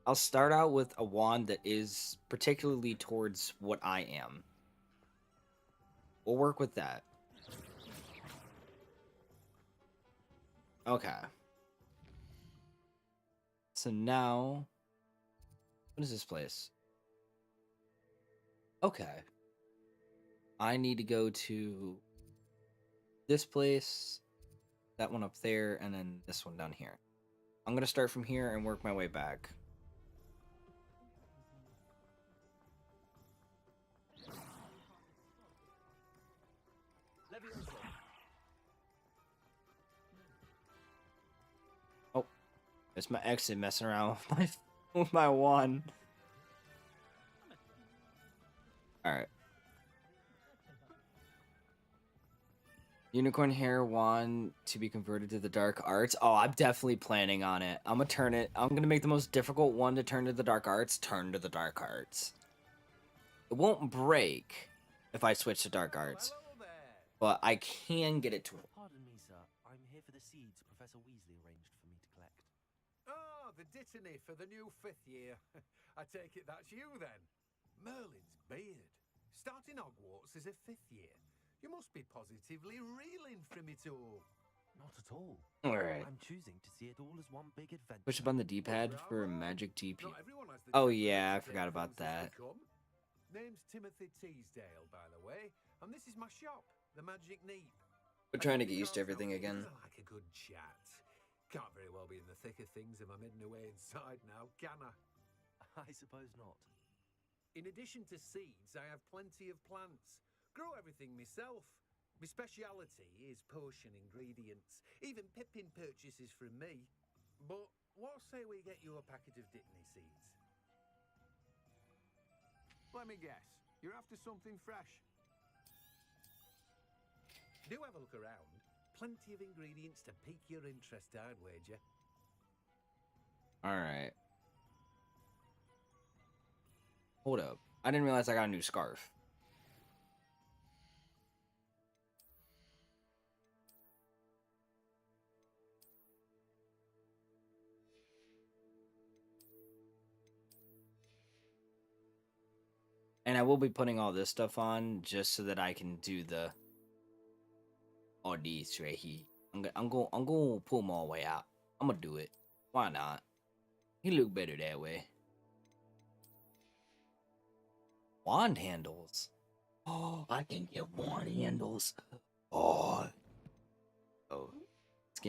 I'll start out with a wand that is particularly towards what I am. We'll work with that. Okay. So now, what is this place? Okay. I need to go to this place, that one up there, and then this one down here. I'm going to start from here and work my way back. Oh, it's my exit messing around with my wand. Alright. Unicorn hair wand to be converted to the dark arts. Oh, I'm definitely planning on it. I'm gonna turn it. I'm gonna make the most difficult one to turn to the dark arts. Turn to the dark arts. It won't break if I switch to dark arts, but I can get it to. Pardon me, sir. I'm here for the seeds Professor Weasley arranged for me to collect. Oh, the dittany for the new 5th year. I take it that's you then. Merlin's beard. Starting Hogwarts as a 5th year. You must be positively reeling from it all. Not at all. Alright. I'm choosing to see it all as one big adventure. Push up on the D-pad for magic DP. Oh yeah, I forgot about that. Name's Timothy Teasdale, by the way, and this is my shop, the Magic Neep. We're trying to get used to everything again. I like a good chat. Can't very well be in the thick of things if I'm hidden away inside now, can I? I suppose not. In addition to seeds, I have plenty of plants. Grow everything myself. My speciality is potion ingredients. Even Pippin purchases from me. But what say we get you a packet of Dittany seeds? Let me guess. You're after something fresh. Do have a look around. Plenty of ingredients to pique your interest, I'd wager. Alright. Hold up. I didn't realize I got a new scarf. And I will be putting all this stuff on just so that I can do the all these right here. I'm gonna pull them all the way out. I'm gonna do it. Why not? He look better that way. Wand handles. Oh, I can get wand handles. Oh, this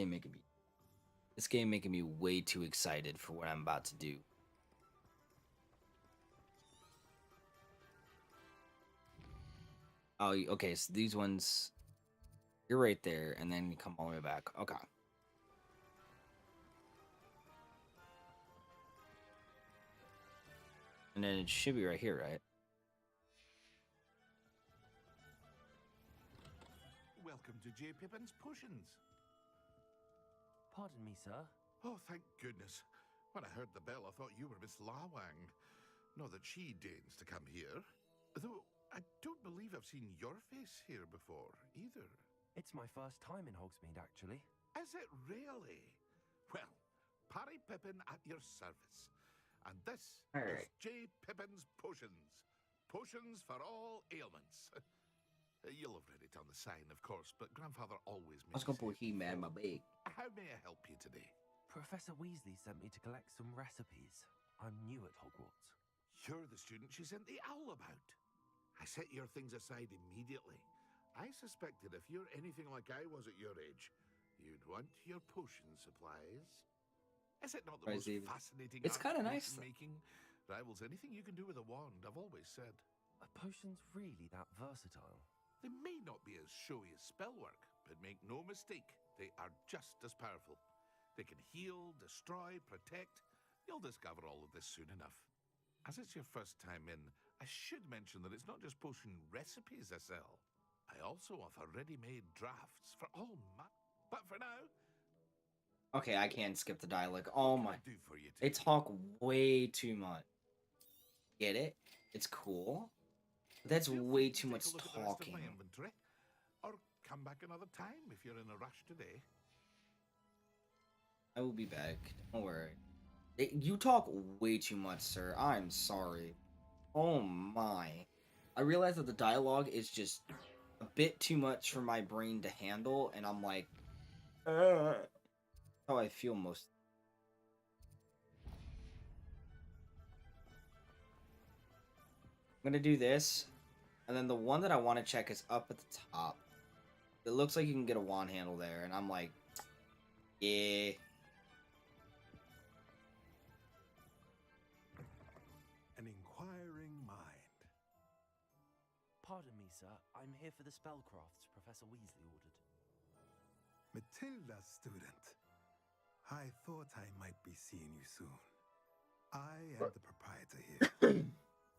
game making me way too excited for what I'm about to do. Oh, okay, so these ones, you're right there, and then you come all the way back. Okay. And then it should be right here, right? Welcome to J. Pippin's Potions. Pardon me, sir. Oh, thank goodness. When I heard the bell, I thought you were Miss Lawang. Not that she deigns to come here. Though, I don't believe I've seen your face here before, either. It's my first time in Hogsmeade, actually. Is it really? Well, Parry Pippin at your service. And this is J. Pippin's Potions. Potions for all ailments. You'll have read it on the sign, of course, but Grandfather always makes gonna put him in my bag. How may I help you today? Professor Weasley sent me to collect some recipes. I'm new at Hogwarts. You're the student she sent the owl about. I set your things aside immediately. I suspected if you're anything like I was at your age, you'd want your potion supplies. Is it not the most fascinating It's kind of nice. making? Rivals anything you can do with a wand, I've always said. Are potions really that versatile? They may not be as showy as spellwork, but make no mistake, they are just as powerful. They can heal, destroy, protect. You'll discover all of this soon enough. As it's your first time in, I should mention that it's not just potion recipes I sell. I also offer ready-made drafts for all But for now... Okay, I can't skip the dialogue. Oh my... They talk way too much. get it. It's cool. But that's way too much Take a look at the rest of talking. my inventory, or come back another time if you're in a rush today. I will be back. Don't worry. You talk way too much, sir. I'm sorry. Oh my. I realize that the dialogue is just a bit too much for my brain to handle, and I'm like, how I feel most. I'm gonna do this, and then the one that I want to check is up at the top. It looks like you can get a wand handle there, and I'm like, yeah. An inquiring mind. Pardon me, sir. I'm here for the spellcrafts Professor Weasley ordered. Matilda, student. I thought I might be seeing you soon. I am the proprietor here,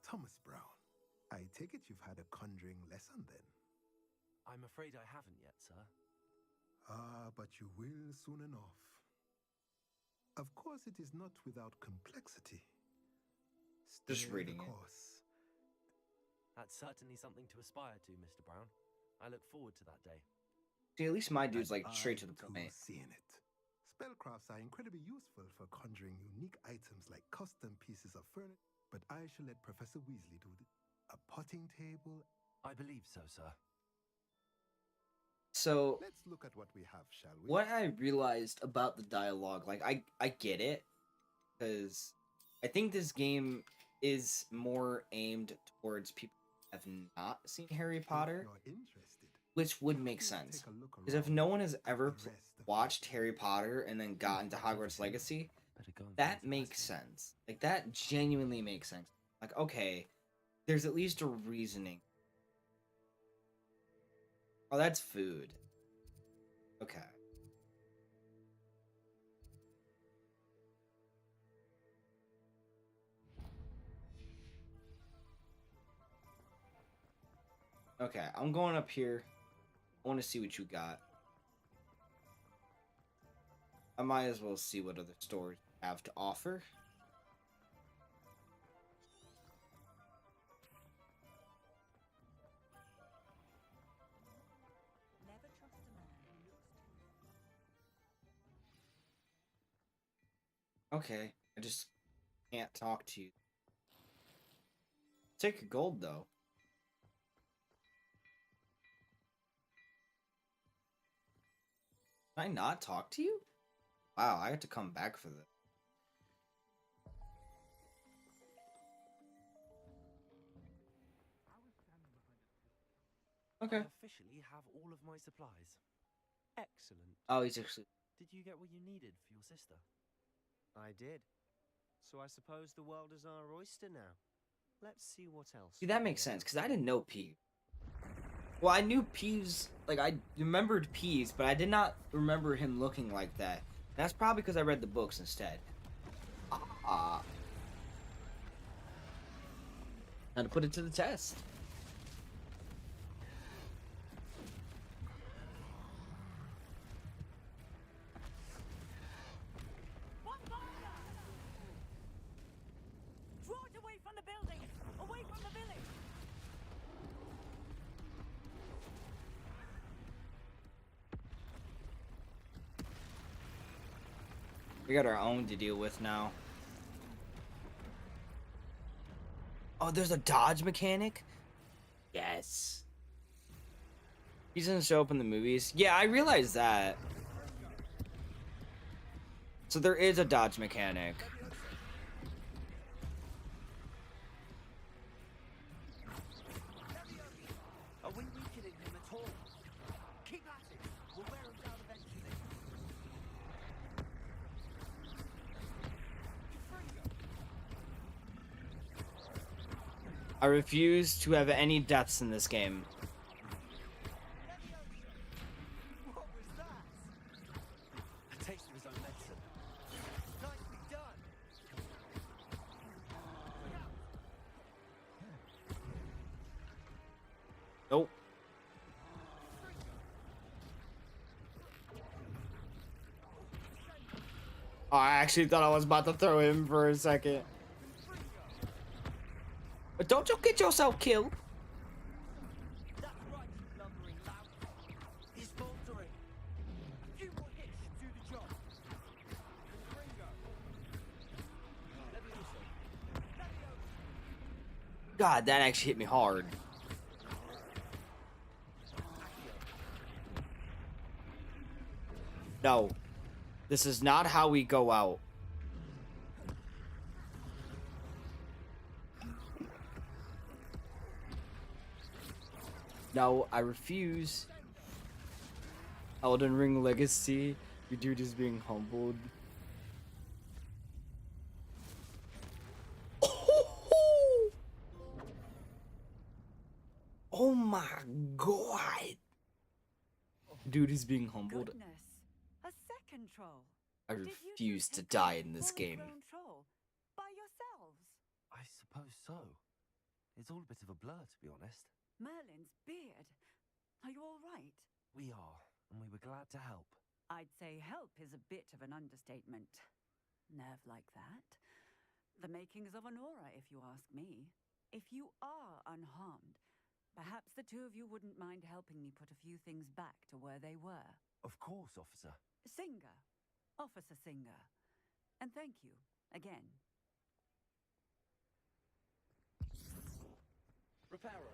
Thomas Brown. I take it you've had a conjuring lesson then? I'm afraid I haven't yet, sir. Ah, but you will soon enough. Of course, it is not without complexity. Just Stay reading the it. course. That's certainly something to aspire to, Mr. Brown. I look forward to that day. See, at least my dude's like And straight to I, the too, point. seeing it. Spellcrafts are incredibly useful for conjuring unique items like custom pieces of furniture, but I shall let Professor Weasley do it. A potting table. I believe so, sir. So Let's look at what we have, shall we? what I realized about the dialogue, like I get it, because I think this game is more aimed towards people who have not seen Harry Potter, If you're interested, which would make sense. Because if no one has ever watched Harry Potter and then got into Hogwarts Legacy, that makes sense. Like that genuinely makes sense. Like, okay, there's at least a reasoning. Oh, that's food. Okay. Okay, I'm going up here. I want to see what you got. I might as well see what other stores have to offer. Never trust a man who looks too. Okay, I just can't talk to you. Take your gold, though. Can I not talk to you? Wow, I have to come back for this. Okay. I officially have all of my supplies. Excellent. Oh, he's actually... Did you get what you needed for your sister? I did. So I suppose the world is our oyster now. Let's see what else. See, that makes sense, because I didn't know Peeves. Well, I knew Peeves, like, I remembered Peeves, but I did not remember him looking like that. That's probably because I read the books instead. Ah. Time to put it to the test. Draw it away from the building! Away from the village! We got our own to deal with now. Oh, there's a dodge mechanic? Yes. He doesn't show up in the movies. Yeah, I realized that. So there is a dodge mechanic. Are we weakening him at all? Keep at it. We'll wear him down eventually. I refuse to have any deaths in this game. What was that? A taste of his own medicine. Nicely done. Nope. Oh, I actually thought I was about to throw him for a second. Don't you get yourself killed. That's right, you lumbering lout. He's faltering. A few more hits should do the job. And Ringo. Leviosa. Leviosa. God, that actually hit me hard. No. This is not how we go out. No, I refuse. Elden Ring Legacy. Your dude is being humbled. Oh my god. Dude is being humbled. Goodness. A second troll. I Did you refuse to just take die on in a this game. full-grown troll by yourselves? I suppose so. It's all a bit of a blur, to be honest. Merlin's beard. Are you all right? We are, and we were glad to help. I'd say help is a bit of an understatement. Nerve like that. The makings of an aura, if you ask me. If you are unharmed, perhaps the two of you wouldn't mind helping me put a few things back to where they were. Of course, officer. Singer. Officer Singer. And thank you, again. Reparo.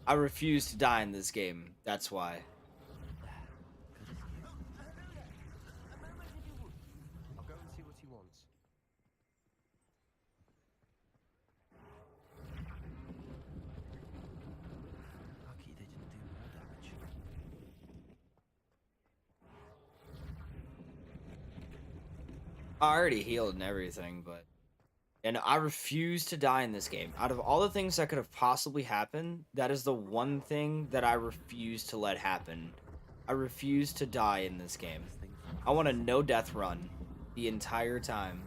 I refuse to die in this game. That's why. I'll go and see what he wants. Lucky they didn't do more damage. I already healed and everything, but... And I refuse to die in this game. Out of all the things that could have possibly happened, that is the one thing that I refuse to let happen. I refuse to die in this game. I want a no-death run the entire time.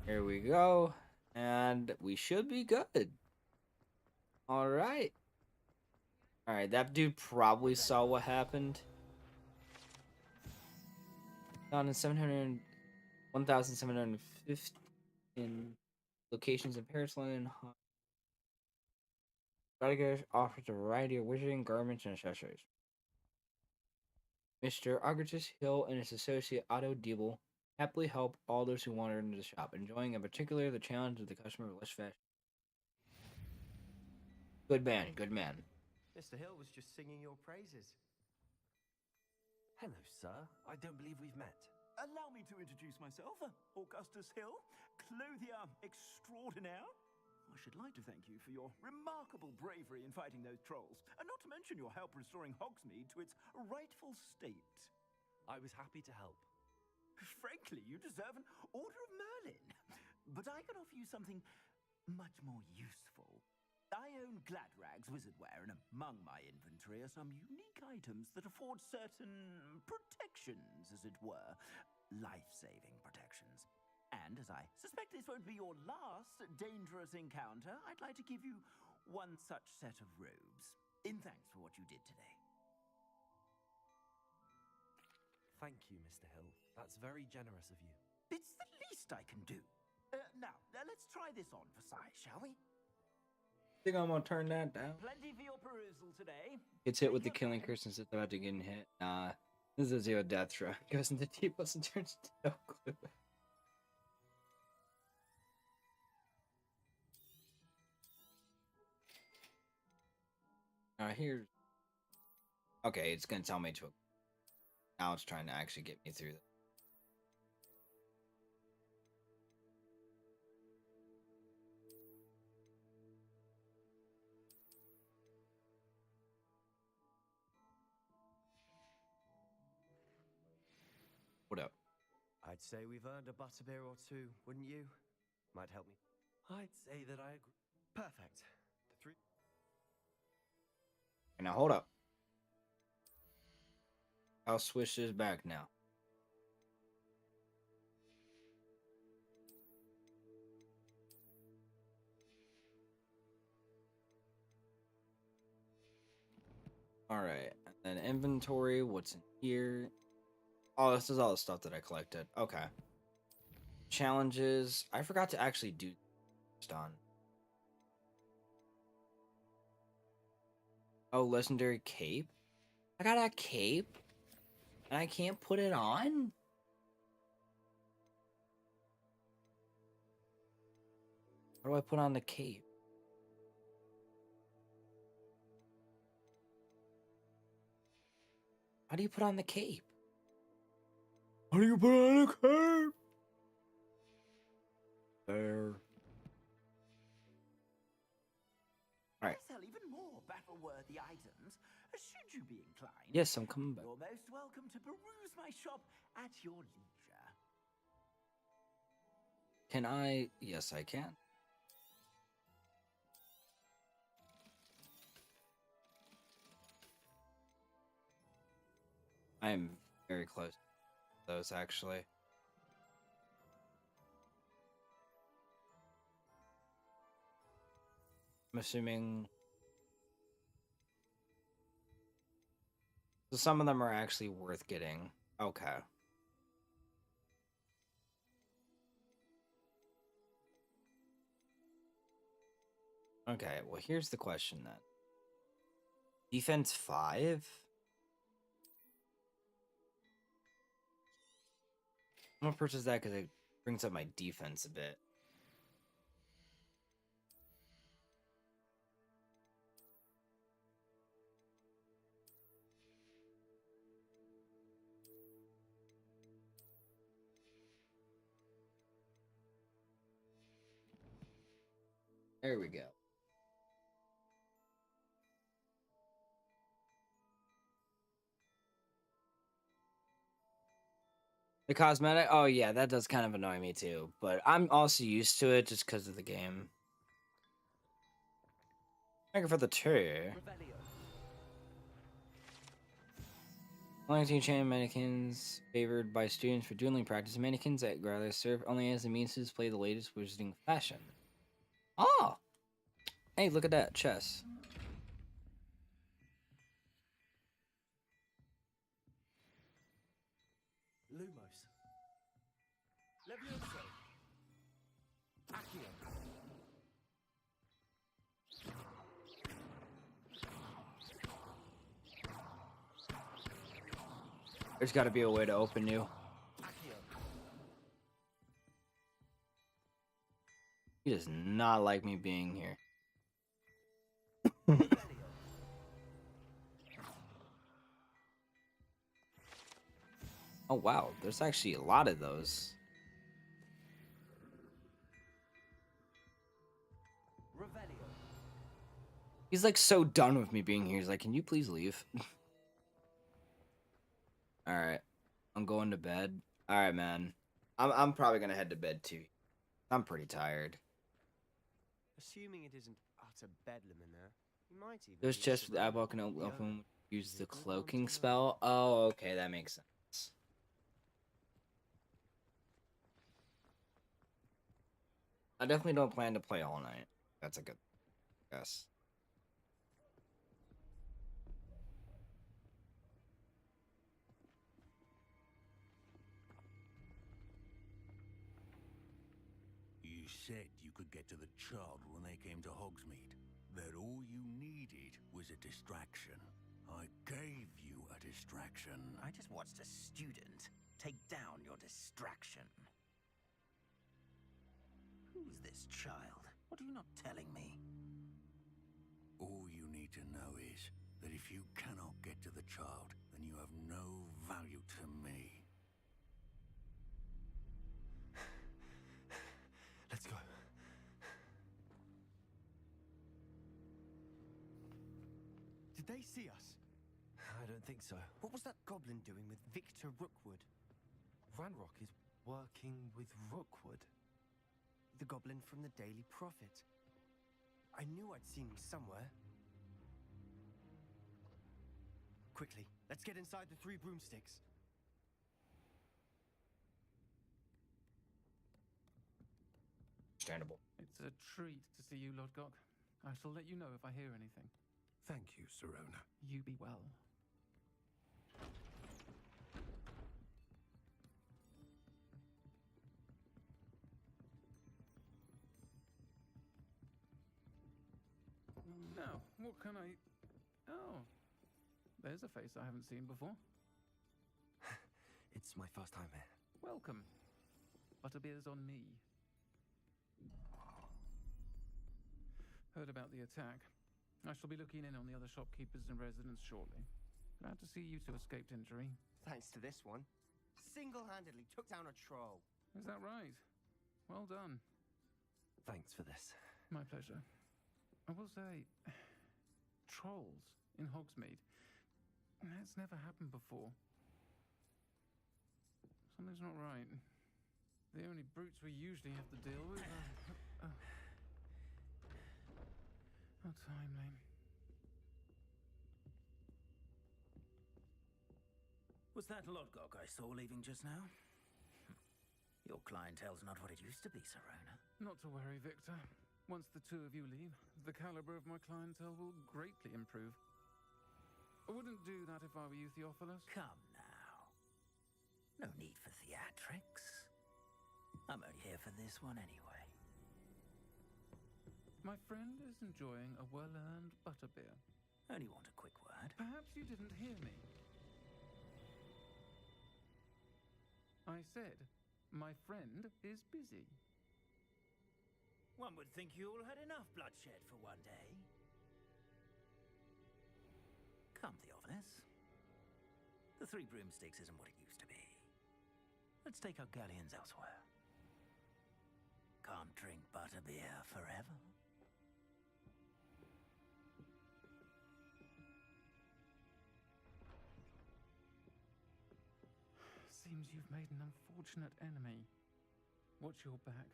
Here we go. And we should be good. Alright. Alright, that dude probably saw what happened. Found in 1,750 locations in Paris, London. Bodyguard offers a variety of wizarding garments and accessories. Mr. Augustus Hill and his associate Otto Diebel happily help all those who wander into the shop, enjoying in particular the challenge of the customer less fashion. Good man, good man. Mr. Hill was just singing your praises. Hello, sir. I don't believe we've met. Allow me to introduce myself, Augustus Hill, clothier extraordinaire. I should like to thank you for your remarkable bravery in fighting those trolls, and not to mention your help restoring Hogsmeade to its rightful state. I was happy to help. Frankly, you deserve an Order of Merlin. But I can offer you something much more useful. I own Gladrag's wizardware, and among my inventory are some unique items that afford certain protections, as it were. Life-saving protections. And as I suspect this won't be your last dangerous encounter, I'd like to give you one such set of robes, in thanks for what you did today. Thank you, Mr. Hill. That's very generous of you. It's the least I can do. Now, let's try this on for size, shall we? Think I'm gonna turn that down. Plenty for your perusal today. Gets hit with the killing curse instead of about to getting hit. Nah. This is a zero death throw. Goes into deep plus and turns to no clue. Here's... Okay, it's gonna tell me to... Now it's trying to actually get me through that. What up? I'd say we've earned a butterbeer or two, wouldn't you? Might help me. I'd say that I agree. Perfect. The three... Now hold up. I'll switch this back now. Alright. And then inventory, what's in here? Oh, this is all the stuff that I collected. Okay. Challenges. I forgot to actually do this on. Oh, legendary cape. I got a cape and I can't put it on? How do I put on the cape? How do you put on the cape? How do you put on a cape? There. Alright. I sell even more battle-worthy items, should you be inclined. Yes, I'm coming back. You're most welcome to peruse my shop at your leisure. Can I? Yes, I can. I am very close to those, actually. I'm assuming... So some of them are actually worth getting. Okay. Okay, well, here's the question then. Defense 5? I'm gonna purchase that because it brings up my defense a bit. There we go. The cosmetic? Oh, yeah, that does kind of annoy me too. But I'm also used to it just because of the game. Thank you for the tea. Only to chain mannequins favored by students for dueling practice. Mannequins that rather serve only as a means to display the latest wizarding fashion. Oh! Hey, look at that. Chess. Lumos. Levioso. Accio. There's got to be a way to open you. He does not like me being here. Oh, wow. There's actually a lot of those. He's like so done with me being here. He's like, can you please leave? All right. I'm going to bed. All right, man. I'm probably going to head to bed too. I'm pretty tired. Assuming it isn't utter bedlam in there, you might even. There's chests with the eyeball can open. Use the cloaking spell. Oh, okay. That makes sense. I definitely don't plan to play all night. That's a good guess. You said you could get to the child when they came to Hogsmeade. That all you needed was a distraction. I gave you a distraction. I just watched a student take down your distraction. Who's this child? What are you not telling me? All you need to know is that if you cannot get to the child, then you have no value to me. Let's go. Did they see us? I don't think so. What was that goblin doing with Victor Rookwood? Ranrock is working with Rookwood. The goblin from the Daily Prophet. I knew I'd seen him somewhere. Quickly, let's get inside the 3 broomsticks. Understandable. It's a treat to see you, Lodgok. I shall let you know if I hear anything. Thank you, Serona. You be well. Now, what can I... Oh, there's a face I haven't seen before. It's my first time here. Welcome. Butterbeer's on me. Heard about the attack. I shall be looking in on the other shopkeepers and residents shortly. Glad to see you two escaped injury. Thanks to this one. Single-handedly took down a troll. Is that right? Well done. Thanks for this. My pleasure. I will say, trolls in Hogsmeade. That's never happened before. Something's not right. The only brutes we usually have to deal with are... How timely. Was that Lodgok I saw leaving just now? Your clientele's not what it used to be, Serona. Not to worry, Victor. Once the two of you leave, the caliber of my clientele will greatly improve. I wouldn't do that if I were you, Theophilus. Come now. No need for theatrics. I'm only here for this one anyway. My friend is enjoying a well-earned butterbeer. Only want a quick word. Perhaps you didn't hear me. I said, my friend is busy. One would think you all had enough bloodshed for one day. Come, Theophilus. The Three Broomsticks isn't what it used to be. Let's take our galleons elsewhere. Can't drink butterbeer forever. Seems you've made an unfortunate enemy. Watch your back.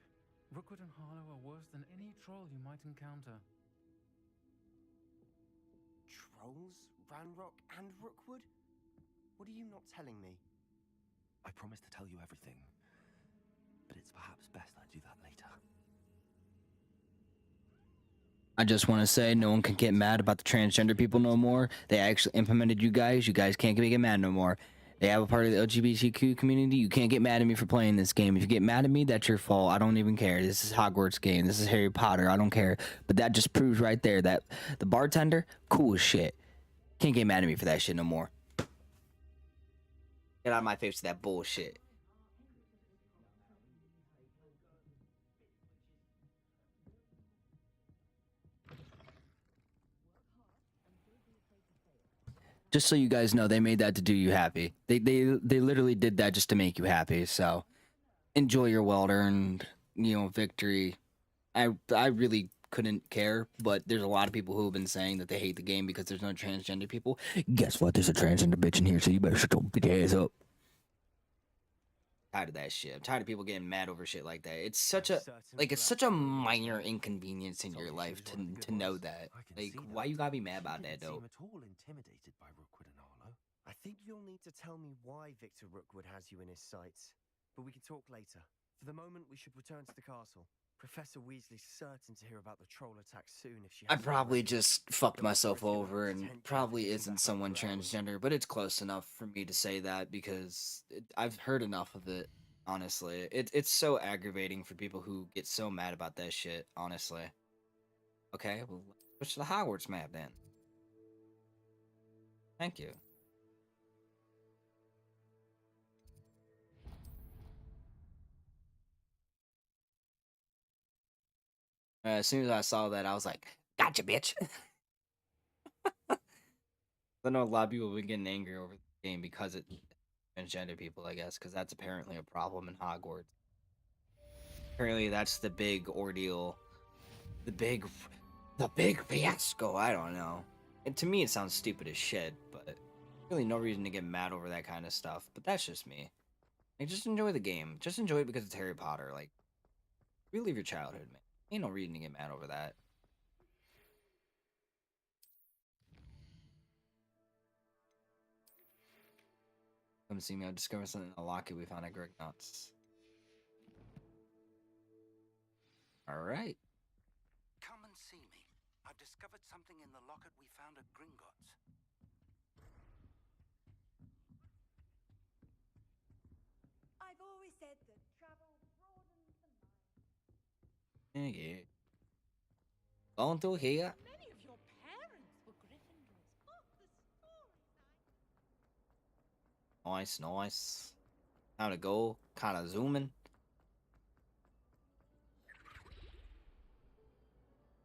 Rookwood and Harlow are worse than any troll you might encounter. Trolls? Ranrock and Rookwood? What are you not telling me? I promise to tell you everything, but it's perhaps best I do that later. I just want to say no one can get mad about the transgender people no more. They actually implemented you guys. You guys can't get mad no more. They have a part of the LGBTQ community. You can't get mad at me for playing this game. If you get mad at me, that's your fault. I don't even care. This is Hogwarts game. This is Harry Potter. I don't care. But that just proves right there that the bartender, cool as shit. Can't get mad at me for that shit no more. Get out of my face with that bullshit. Just so you guys know, they made that to do you happy. They literally did that just to make you happy. So enjoy your well-earned, victory. I really couldn't care, but there's a lot of people who have been saying that they hate the game because there's no transgender people. Guess what? There's a transgender bitch in here, so you better shut your bitch ass up. Tired of that shit. I'm tired of people getting mad over shit like that. It's such a minor inconvenience in your life to know that. Like, why you gotta be mad about that though? At all intimidated by Rookwood and Harlow. I think you'll need to tell me why Victor Rookwood has you in his sights, but we can talk later. For the moment, we should return to the castle. Professor Weasley's certain to hear about the troll attack soon if she I probably just fucked myself over and probably isn't someone transgender, but it's close enough for me to say that because I've heard enough of it, honestly. It's so aggravating for people who get so mad about that shit, honestly. Okay, well, let's switch to the Hogwarts map then. Thank you. As soon as I saw that, I was like, gotcha, bitch. I know a lot of people have been getting angry over the game because it's transgender people, I guess, because that's apparently a problem in Hogwarts. Apparently, that's the big ordeal. The big fiasco, I don't know. And to me, it sounds stupid as shit, but really no reason to get mad over that kind of stuff. But that's just me. Like, just enjoy the game. Just enjoy it because it's Harry Potter. Like, relive your childhood, man. Ain't no reason to get mad over that. Come see me. I've discovered something in the locket we found at Grignot's. Alright. Come and see me. I'd discovered something in the locket we found at Gringotts. I've always said that travel broadens the mind. Yeah. Going through here. Many of your parents were Gryffindors. Oh, the story. Nice, nice. Time to go. Kind of zooming.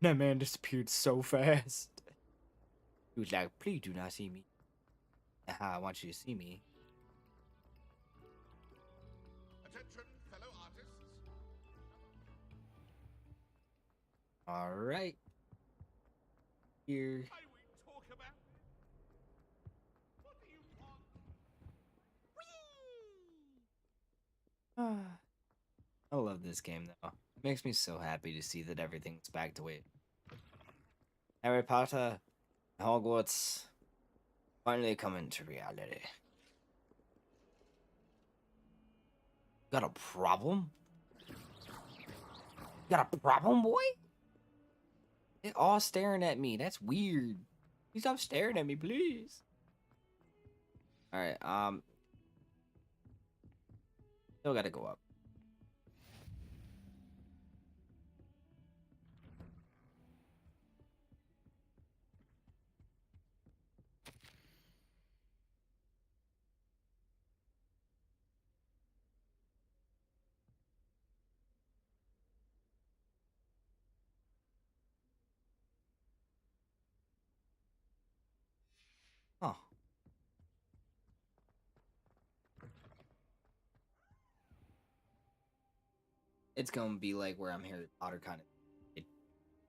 That man disappeared so fast. He was like, please do not see me. I want you to see me. Attention, fellow artists. Alright. Here. I will talk about it. What do you want? I love this game though. It makes me so happy to see that everything's back to it. Harry Potter, Hogwarts, finally coming to reality. Got a problem? Got a problem, boy? They're all staring at me. That's weird. Please stop staring at me, please. Alright, still gotta go up. Huh. It's gonna be like where I'm Harry Potter kind of.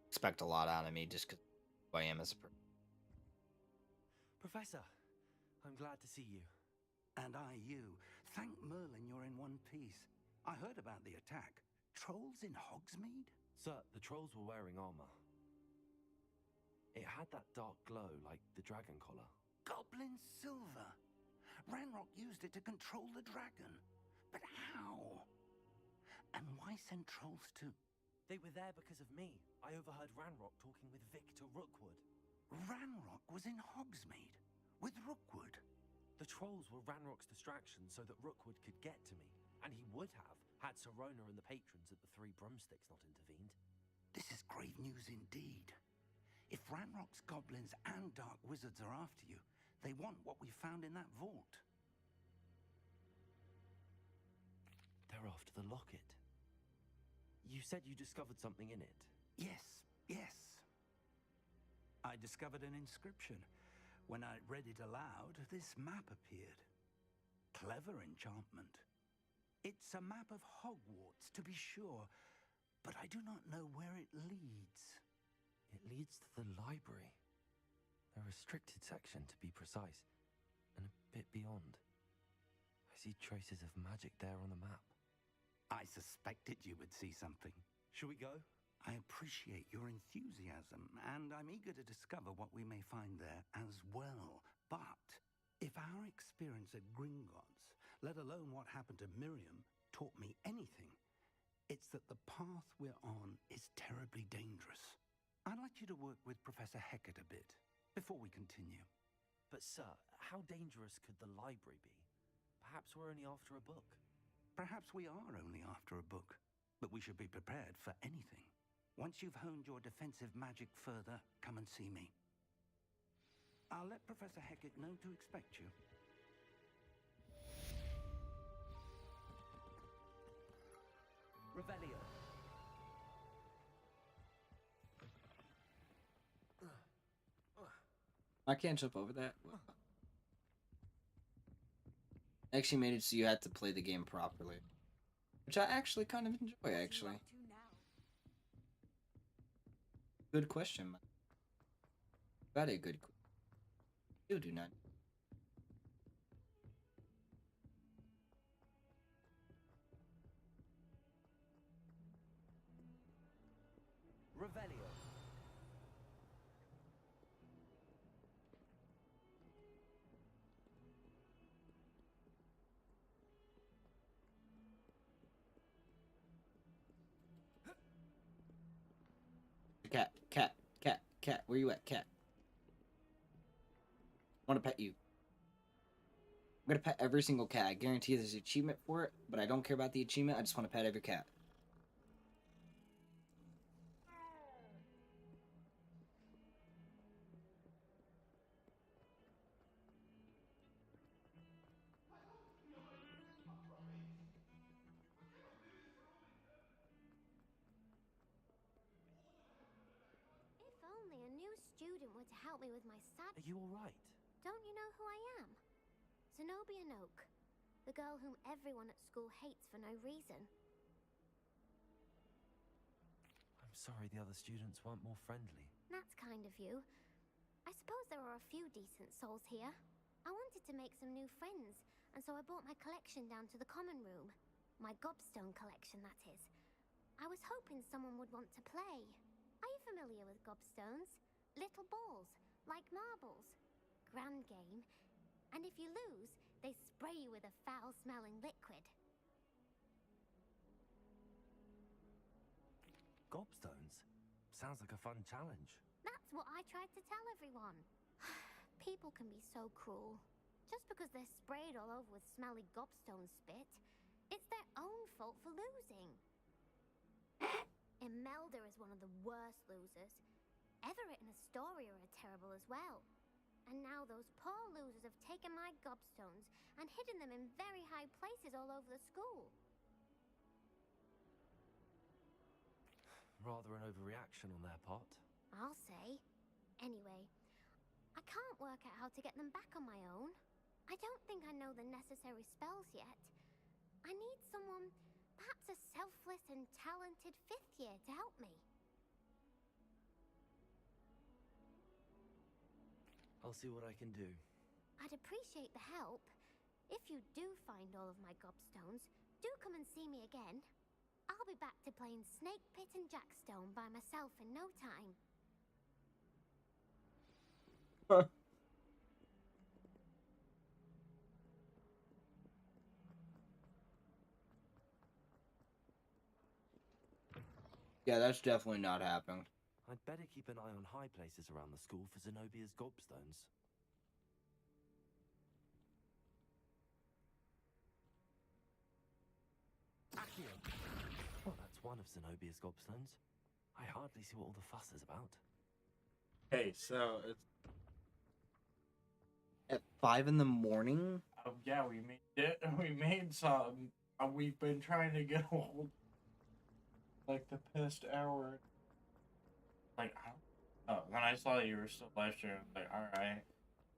Expect a lot out of me just because who I am as a person. Professor, I'm glad to see you. And I you. Thank Merlin you're in one piece. I heard about the attack. Trolls in Hogsmeade? Sir, the trolls were wearing armor. It had that dark glow like the dragon collar. Goblin silver. Ranrock used it to control the dragon. But how? And why send trolls to... They were there because of me. I overheard Ranrock talking with Victor Rookwood. Ranrock was in Hogsmeade with Rookwood. The trolls were Ranrock's distraction so that Rookwood could get to me. And he would have had Sirona and the patrons at the Three Broomsticks not intervened. This is grave news indeed. If Ranrock's goblins and dark wizards are after you, they want what we found in that vault. They're after the locket. You said you discovered something in it. Yes. I discovered an inscription. When I read it aloud, this map appeared. Clever enchantment. It's a map of Hogwarts, to be sure, but I do not know where it leads. It leads to the library. The restricted section, to be precise, and a bit beyond. I see traces of magic there on the map. I suspected you would see something. Shall we go? I appreciate your enthusiasm, and I'm eager to discover what we may find there as well. But if our experience at Gringotts, let alone what happened to Miriam, taught me anything, it's that the path we're on is terribly dangerous. I'd like you to work with Professor Hecat a bit before we continue. But sir, how dangerous could the library be? Perhaps we're only after a book. Perhaps we are only after a book, but we should be prepared for anything. Once you've honed your defensive magic further, come and see me. I'll let Professor Hecat know to expect you. Revelio. I can't jump over that. Actually made it so you had to play the game properly, which I actually kind of enjoy. Actually, good question. Very good. You do not. Revelio. Cat. Cat, where you at, cat? I want to pet you. I'm gonna pet every single cat. I guarantee there's an achievement for it, but I don't care about the achievement. I just want to pet every cat. If only a new student were to help me with my sad... Are you alright? Don't you know who I am? Zenobia Noak, the girl whom everyone at school hates for no reason. I'm sorry the other students weren't more friendly. That's kind of you. I suppose there are a few decent souls here. I wanted to make some new friends, and so I brought my collection down to the common room. My gobstone collection, that is. I was hoping someone would want to play. Are you familiar with gobstones? Little balls, like marbles. Grand game. And if you lose, they spray you with a foul-smelling liquid. Gobstones? Sounds like a fun challenge. That's what I tried to tell everyone. People can be so cruel. Just because they're sprayed all over with smelly gobstone spit, it's their own fault for losing. Imelda is one of the worst losers. Everett and Astoria are terrible as well. And now those poor losers have taken my gobstones and hidden them in very high places all over the school. Rather an overreaction on their part. I'll say. Anyway, I can't work out how to get them back on my own. I don't think I know the necessary spells yet. I need someone, perhaps a selfless and talented 5th year to help me. I'll see what I can do. I'd appreciate the help. If you do find all of my gobstones, do come and see me again. I'll be back to playing Snake Pit and Jackstone by myself in no time. Yeah, that's definitely not happening. I'd better keep an eye on high places around the school for Zenobia's gobstones. Accio! Well, that's one of Zenobia's gobstones. I hardly see what all the fuss is about. Hey, so it's At 5 in the morning? yeah, we made it. We made some. We've been trying to get a hold like the past hour. Like, when I saw that you were still live streaming, I was like, all right.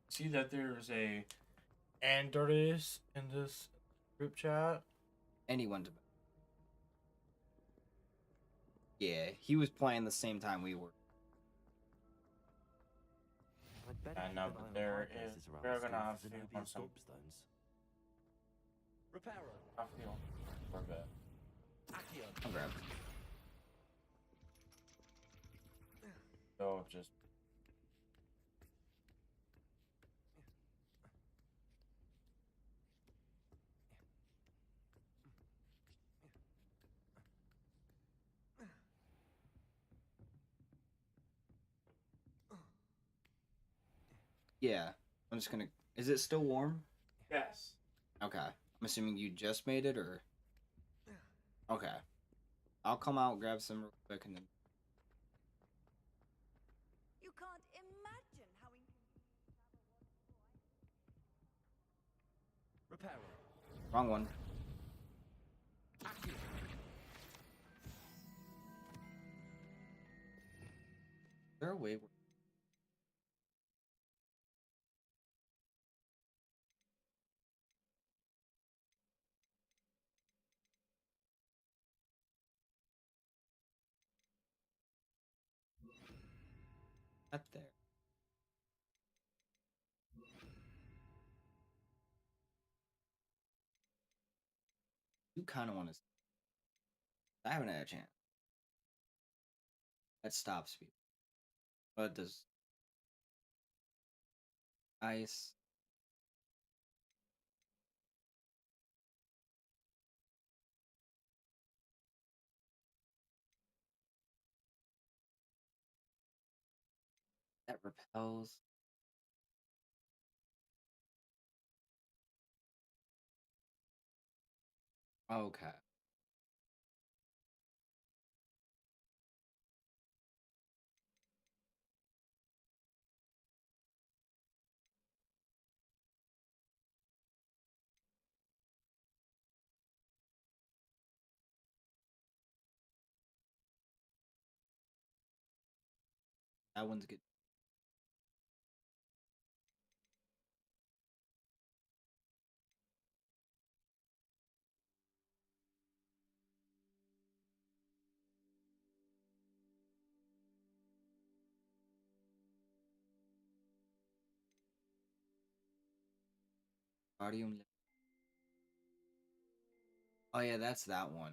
See that there's a Andres in this group chat. Anyone to. Yeah, he was playing the same time we were. I know, but there is. We're gonna have to on some gobstones. Reparo. I feel for a bit. I'll grab. So just. Yeah, I'm just gonna. Is it still warm? Yes. Okay. I'm assuming you just made it, or. Okay. I'll come out, grab some real quick, and then. You can't imagine how Reparo. Wrong one. Accio. Is there a way where. Up there. You kind of want to. I haven't had a chance. That stops people. But does. Ice. That repels. Okay. That one's good. Guardium. Oh yeah, that's that one.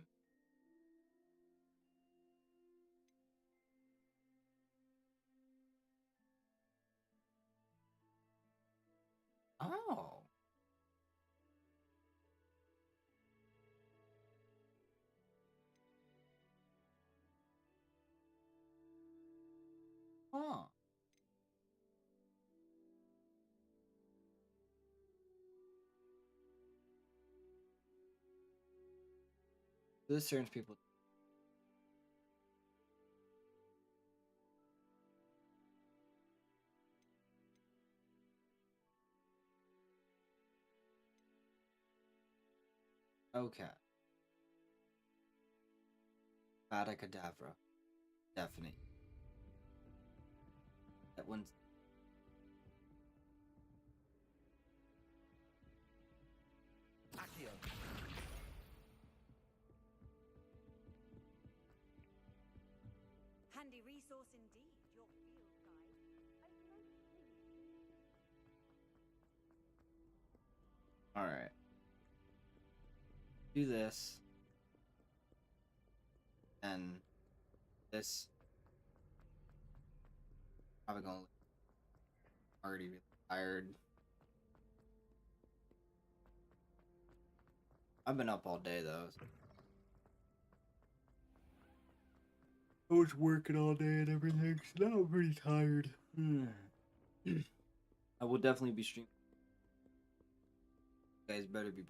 Oh. Huh. This turns people. Okay. Vada Kedavra. Definite. That one's. Accio. Handy resource indeed, your field guide. I'm most pleased. All right. Do this. And this. Probably gonna already really tired. I've been up all day though. I was working all day and everything, so now I'm pretty tired. I will definitely be streaming. You guys better be.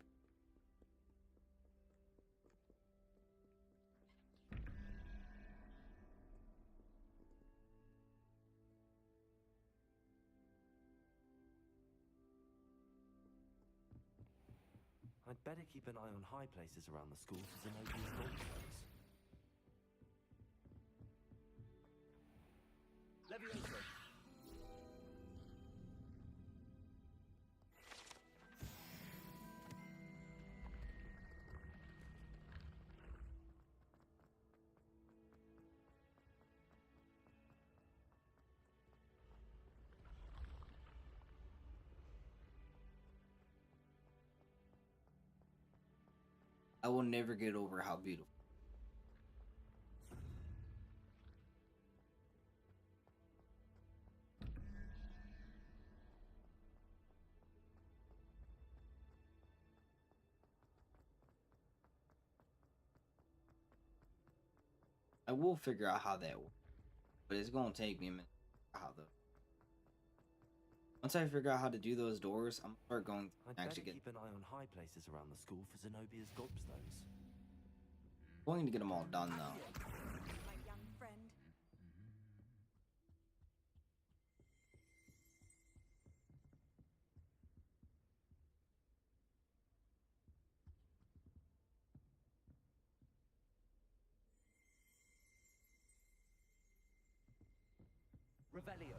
I'd better keep an eye on high places around the school for Zenobia's gobstones. Levioso. I will never get over how beautiful. I will figure out how that works, but it's gonna take me a minute. How the once I figure out how to do those doors, I'm gonna start going. I'd better keep an eye on high places around the school for Zenobia's gobstones. Going to get them all done though. My young friend. Revelio.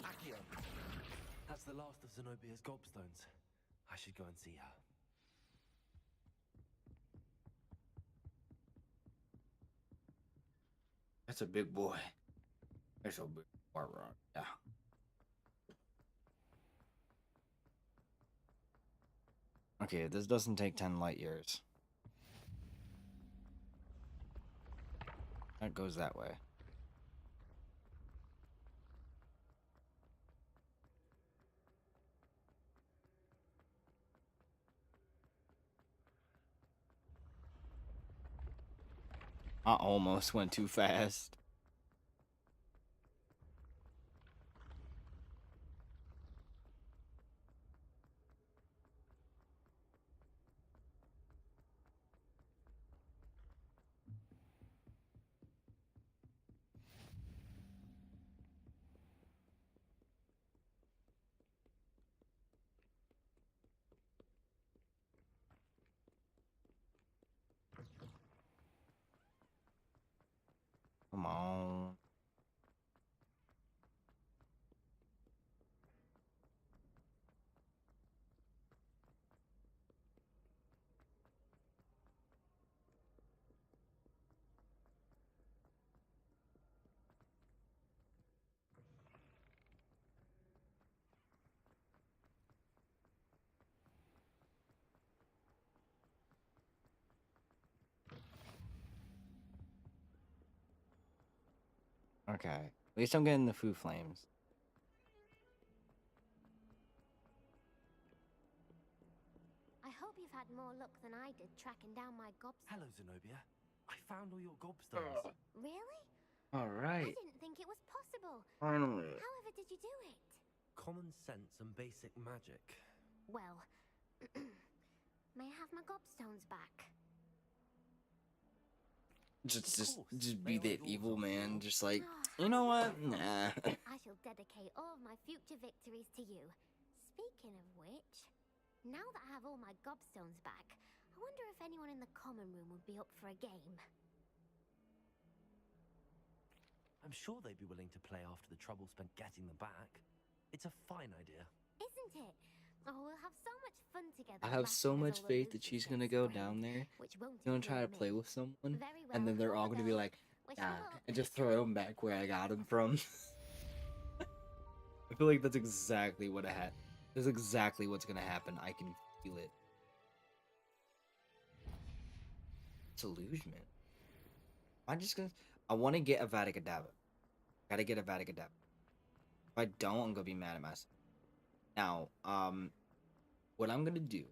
Accio. That's the last of Zenobia's gobstones. I should go and see her. That's a big boy. That's a big boy, right? Yeah. Okay, this doesn't take 10 light years. That goes that way. I almost went too fast. Come on. Okay. At least I'm getting the food flames. I hope you've had more luck than I did tracking down my gobstones. Hello, Zenobia. I found all your gobstones. Really? All I right. didn't think it was possible. Finally. However did you do it? Common sense and basic magic. Well, may I have my gobstones back? Just be that evil man. Just like, you know what? Nah. I shall dedicate all of my future victories to you. Speaking of which, now that I have all my gobstones back, I wonder if anyone in the common room would be up for a game. I'm sure they'd be willing to play after the trouble spent getting them back. It's a fine idea. Isn't it? Oh, we'll have so much fun together. I have so laughing much as all the faith that Lucius she's gets gonna go sprayed, down there, which won't gonna try to include play me. with someone, Very and then well, they're all over gonna be there. like, Wish nah, you luck. and just throw them back where I got them from. I feel like that's exactly what I had. That's exactly what's gonna happen. I can feel it. It's illusion. I'm just gonna. I want to get a Vaticadabra. Gotta get a Vaticadabra. If I don't, I'm gonna be mad at myself. Now, what I'm gonna do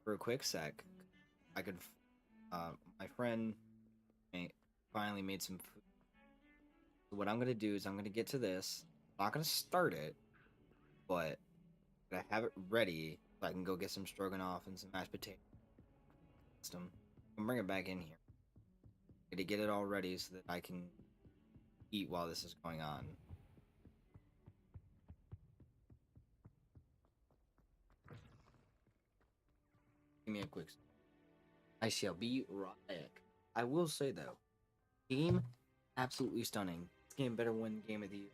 for a quick sec, I could. My friend finally made some food. So what I'm gonna do is I'm gonna get to this. I'm not gonna start it, but I have it ready so I can go get some stroganoff and some mashed potatoes. And bring it back in here. To get it all ready so that I can eat while this is going on. Give me a quick. I shall be right back. I will say though, game absolutely stunning. This game better win game of the year.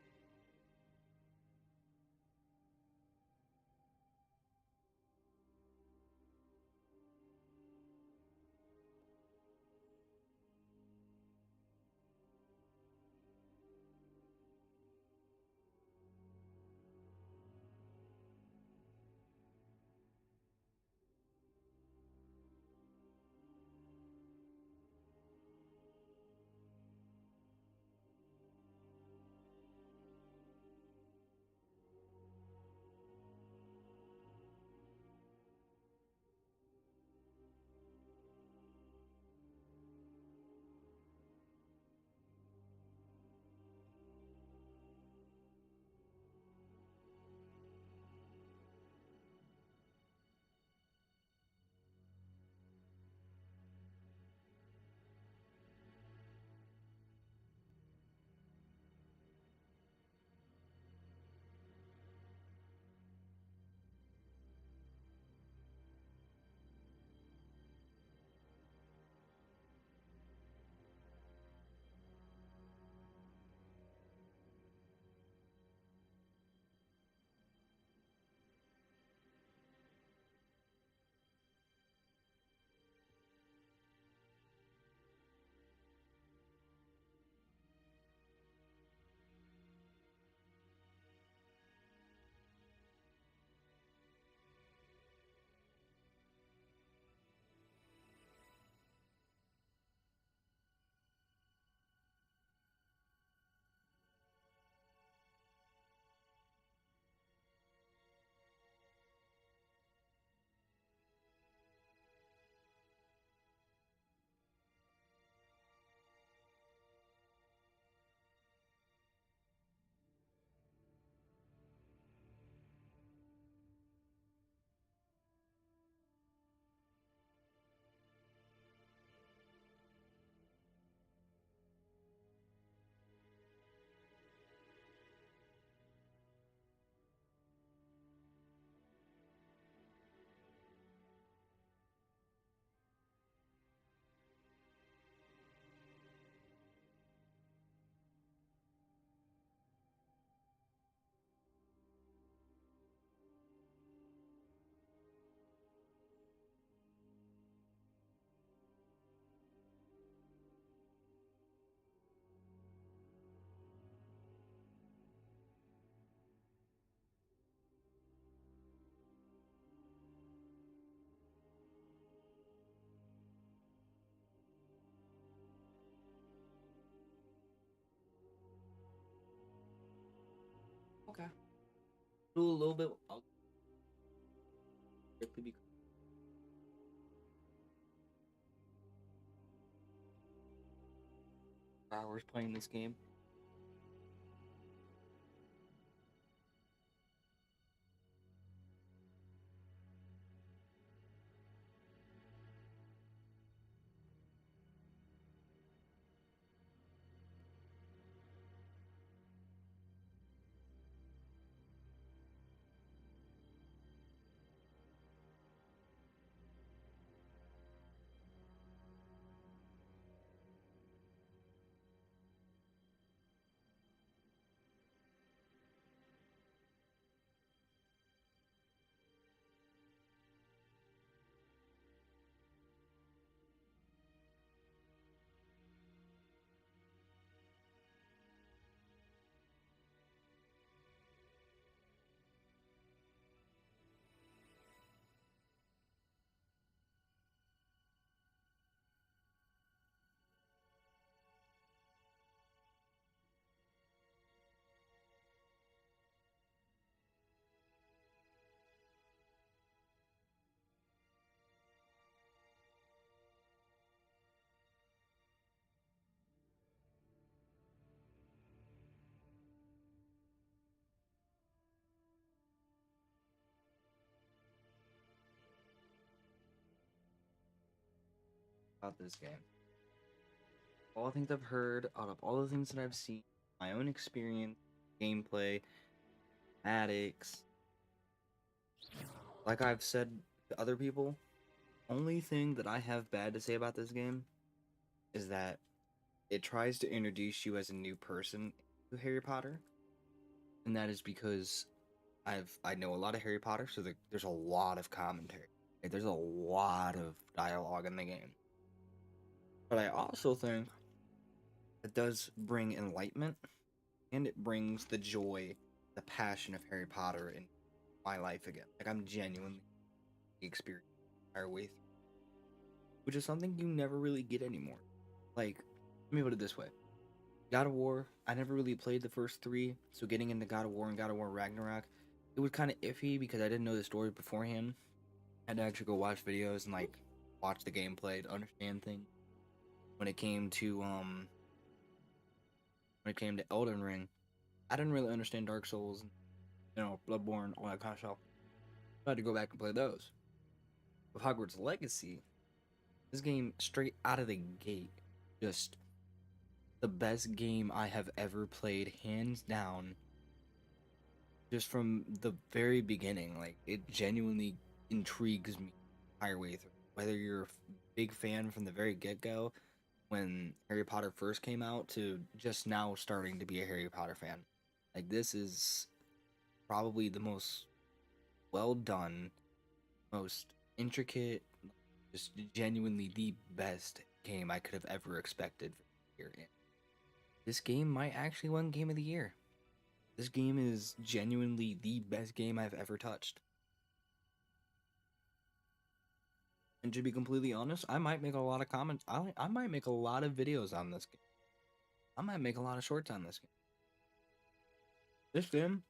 Okay. Do a little bit. I'll quickly be hours playing this game. About this game. All the things I've heard, out of all the things that I've seen, my own experience, gameplay, addicts, like I've said to other people, only thing that I have bad to say about this game is that it tries to introduce you as a new person to Harry Potter, and that is because I know a lot of Harry Potter, so there's a lot of commentary. Like, there's a lot of dialogue in the game. But I also think it does bring enlightenment, and it brings the joy, the passion of Harry Potter in my life again. Like, I'm genuinely experiencing the entire way through, which is something you never really get anymore. Like, let me put it this way. God of War, I never really played the first three, so getting into God of War and God of War Ragnarok, it was kind of iffy because I didn't know the story beforehand. I had to actually go watch videos and, like, watch the gameplay to understand things. When it came to Elden Ring, I didn't really understand Dark Souls, Bloodborne, all that kind of stuff. I had to go back and play those. With Hogwarts Legacy, this game straight out of the gate, just the best game I have ever played, hands down. Just from the very beginning, like, it genuinely intrigues me the entire way through. Whether you're a big fan from the very get-go, when Harry Potter first came out, to just now starting to be a Harry Potter fan. Like, this is probably the most well done, most intricate, just genuinely the best game I could have ever expected for the year. This game might actually win Game of the Year. This game is genuinely the best game I've ever touched. And to be completely honest, I might make a lot of comments. I might make a lot of videos on this game. I might make a lot of shorts on this game. This game,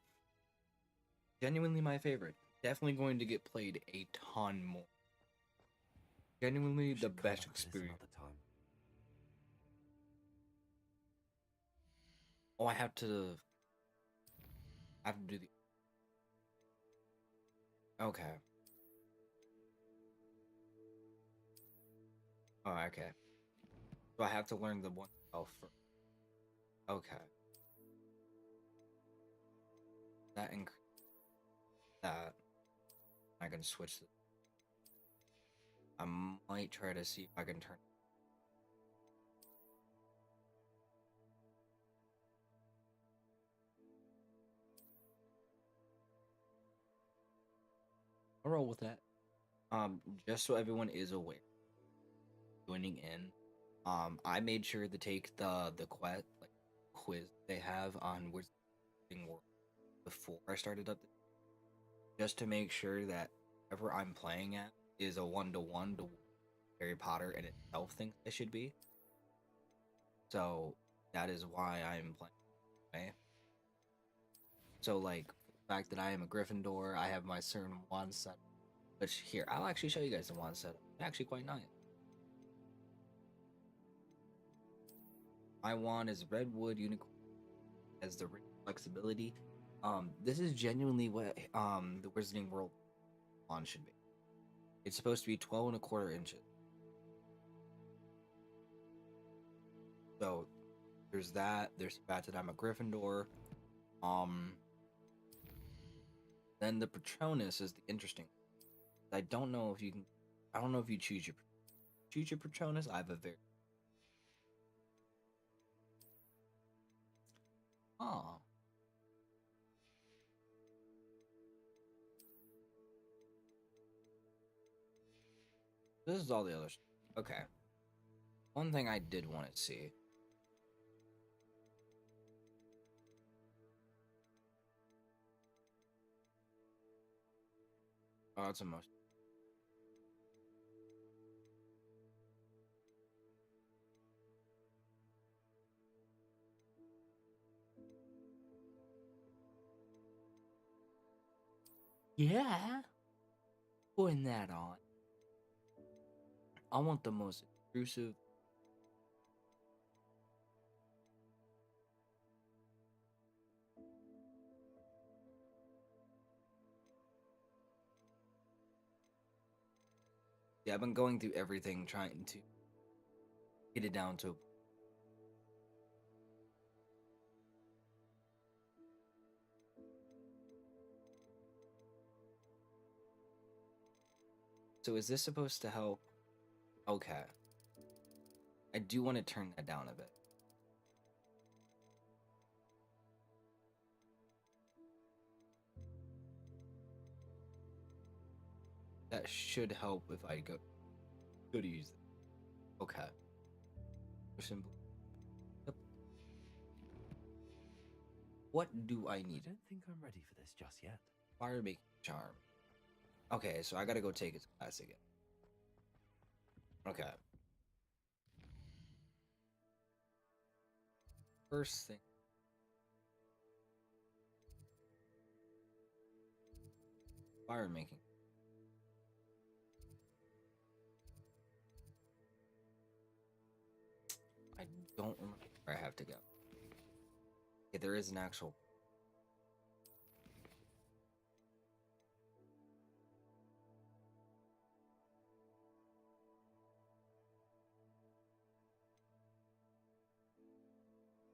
genuinely my favorite. Definitely going to get played a ton more. Genuinely the best experience. Oh, I have to do the... Okay. Oh, okay. So I have to learn the one spell first. Okay. That increase that. I can switch this. I might try to see if I can turn. I'll roll with that. Just so everyone is aware, joining in, I made sure to take the quiz they have on Wizarding World before I started up, just to make sure that whatever I'm playing at is a 1-to-1 to Harry Potter and itself thinks it should be. So that is why I'm playing. Okay. So like the fact that I am a Gryffindor, I have my certain wand set. Which here, I'll actually show you guys the wand set. It's actually quite nice. My wand is Redwood Unicorn, has the flexibility. This is genuinely what the Wizarding World wand should be. It's supposed to be 12 1/4 inches. So there's that. There's the fact that I'm a Gryffindor. Then the Patronus is the interesting. I don't know if you can. I don't know if you choose your Patronus. I have a very. Oh. This is all the other stuff. Okay. One thing I did want to see. Oh, it's a most. Yeah. Putting that on. I want the most intrusive. Yeah, I've been going through everything trying to get it down to. So is this supposed to help? Okay. I do want to turn that down a bit. That should help if I go to use it. Okay. Yep. What do I need? I don't think I'm ready for this just yet. Fire making charm. Okay, so I gotta go take his class again. Okay. First thing. Fire making. I don't remember where I have to go. Okay, there is an actual.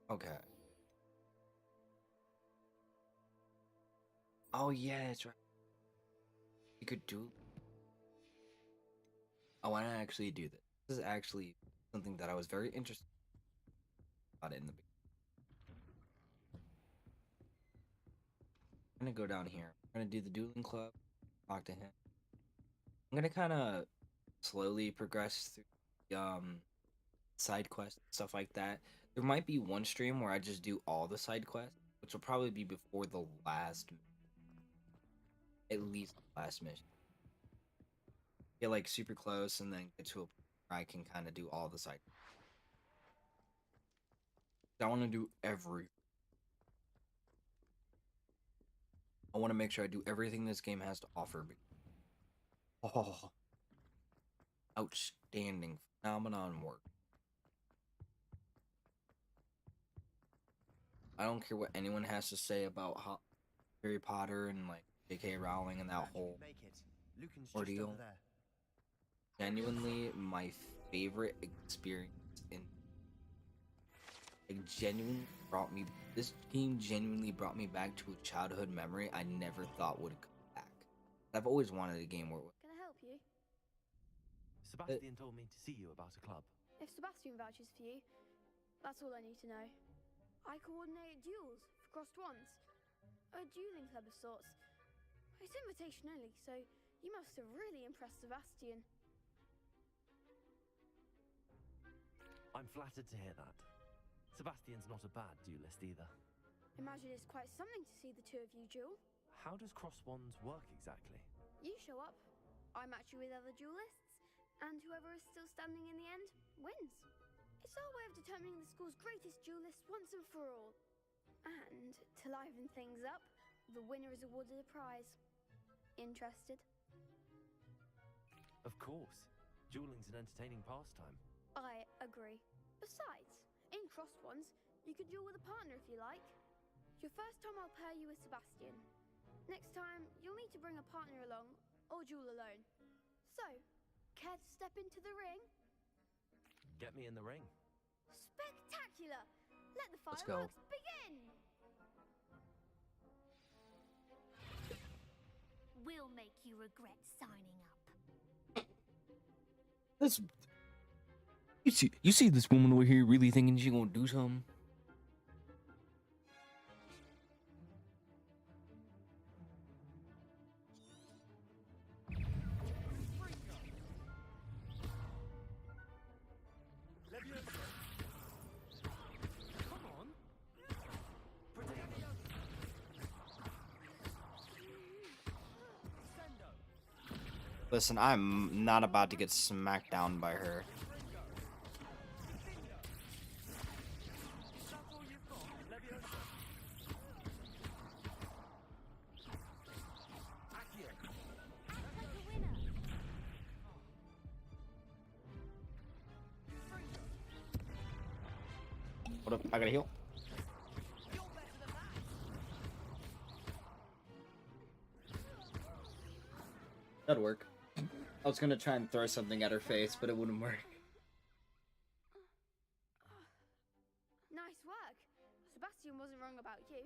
Okay. Oh yeah, that's right. You could do. I want to actually do this. This is actually something that I was very interested about it in the beginning. I'm gonna go down here. I'm gonna do the dueling club. Talk to him. I'm gonna kind of slowly progress through the side quests, stuff like that. There might be one stream where I just do all the side quests, which will probably be before the last, at least the last mission. Get like super close and then get to a point where I can kind of do all the side. I want to do I want to make sure I do everything this game has to offer. Oh, outstanding, phenomenon work. I don't care what anyone has to say about Harry Potter and like J.K. Rowling and that whole ordeal. Genuinely, my favorite experience in this game genuinely brought me back to a childhood memory I never thought would come back. I've always wanted a game where. Can I help you? Sebastian told me to see you about a club. If Sebastian vouches for you, that's all I need to know. I coordinate duels for crossed wands. A dueling club of sorts. It's invitation only, so you must have really impressed Sebastian. I'm flattered to hear that. Sebastian's not a bad duelist either. Imagine it's quite something to see the two of you duel. How does cross wands work exactly? You show up, I match you with other duelists, and whoever is still standing in the end wins. It's our way of determining the school's greatest duelist once and for all. And to liven things up, the winner is awarded a prize. Interested? Of course. Dueling's an entertaining pastime. I agree. Besides, in crossed ones, you could duel with a partner if you like. Your first time I'll pair you with Sebastian. Next time, you'll need to bring a partner along, or duel alone. So, care to step into the ring? Get me in the ring. Spectacular! Let the Let's go. fireworks begin! We'll make you regret signing up. This. You see this woman over here really thinking she gonna do something? Listen, I'm not about to get smacked down by her. What up? I gotta heal. That'd work. I was gonna try and throw something at her face, but it wouldn't work. Nice work. Sebastian wasn't wrong about you.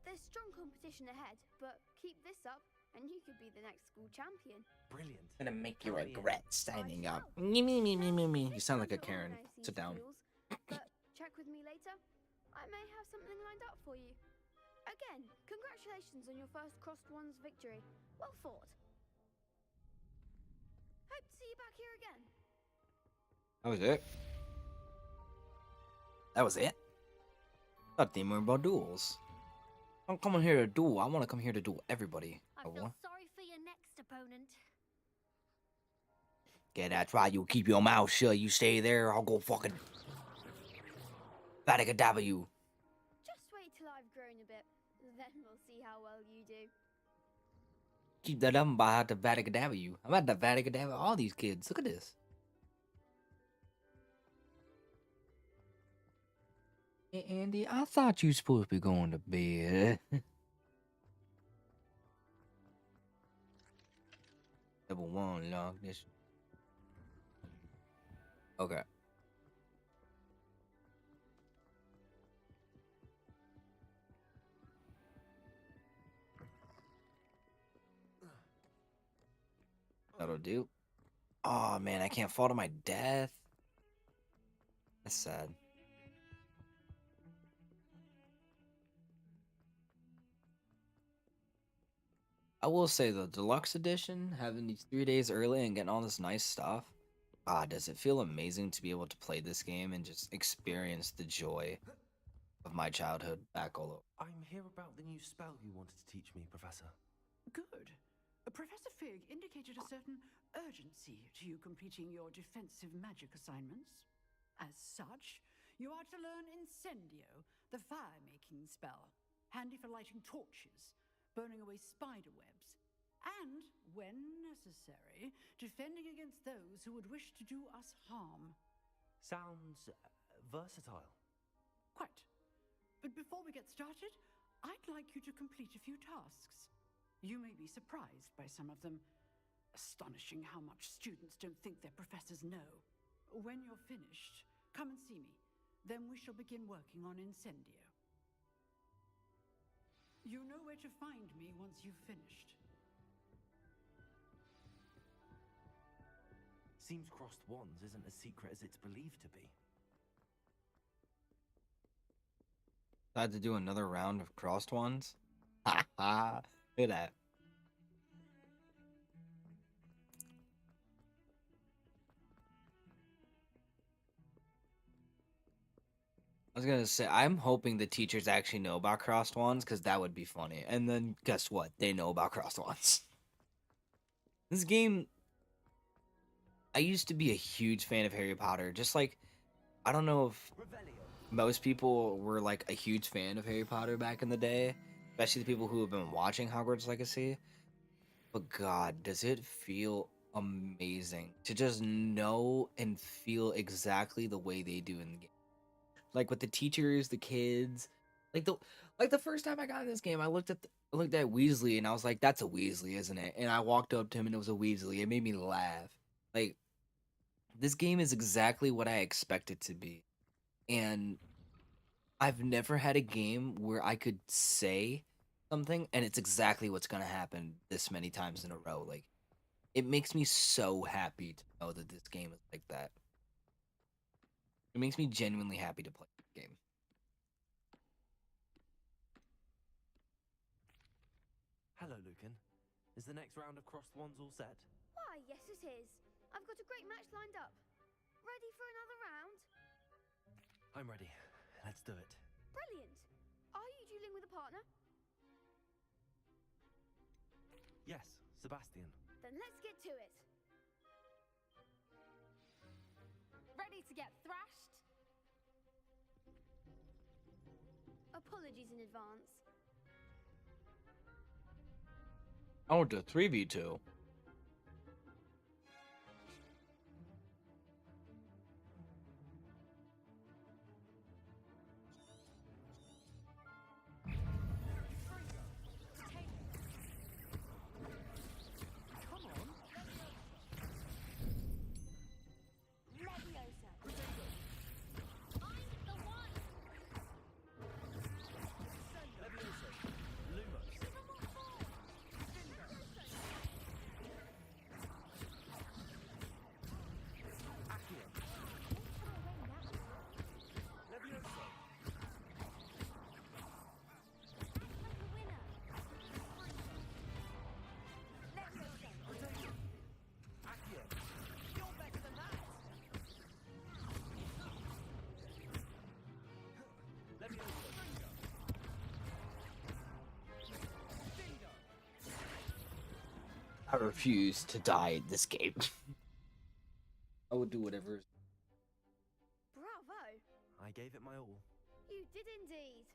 There's strong competition ahead, but keep this up and you could be the next school champion. Brilliant. Gonna make you regret signing up. Me. You sound like a Karen. Sit down. But check with me later. I may have something lined up for you. Again, congratulations on your first Crossed Ones victory. Well fought. Hope to see you back here again. That was it. That was it. I thought they were about duels. I'm coming here to duel. I want to come here to duel everybody. I feel sorry for your next opponent. Yeah, that's right. You keep your mouth shut. You stay there. I'll go fucking Vaticadabba you. Just wait till I've grown a bit. Then we'll see how well you do. Keep that up. I'm about to Vaticadabba you. I'm about to Vaticadabba all these kids. Look at this. Hey, Andy, I thought you were supposed to be going to bed. Level 1, log this. Okay. That'll do. Oh man, I can't fall to my death. That's sad. I will say the deluxe edition, having these 3 days early and getting all this nice stuff. Does it feel amazing to be able to play this game and just experience the joy of my childhood back all over. I'm here about the new spell you wanted to teach me, Professor. Good. Professor Fig indicated a certain urgency to you completing your defensive magic assignments. As such, you are to learn Incendio, the fire-making spell, handy for lighting torches, burning away spider webs, and, when necessary, defending against those who would wish to do us harm. Sounds versatile. Quite. But before we get started, I'd like you to complete a few tasks. You may be surprised by some of them. Astonishing how much students don't think their professors know. When you're finished, come and see me. Then we shall begin working on Incendio. You know where to find me once you've finished. Seems crossed wands isn't as secret as it's believed to be. I had to do another round of crossed ones. Ha ha! Look at that. I was gonna say, I'm hoping the teachers actually know about crossed ones, because that would be funny. And then, guess what? They know about crossed ones. This game, I used to be a huge fan of Harry Potter. Just like, I don't know if most people were like a huge fan of Harry Potter back in the day. especially the people who have been watching Hogwarts Legacy. But God, does it feel amazing to just know and feel exactly the way they do in the game. Like with the teachers, the kids, like the first time I got in this game, I looked at Weasley and I was like, "That's a Weasley, isn't it?" And I walked up to him and it was a Weasley. It made me laugh. Like this game is exactly what I expect it to be, and I've never had a game where I could say something and it's exactly what's gonna happen this many times in a row. Like it makes me so happy to know that this game is like that. It makes me genuinely happy to play this game. Hello, Lucan. Is the next round of Cross the Wands all set? Why, yes it is. I've got a great match lined up. Ready for another round? I'm ready. Let's do it. Brilliant. Are you dueling with a partner? Yes, Sebastian. Then let's get to it. Ready to get thrashed? Apologies in advance. I went to 3v2. I refuse to die in this game. I would do whatever. Bravo! I gave it my all. You did indeed.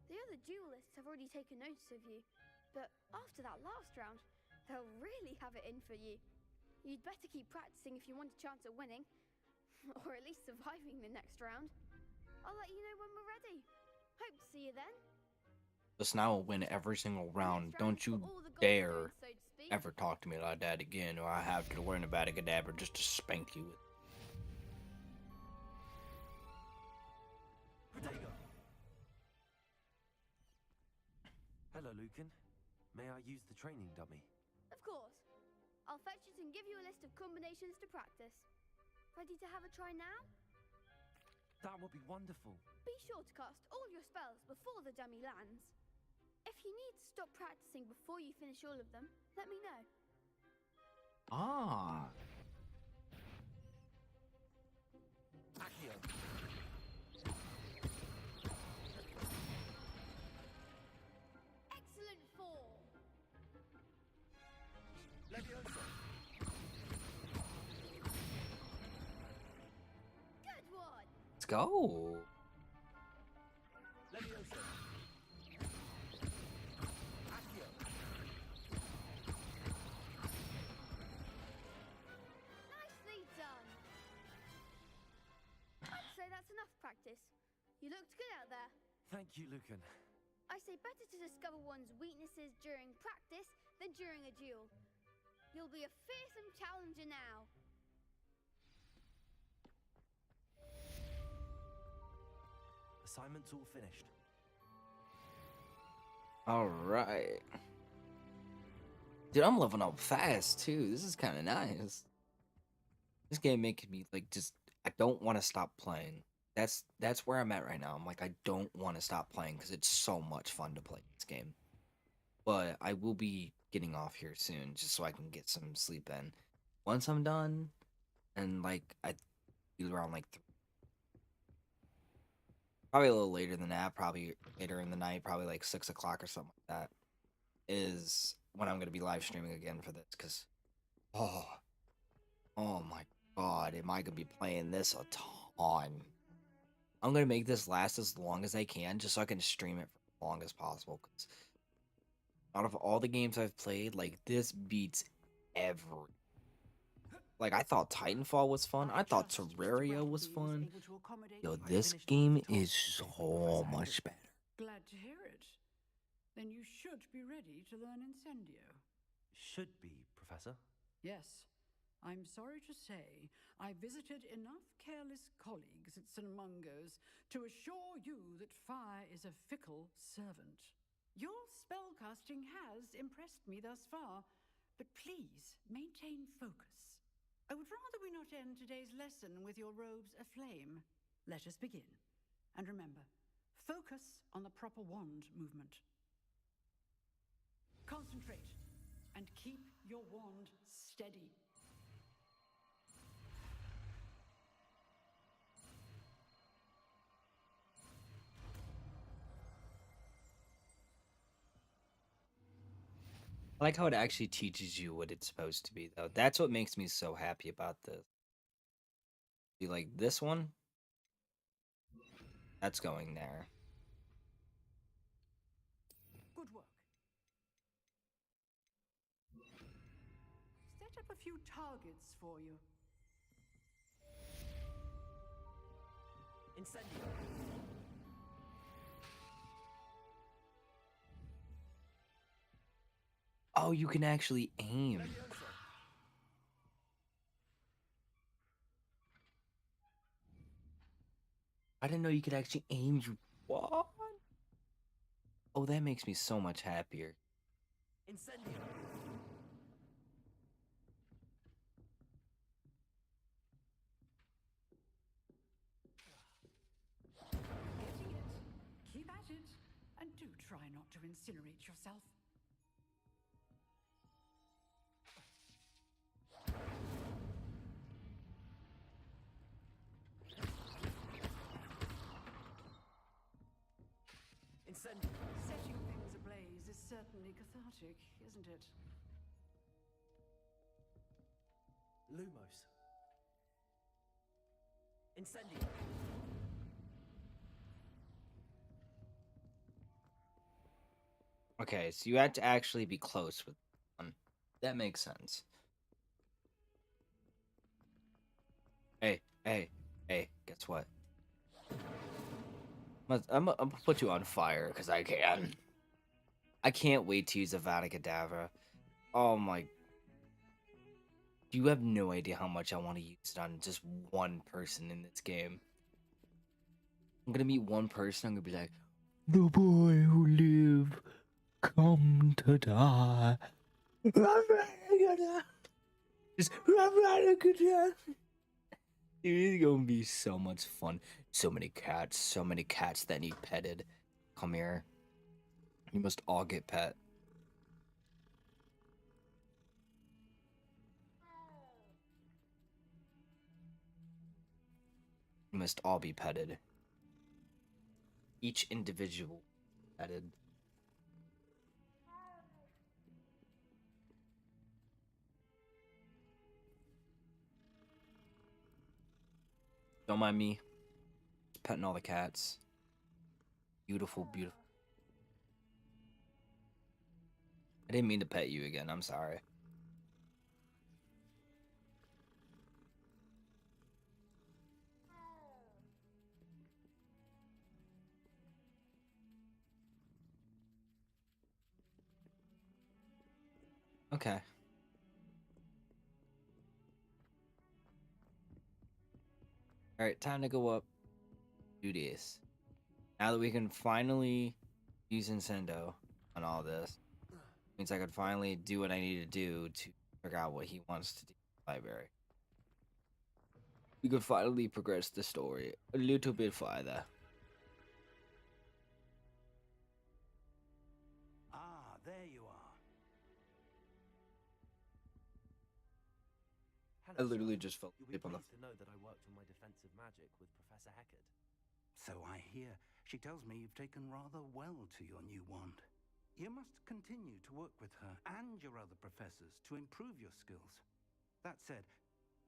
The other duelists have already taken notice of you, but after that last round, they'll really have it in for you. You'd better keep practicing if you want a chance at winning, or at least surviving the next round. I'll let you know when we're ready. Hope to see you then. Listen, I will win every single round. Don't you dare ever talk to me like that again, or I have to learn about a cadaver just to spank you with. Hello, Lucan. May I use the training dummy? Of course. I'll fetch it and give you a list of combinations to practice. Ready to have a try now? That would be wonderful. Be sure to cast all your spells before the dummy lands. If you need to stop practicing before you finish all of them, let me know. Ah. Accio. Excellent form. Leviosa. Good one. Let's go. Leviosa. Accio. Nicely done. I'd say that's enough practice. You looked good out there. Thank you, Lucan. I say better to discover one's weaknesses during practice than during a duel. You'll be a fearsome challenger now. Assignment's all finished. All right. Dude, I'm leveling up fast too. This is kind of nice. This game making me like just I don't want to stop playing. That's where I'm at right now. I'm like I don't want to stop playing because it's so much fun to play this game. But I will be getting off here soon just so I can get some sleep in. Once I'm done, and like I be around like probably a little later than that, probably later in the night, probably like 6 o'clock or something like that, is when I'm gonna be live streaming again for this. Cause oh my god, am I gonna be playing this a ton? I'm gonna make this last as long as I can, just so I can stream it for as long as possible. Cause out of all the games I've played, like this beats every. Like I thought Titanfall was fun. I thought Terraria was fun. Yo, this game is so much better. Glad to hear it. Then you should be ready to learn Incendio. Should be, Professor. Yes. I'm sorry to say, I visited enough careless colleagues at St. Mungo's to assure you that fire is a fickle servant. Your spellcasting has impressed me thus far, but please maintain focus. I would rather we not end today's lesson with your robes aflame. Let us begin. And remember, focus on the proper wand movement. Concentrate and keep your wand steady. I like how it actually teaches you what it's supposed to be, though. That's what makes me so happy about this. You like this one? That's going there. Good work. Set up a few targets for you. Incendio. Oh, you can actually aim. I didn't know you could actually aim. You what? Oh, that makes me so much happier. Incendio. Getting it. Keep at it. And do try not to incinerate yourself. Incendio. Setting things ablaze is certainly cathartic, isn't it? Lumos. Incendio. Okay, so you had to actually be close with one. That makes sense. Hey, guess what? I'm gonna put you on fire because I can. I can't wait to use a Vada Kedavra. Oh my. You have no idea how much I want to use it on just one person in this game. I'm gonna meet one person, I'm gonna be like, the boy who lived, come to die. Just it's gonna be so much fun. So many cats that need petted. Come here. You must all get pet. You must all be petted. Each individual petted. Don't mind me. Just petting all the cats. Beautiful, beautiful. I didn't mean to pet you again. I'm sorry. Okay. Alright, time to go up. Do this. Now that we can finally use Incendo on all this, means I could finally do what I need to do to figure out what he wants to do in the library. We could finally progress the story a little bit farther. Ah, there you are. I literally just fell You'll be asleep on the. pleased to know that I worked on my defensive magic with Professor Heckard. So I hear. She tells me you've taken rather well to your new wand. You must continue to work with her and your other professors to improve your skills. That said,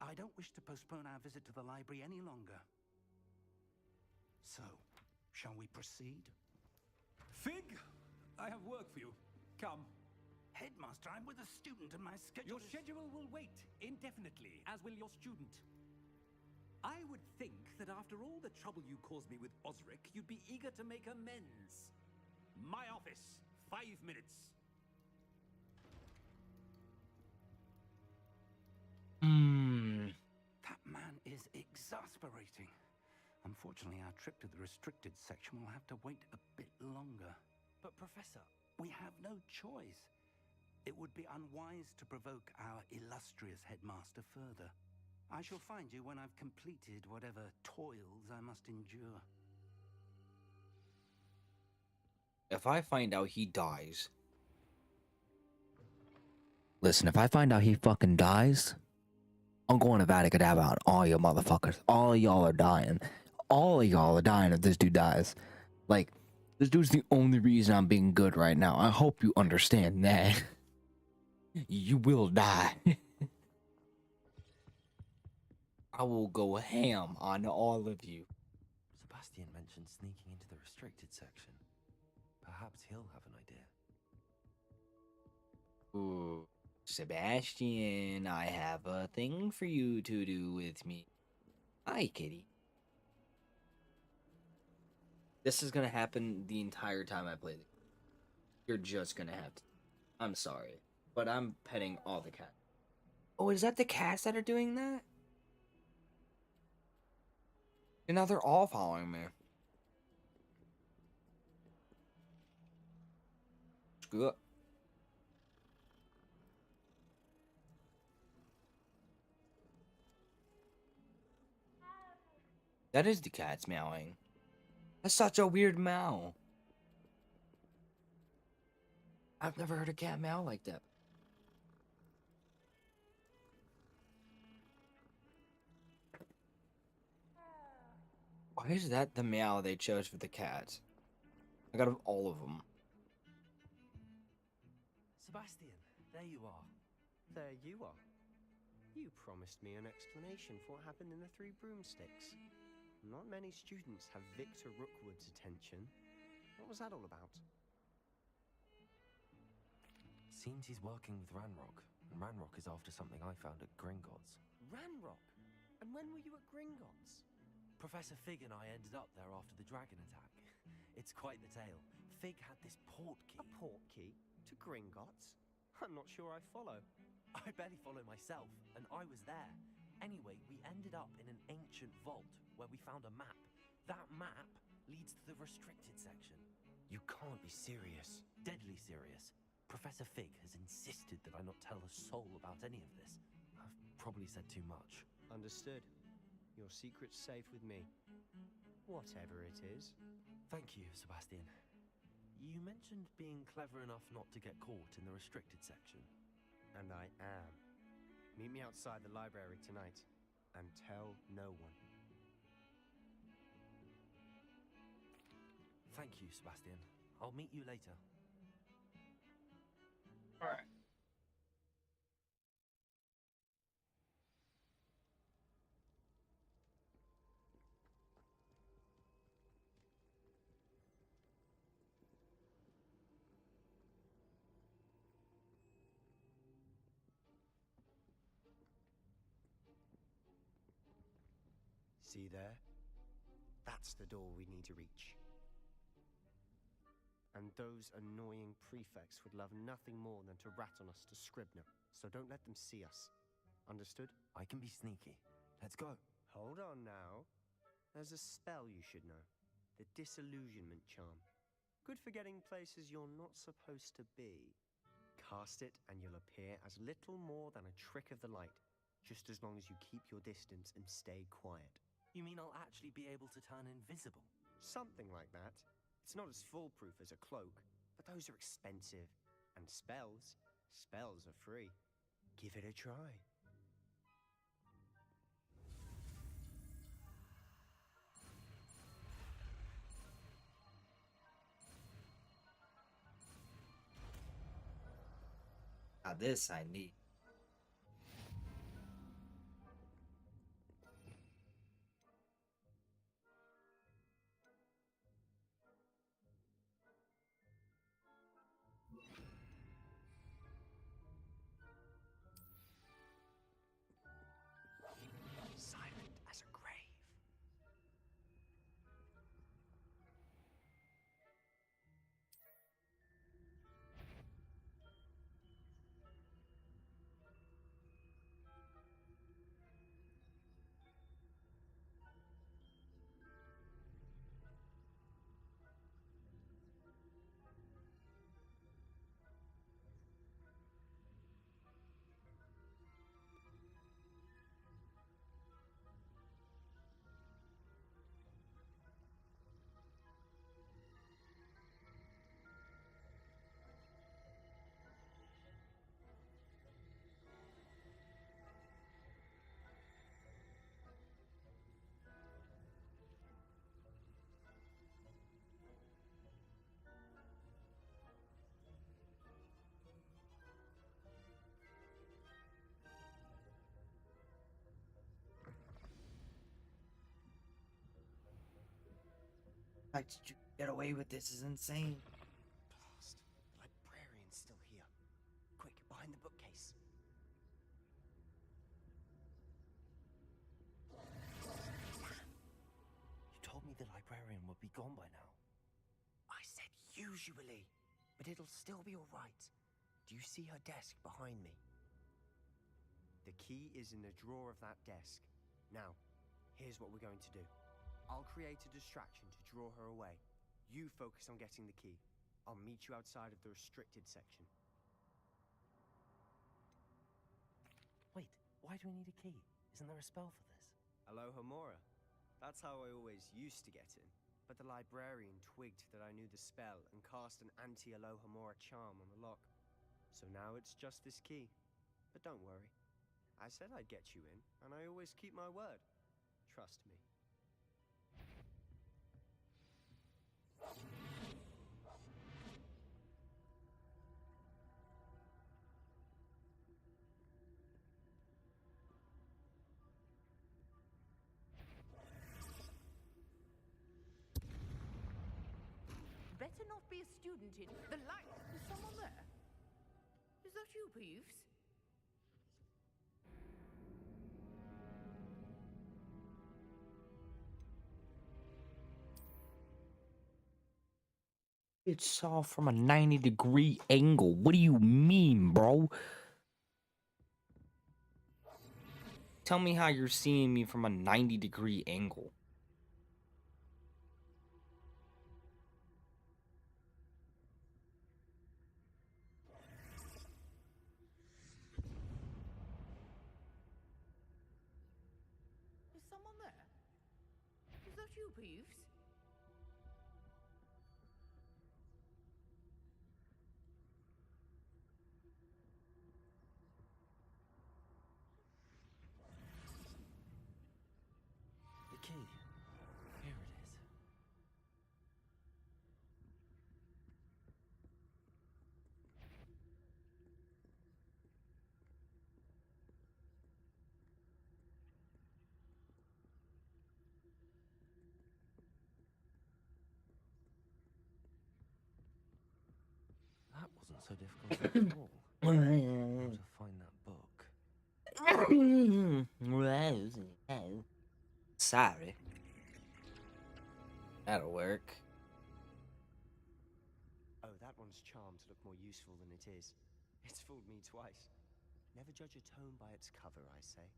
I don't wish to postpone our visit to the library any longer. So, shall we proceed? Fig, I have work for you. Come. Headmaster, I'm with a student and my schedule Your schedule will wait indefinitely, as will your student. I would think that after all the trouble you caused me with Osric, you'd be eager to make amends. My office, 5 minutes. That man is exasperating. Unfortunately, our trip to the restricted section will have to wait a bit longer. But, Professor... We have no choice. It would be unwise to provoke our illustrious headmaster further. I shall find you when I've completed whatever toils I must endure. If I find out he dies... Listen, if I find out he fucking dies, I'm going to Vatican on all you motherfuckers. All y'all are dying. All of y'all are dying if this dude dies. Like, this dude's the only reason I'm being good right now. I hope you understand that. You will die. I will go ham on all of you. Sebastian mentioned sneaking into the restricted section. Perhaps he'll have an idea. Ooh, Sebastian, I have a thing for you to do with me. Hi, kitty. This is gonna happen the entire time I play the game. You're just gonna have to. I'm sorry, but I'm petting all the cats. Oh, is that the cats that are doing that? And now they're all following me. Screw up. That is the cats meowing. That's such a weird meow. I've never heard a cat meow like that. Why is that the meow they chose for the cats? Like out of all of them. Sebastian, there you are. There you are. You promised me an explanation for what happened in the Three Broomsticks. Not many students have Victor Rookwood's attention. What was that all about? Seems he's working with Ranrock, and Ranrock is after something I found at Gringotts. Ranrock? And when were you at Gringotts? Professor Fig and I ended up there after the dragon attack. It's quite the tale. Fig had this port key. A port key? To Gringotts? I'm not sure I follow. I barely follow myself, and I was there. Anyway, we ended up in an ancient vault where we found a map. That map leads to the restricted section. You can't be serious. Deadly serious. Professor Fig has insisted that I not tell a soul about any of this. I've probably said too much. Understood. Your secret's safe with me. Whatever it is. Thank you, Sebastian. You mentioned being clever enough not to get caught in the restricted section. And I am. Meet me outside the library tonight, and tell no one. Thank you, Sebastian. I'll meet you later. All right. See there? That's the door we need to reach. And those annoying prefects would love nothing more than to rat on us to Scribner, so don't let them see us. Understood? I can be sneaky. Let's go. Hold on now. There's a spell you should know. The Disillusionment Charm. Good for getting places you're not supposed to be. Cast it and you'll appear as little more than a trick of the light, just as long as you keep your distance and stay quiet. You mean I'll actually be able to turn invisible? Something like that. It's not as foolproof as a cloak, but those are expensive. And spells are free. Give it a try. Now this I need. How did you get away with this? Is insane. Blast. The librarian's still here. Quick, behind the bookcase. You told me the librarian would be gone by now. I said usually, but it'll still be all right. Do you see her desk behind me? The key is in the drawer of that desk. Now, here's what we're going to do. I'll create a distraction to draw her away. You focus on getting the key. I'll meet you outside of the restricted section. Wait, why do we need a key? Isn't there a spell for this? Alohomora. That's how I always used to get in. But the librarian twigged that I knew the spell and cast an anti-Alohomora charm on the lock. So now it's just this key. But don't worry. I said I'd get you in, and I always keep my word. Trust me. Better not be a student in the light. Is someone there? Is that you, Peeves? It saw from a 90-degree angle. What do you mean, bro? Tell me how you're seeing me from a 90-degree angle. Is someone there? Is that you, Peeves? The key. Here it is. That wasn't so difficult at all. How to find that book. Sorry. That'll work. Oh, that one's charmed to look more useful than it is. It's fooled me twice. Never judge a tome by its cover, I say.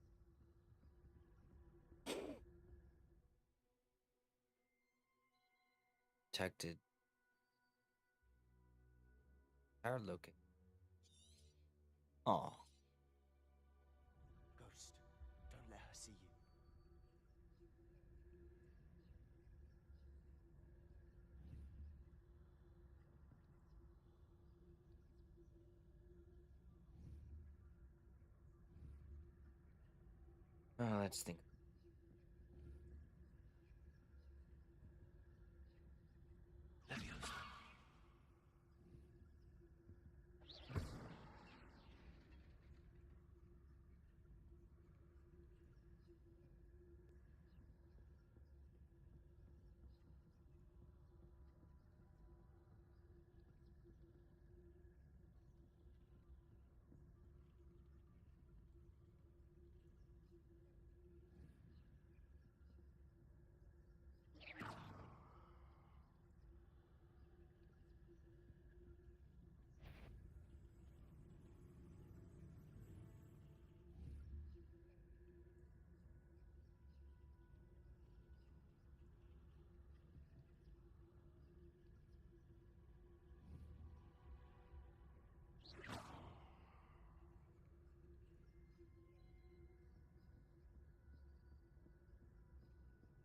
Protected. Are looking. Oh. Ghost, don't let her see you. Let's think.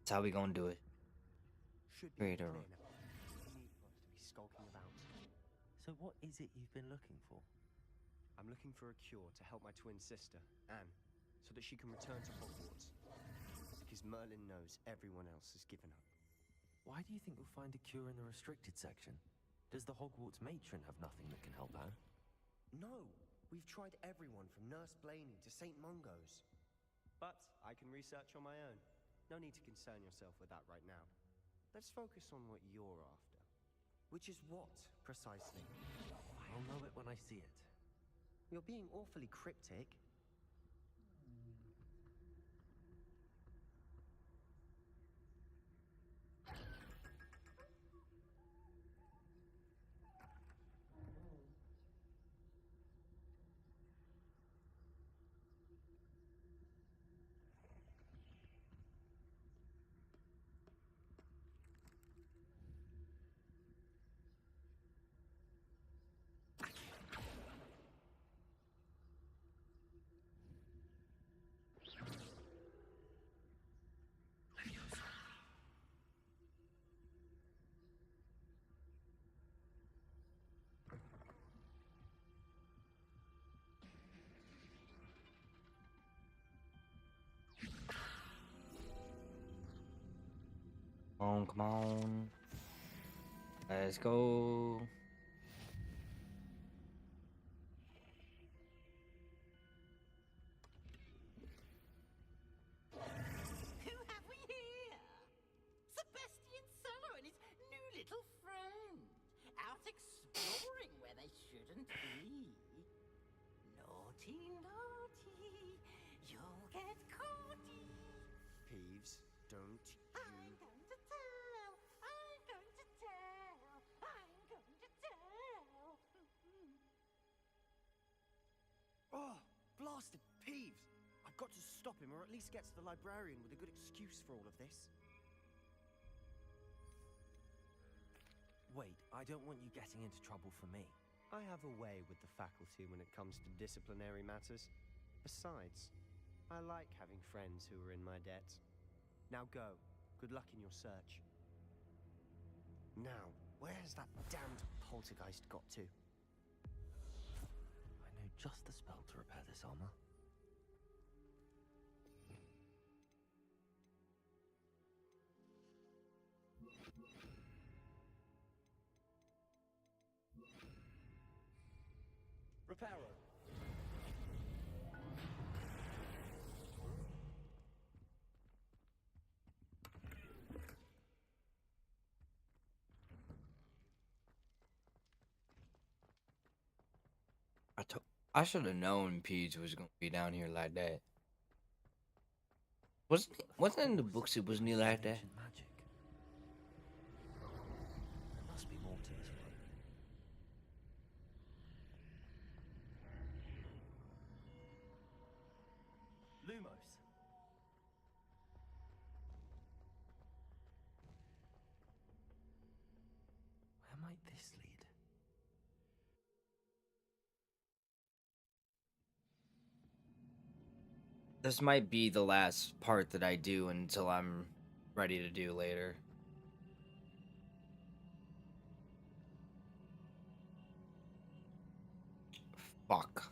That's how we gonna do it. Should be Great, clear now. No need for us to be skulking about. So what is it you've been looking for? I'm looking for a cure to help my twin sister, Anne, so that she can return to Hogwarts. Because Merlin knows everyone else has given up. Why do you think you'll find a cure in the restricted section? Does the Hogwarts matron have nothing that can help her? No! We've tried everyone from Nurse Blaney to St. Mungo's. But I can research on my own. No need to concern yourself with that right now. Let's focus on what you're after. Which is what, precisely? I'll know it when I see it. You're being awfully cryptic. Come on. Let's go. Who have we here? Sebastian Solo and his new little friend. Out exploring where they shouldn't be. Naughty, naughty. You'll get caughty. Peeves, don't I'm going to tell. I'm going to tell. I'm going to tell. Oh, blasted Peeves! I've got to stop him, or at least get to the librarian with a good excuse for all of this. Wait, I don't want you getting into trouble for me. I have a way with the faculty when it comes to disciplinary matters. Besides, I like having friends who are in my debt. Now go. Good luck in your search. Now, where has that damned poltergeist got to? I know just the spell to repair this armor. Reparo. I should have known Peach was gonna be down here like that. Wasn't in the books it wasn't like that? Magic. There must be more to this one. Lumos. Where might this lead? This might be the last part that I do until I'm ready to do later. Fuck.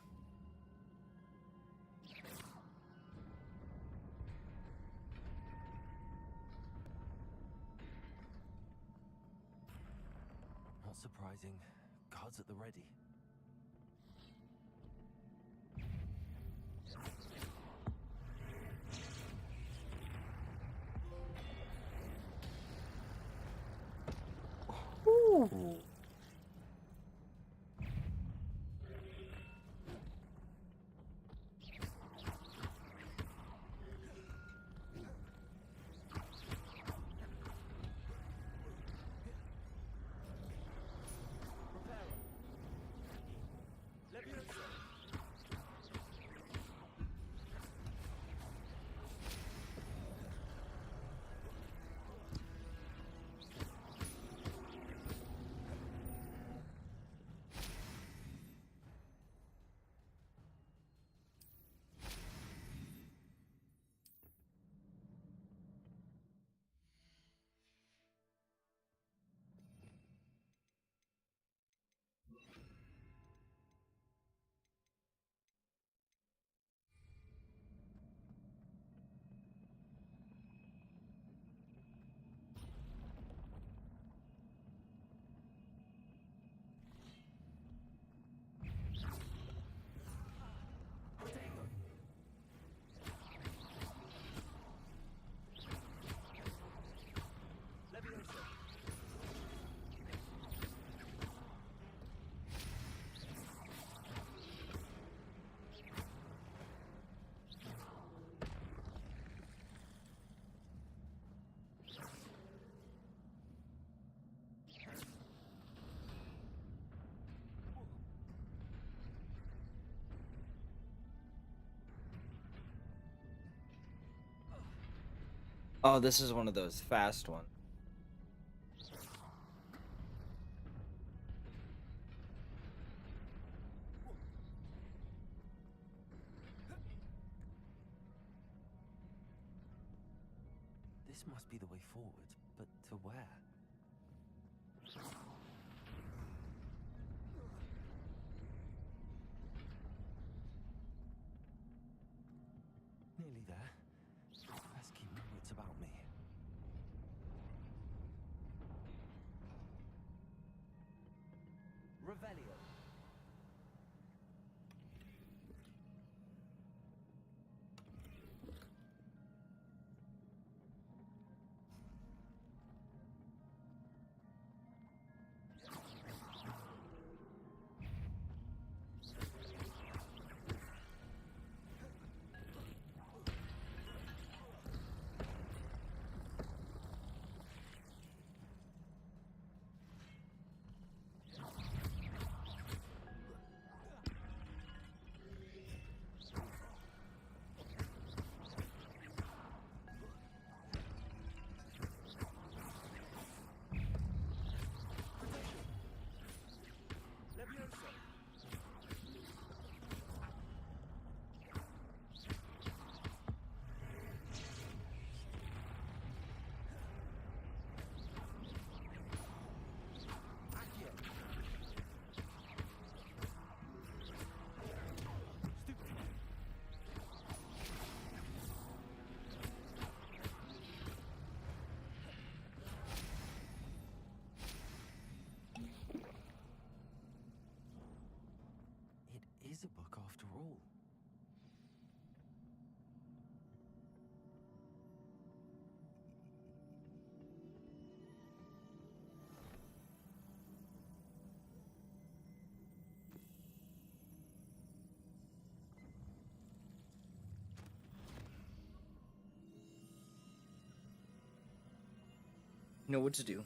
Not surprising. Guards at the ready. Ooh. Oh, this is one of those fast ones. This must be the way forward, but to where? Nearly there. Best keep my wits about me. Revelio. It is a book after all. Know what to do.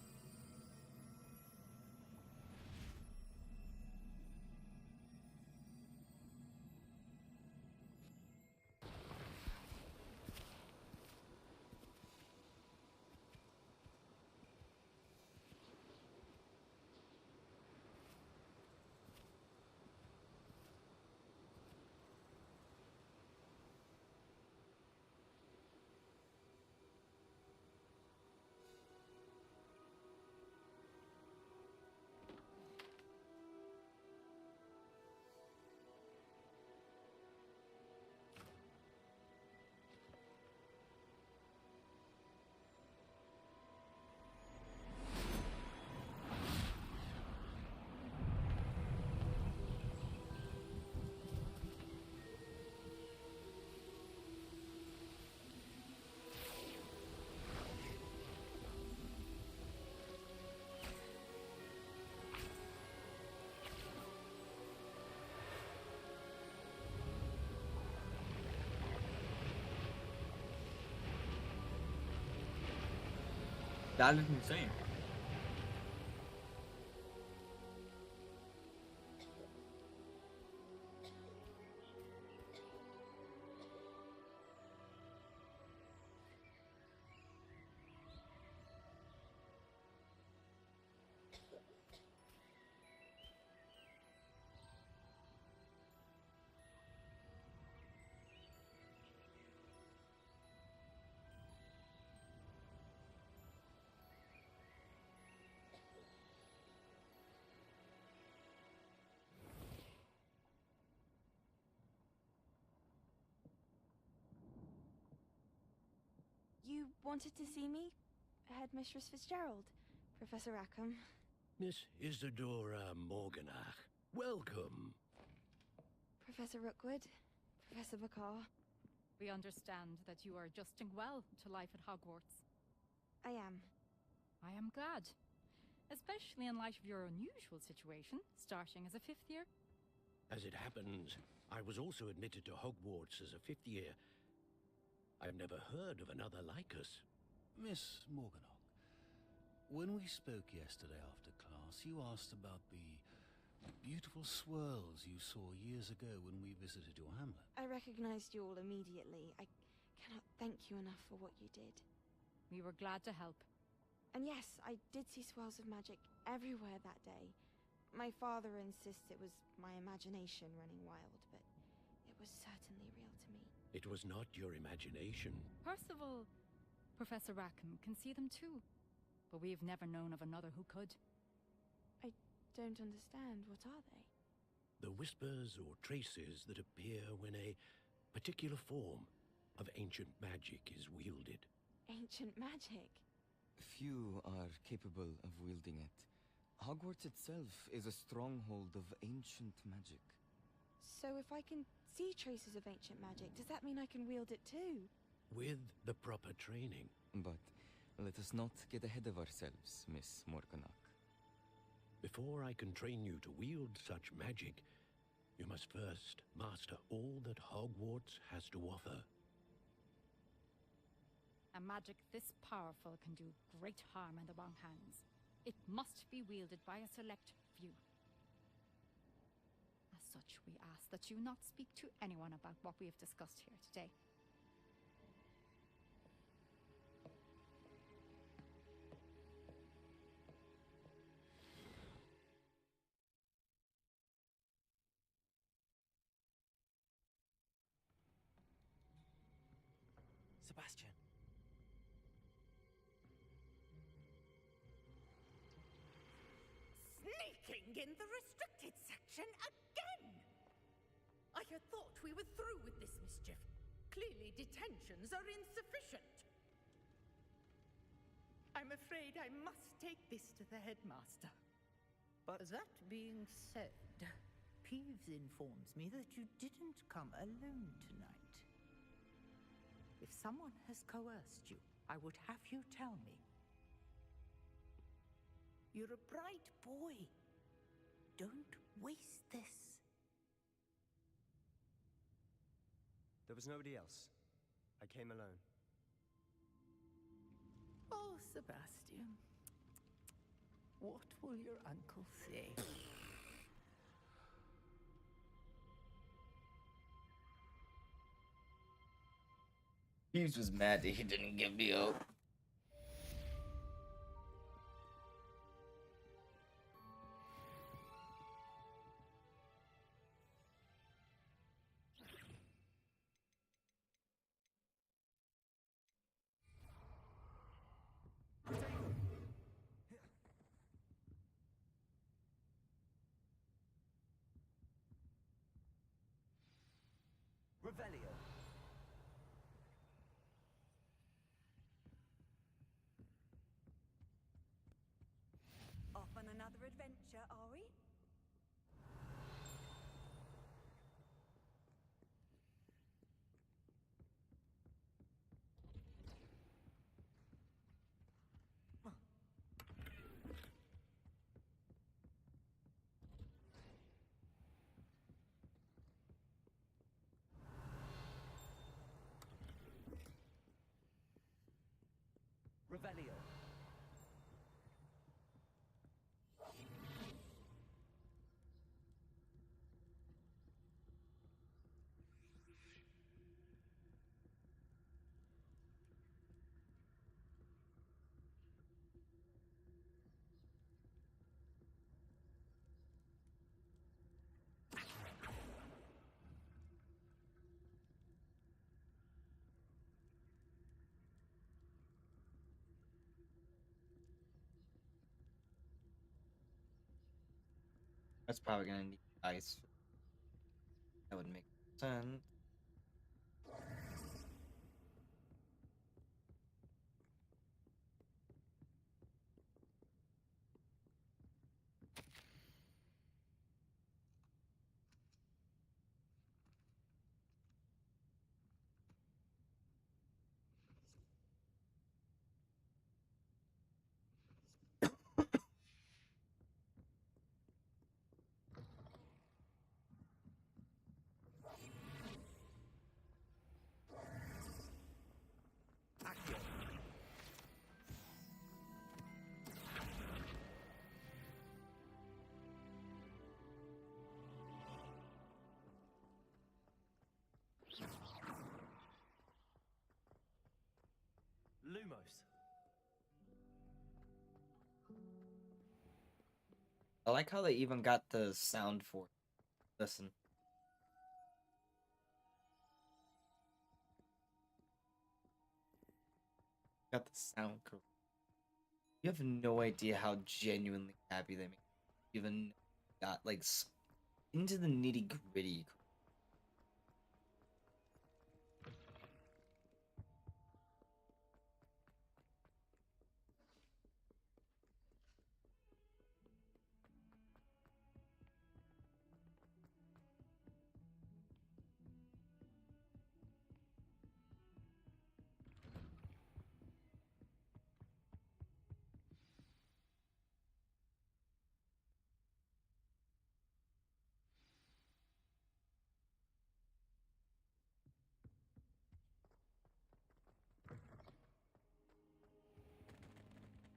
That is insane. You wanted to see me? Headmistress Fitzgerald, Professor Rackham. Miss Isadora Morganach, welcome. Professor Rookwood, Professor Bakar. We understand that you are adjusting well to life at Hogwarts. I am. I am glad. Especially in light of your unusual situation, starting as a 5th year. As it happens, I was also admitted to Hogwarts as a 5th year. I've never heard of another like us. Miss Morganock, when we spoke yesterday after class, you asked about the beautiful swirls you saw years ago when we visited your hamlet. I recognized you all immediately. I cannot thank you enough for what you did. We were glad to help. And yes, I did see swirls of magic everywhere that day. My father insists it was my imagination running wild, but it was certainly real to me. It was not your imagination. Percival, Professor Rackham can see them too. But we've never known of another who could. I don't understand. What are they? The whispers or traces that appear when a particular form of ancient magic is wielded. Ancient magic? Few are capable of wielding it. Hogwarts itself is a stronghold of ancient magic. So if I can see traces of ancient magic, does that mean I can wield it too? With the proper training. But let us not get ahead of ourselves, Miss Morganach. Before I can train you to wield such magic, you must first master all that Hogwarts has to offer. A magic this powerful can do great harm in the wrong hands. It must be wielded by a select few. As such, we ask that you not speak to anyone about what we have discussed here today. Sebastian. Sneaking in the restricted section again! I had thought we were through with this mischief. Clearly detentions are insufficient. I'm afraid I must take this to the headmaster. But that being said, Peeves informs me that you didn't come alone tonight. If someone has coerced you, I would have you tell me. You're a bright boy. Don't waste this. There was nobody else. I came alone. Oh, Sebastian. What will your uncle say? Hughes was mad that he didn't give me up. Revelio. Off on another adventure, are we? Revelio. That's probably gonna need ice. That would make sense. I like how they even got the sound for it. Listen. Got the sound correct. You have no idea how genuinely happy they make me. Even got like into the nitty gritty.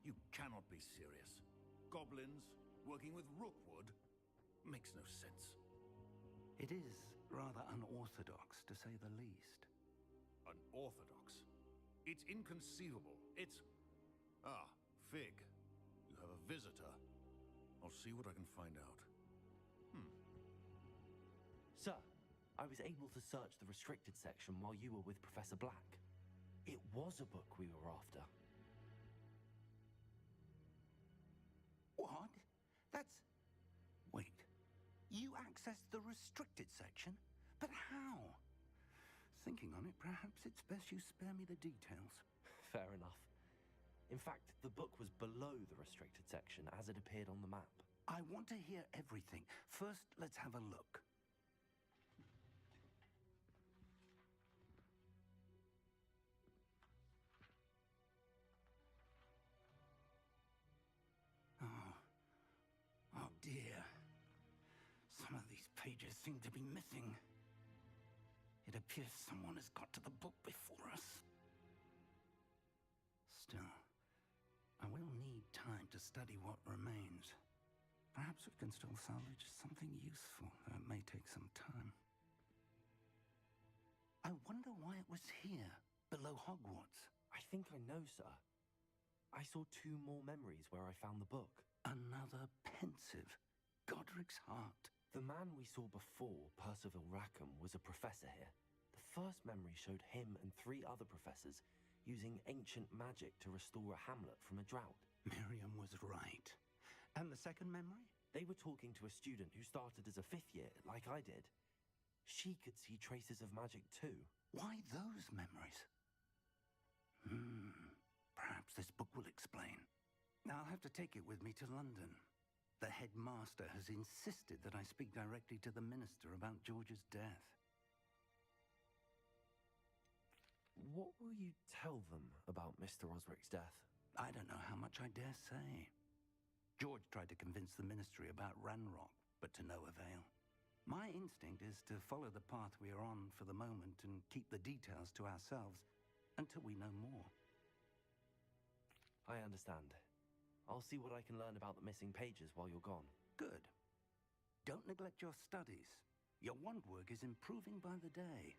You cannot be serious. Goblins working with rookwood makes no sense. It is rather unorthodox, to say the least. Unorthodox? It's inconceivable. It's... Ah, Fig. You have a visitor. I'll see what I can find out. Sir, I was able to search the restricted section while you were with Professor Black. It was a book we were after. What? That's... Wait. You accessed the restricted section? But how? Thinking on it, perhaps it's best you spare me the details. Fair enough. In fact, the book was below the restricted section as it appeared on the map. I want to hear everything. First, let's have a look. Oh dear. Some of these pages seem to be missing. It appears someone has got to the book before us. Still, I will need time to study what remains. Perhaps we can still salvage something useful, though it may take some time. I wonder why it was here, below Hogwarts. I think I know, sir. I saw 2 more memories where I found the book. Another pensive. Godric's heart. The man we saw before, Percival Rackham, was a professor here. The first memory showed him and 3 other professors using ancient magic to restore a hamlet from a drought. Miriam was right. And the second memory? They were talking to a student who started as a 5th year, like I did. She could see traces of magic too. Why those memories? Perhaps this book will explain. I'll have to take it with me to London. The headmaster has insisted that I speak directly to the minister about George's death. What will you tell them about Mr. Osric's death? I don't know how much I dare say. George tried to convince the ministry about Ranrock, but to no avail. My instinct is to follow the path we are on for the moment and keep the details to ourselves until we know more. I understand. I'll see what I can learn about the missing pages while you're gone. Good. Don't neglect your studies. Your wand work is improving by the day.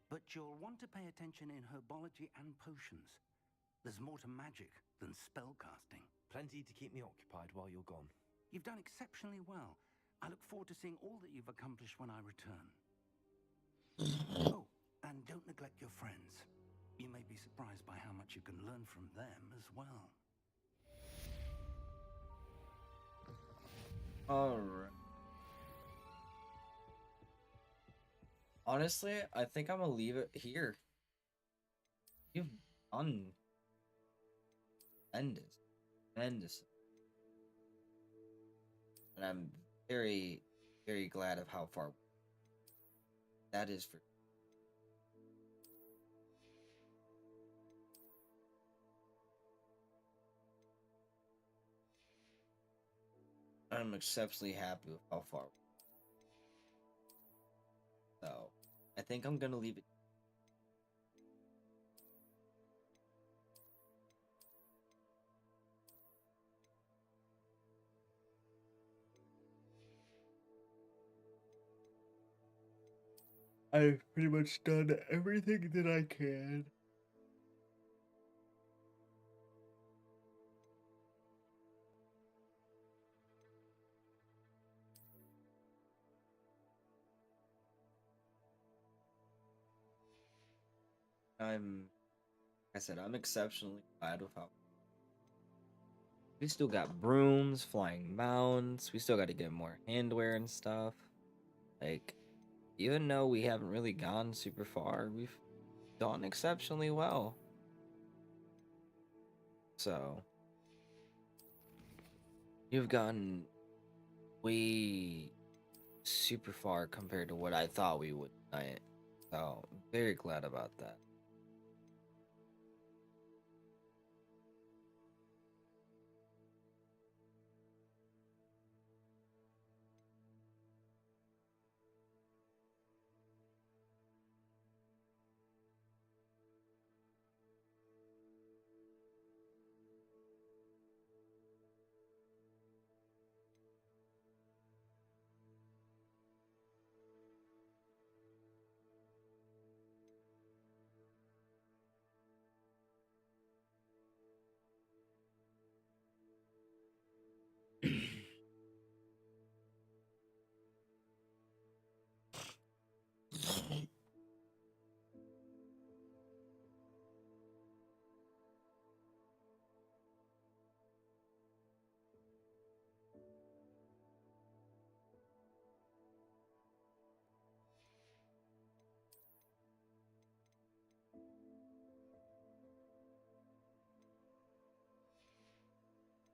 But you'll want to pay attention in herbology and potions. There's more to magic than spellcasting. Plenty to keep me occupied while you're gone. You've done exceptionally well. I look forward to seeing all that you've accomplished when I return. Oh, and don't neglect your friends. You may be surprised by how much you can learn from them as well. Alright. Honestly, I think I'm gonna leave it here. You've done tremendous. And I'm very, very glad of how far that is for. I'm exceptionally happy with how far. So, I think I'm gonna leave it. I've pretty much done everything that I can. Like I said, I'm exceptionally glad with how we still got brooms, flying mounts. We still got to get more handwear and stuff. Like, even though we haven't really gone super far, we've done exceptionally well. So, you've gotten way super far compared to what I thought we would tonight. So, very glad about that.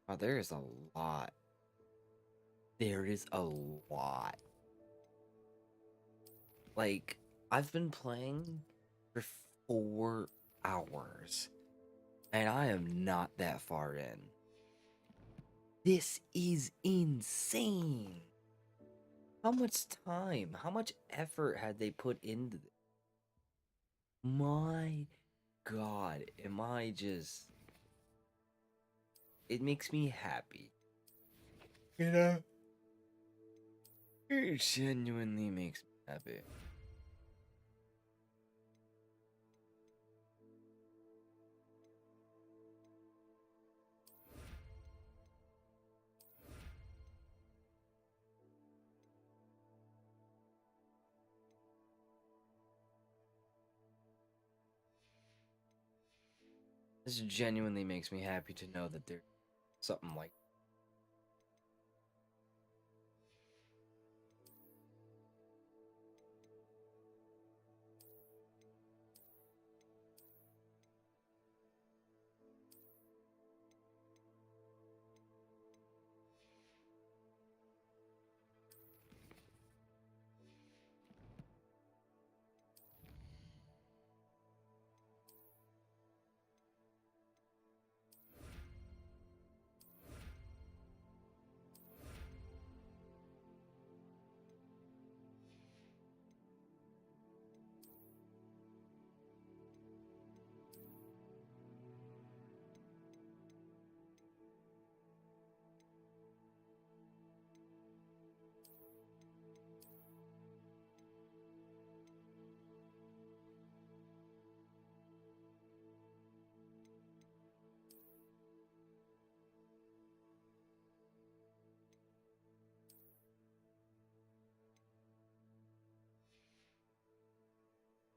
Oh, there is a lot. There is a lot. Like, I've been playing for 4 hours, and I am not that far in. This is insane. How much time, how much effort had they put into this? My God, am I just... It makes me happy. You know? It genuinely makes me happy. This genuinely makes me happy to know that there's something like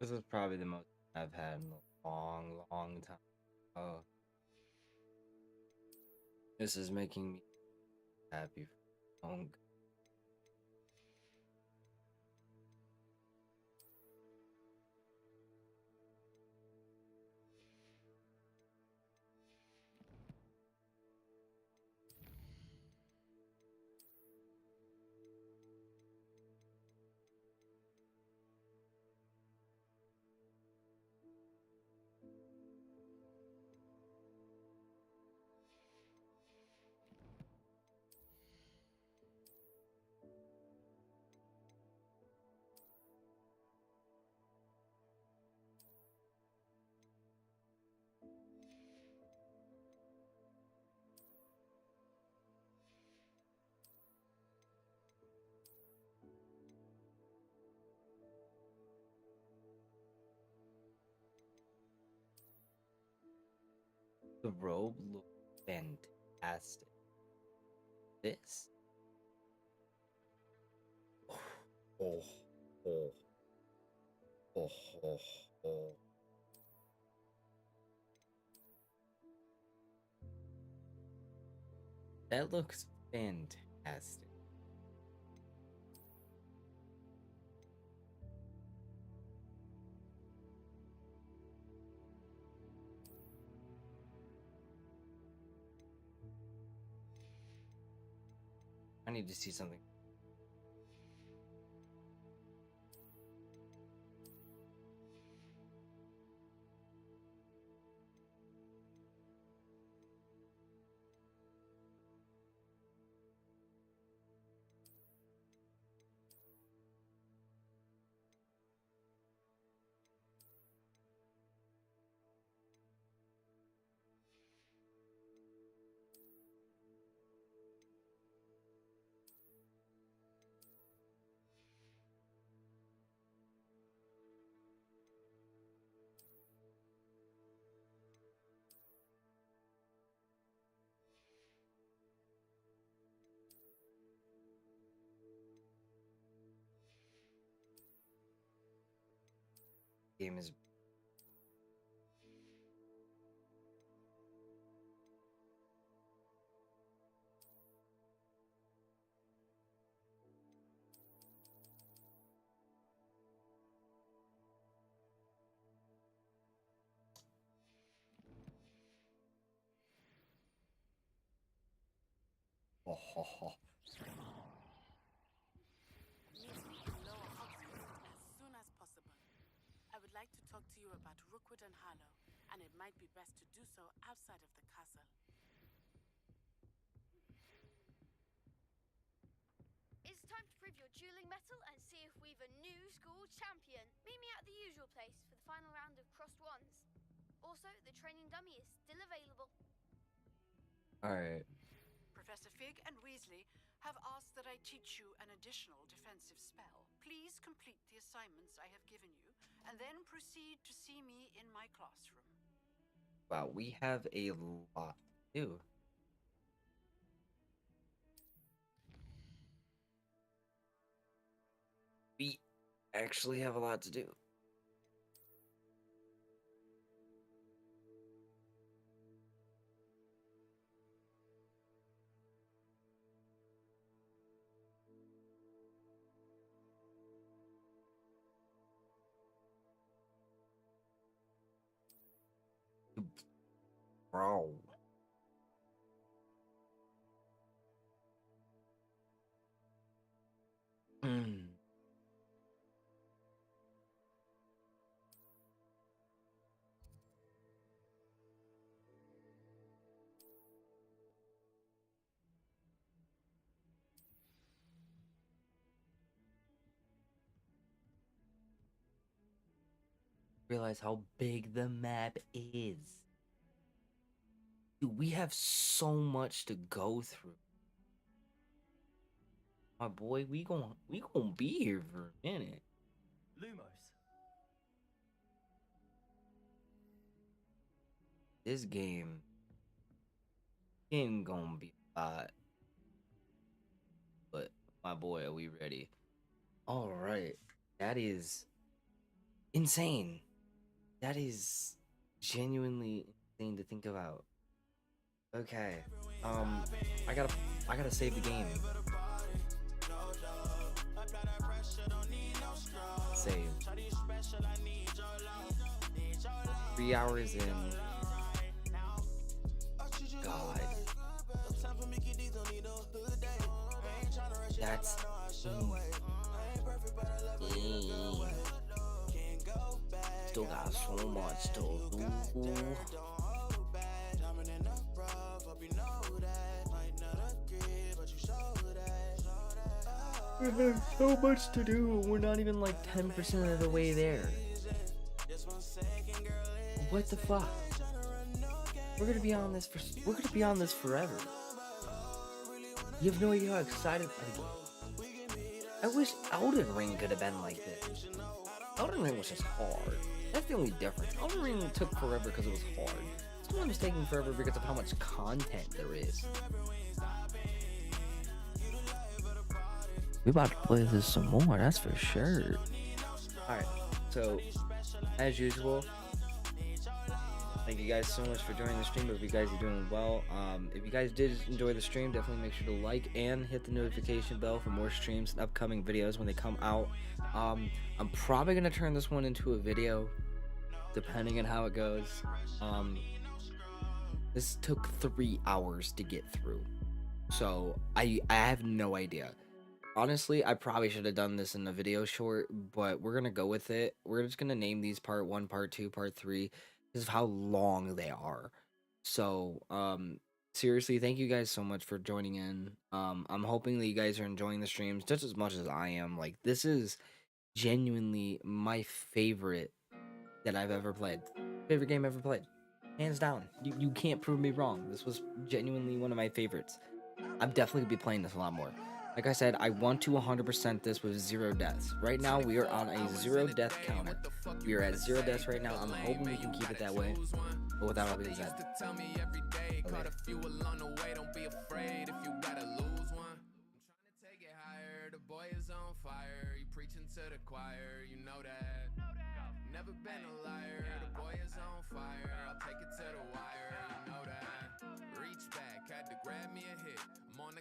this is probably the most I've had in a long, long time. Oh, this is making me happy for long. The robe looks fantastic. This? Oh, oh, oh, oh, oh. That looks fantastic. I need to see something. Game is oh, ho, ho. Lower Hogsmeade as soon as possible. I would like to talk to you about Rookwood and Harlow, and it might be best to do so outside of the castle. It's time to prove your dueling mettle and see if we've a new school champion. Meet me at the usual place for the final round of crossed wands. Also, the training dummy is still available. Alright. Professor Fig and Weasley have asked that I teach you an additional defensive spell. Please complete the assignments I have given you, and then proceed to see me in my classroom. Wow, we have a lot to do. We actually have a lot to do. Bro. Realize how big the map is. Dude, we have so much to go through. My boy, we gonna be here for a minute. Lumos. This game gonna be hot. But my boy, are we ready? All right. That is insane. That is genuinely insane to think about. Okay. I gotta save the game. Save. 3 hours in. God. That's still got so much to do. We have so much to do. We're not even like 10% of the way there. What the fuck? We're gonna be on this forever. You have no idea how excited I wish Elden Ring could have been like this. Elden Ring was just hard. That's the only difference. Elden Ring took forever because it was hard. This one is taking forever because of how much content there is. We about to play this some more, that's for sure. Alright, so as usual, Thank you guys so much for joining the stream. Hope you guys are doing well. If you guys did enjoy the stream, definitely make sure to like and hit the notification bell for more streams and upcoming videos when they come out. I'm probably gonna turn this one into a video, depending on how it goes. This took 3 hours to get through, so I have no idea. Honestly, I probably should have done this in a video short, but we're gonna go with it. We're just gonna name these part 1, part 2, part 3 because of how long they are. So, seriously, thank you guys so much for joining in. I'm hoping that you guys are enjoying the streams just as much as I am. Like, this is genuinely my favorite that I've ever played. Favorite game ever played. Hands down. You can't prove me wrong. This was genuinely one of my favorites. I'm definitely gonna be playing this a lot more. Like I said, I want to 100% this with 0 deaths. Right now, we are on a 0 death counter. We are at 0 deaths right now. I'm hoping we can keep it that way. But without all being said. Never been a liar, the boy is on fire. I'll take it to the wire, you know that. Reach back, had to grab me a hit. I'm on the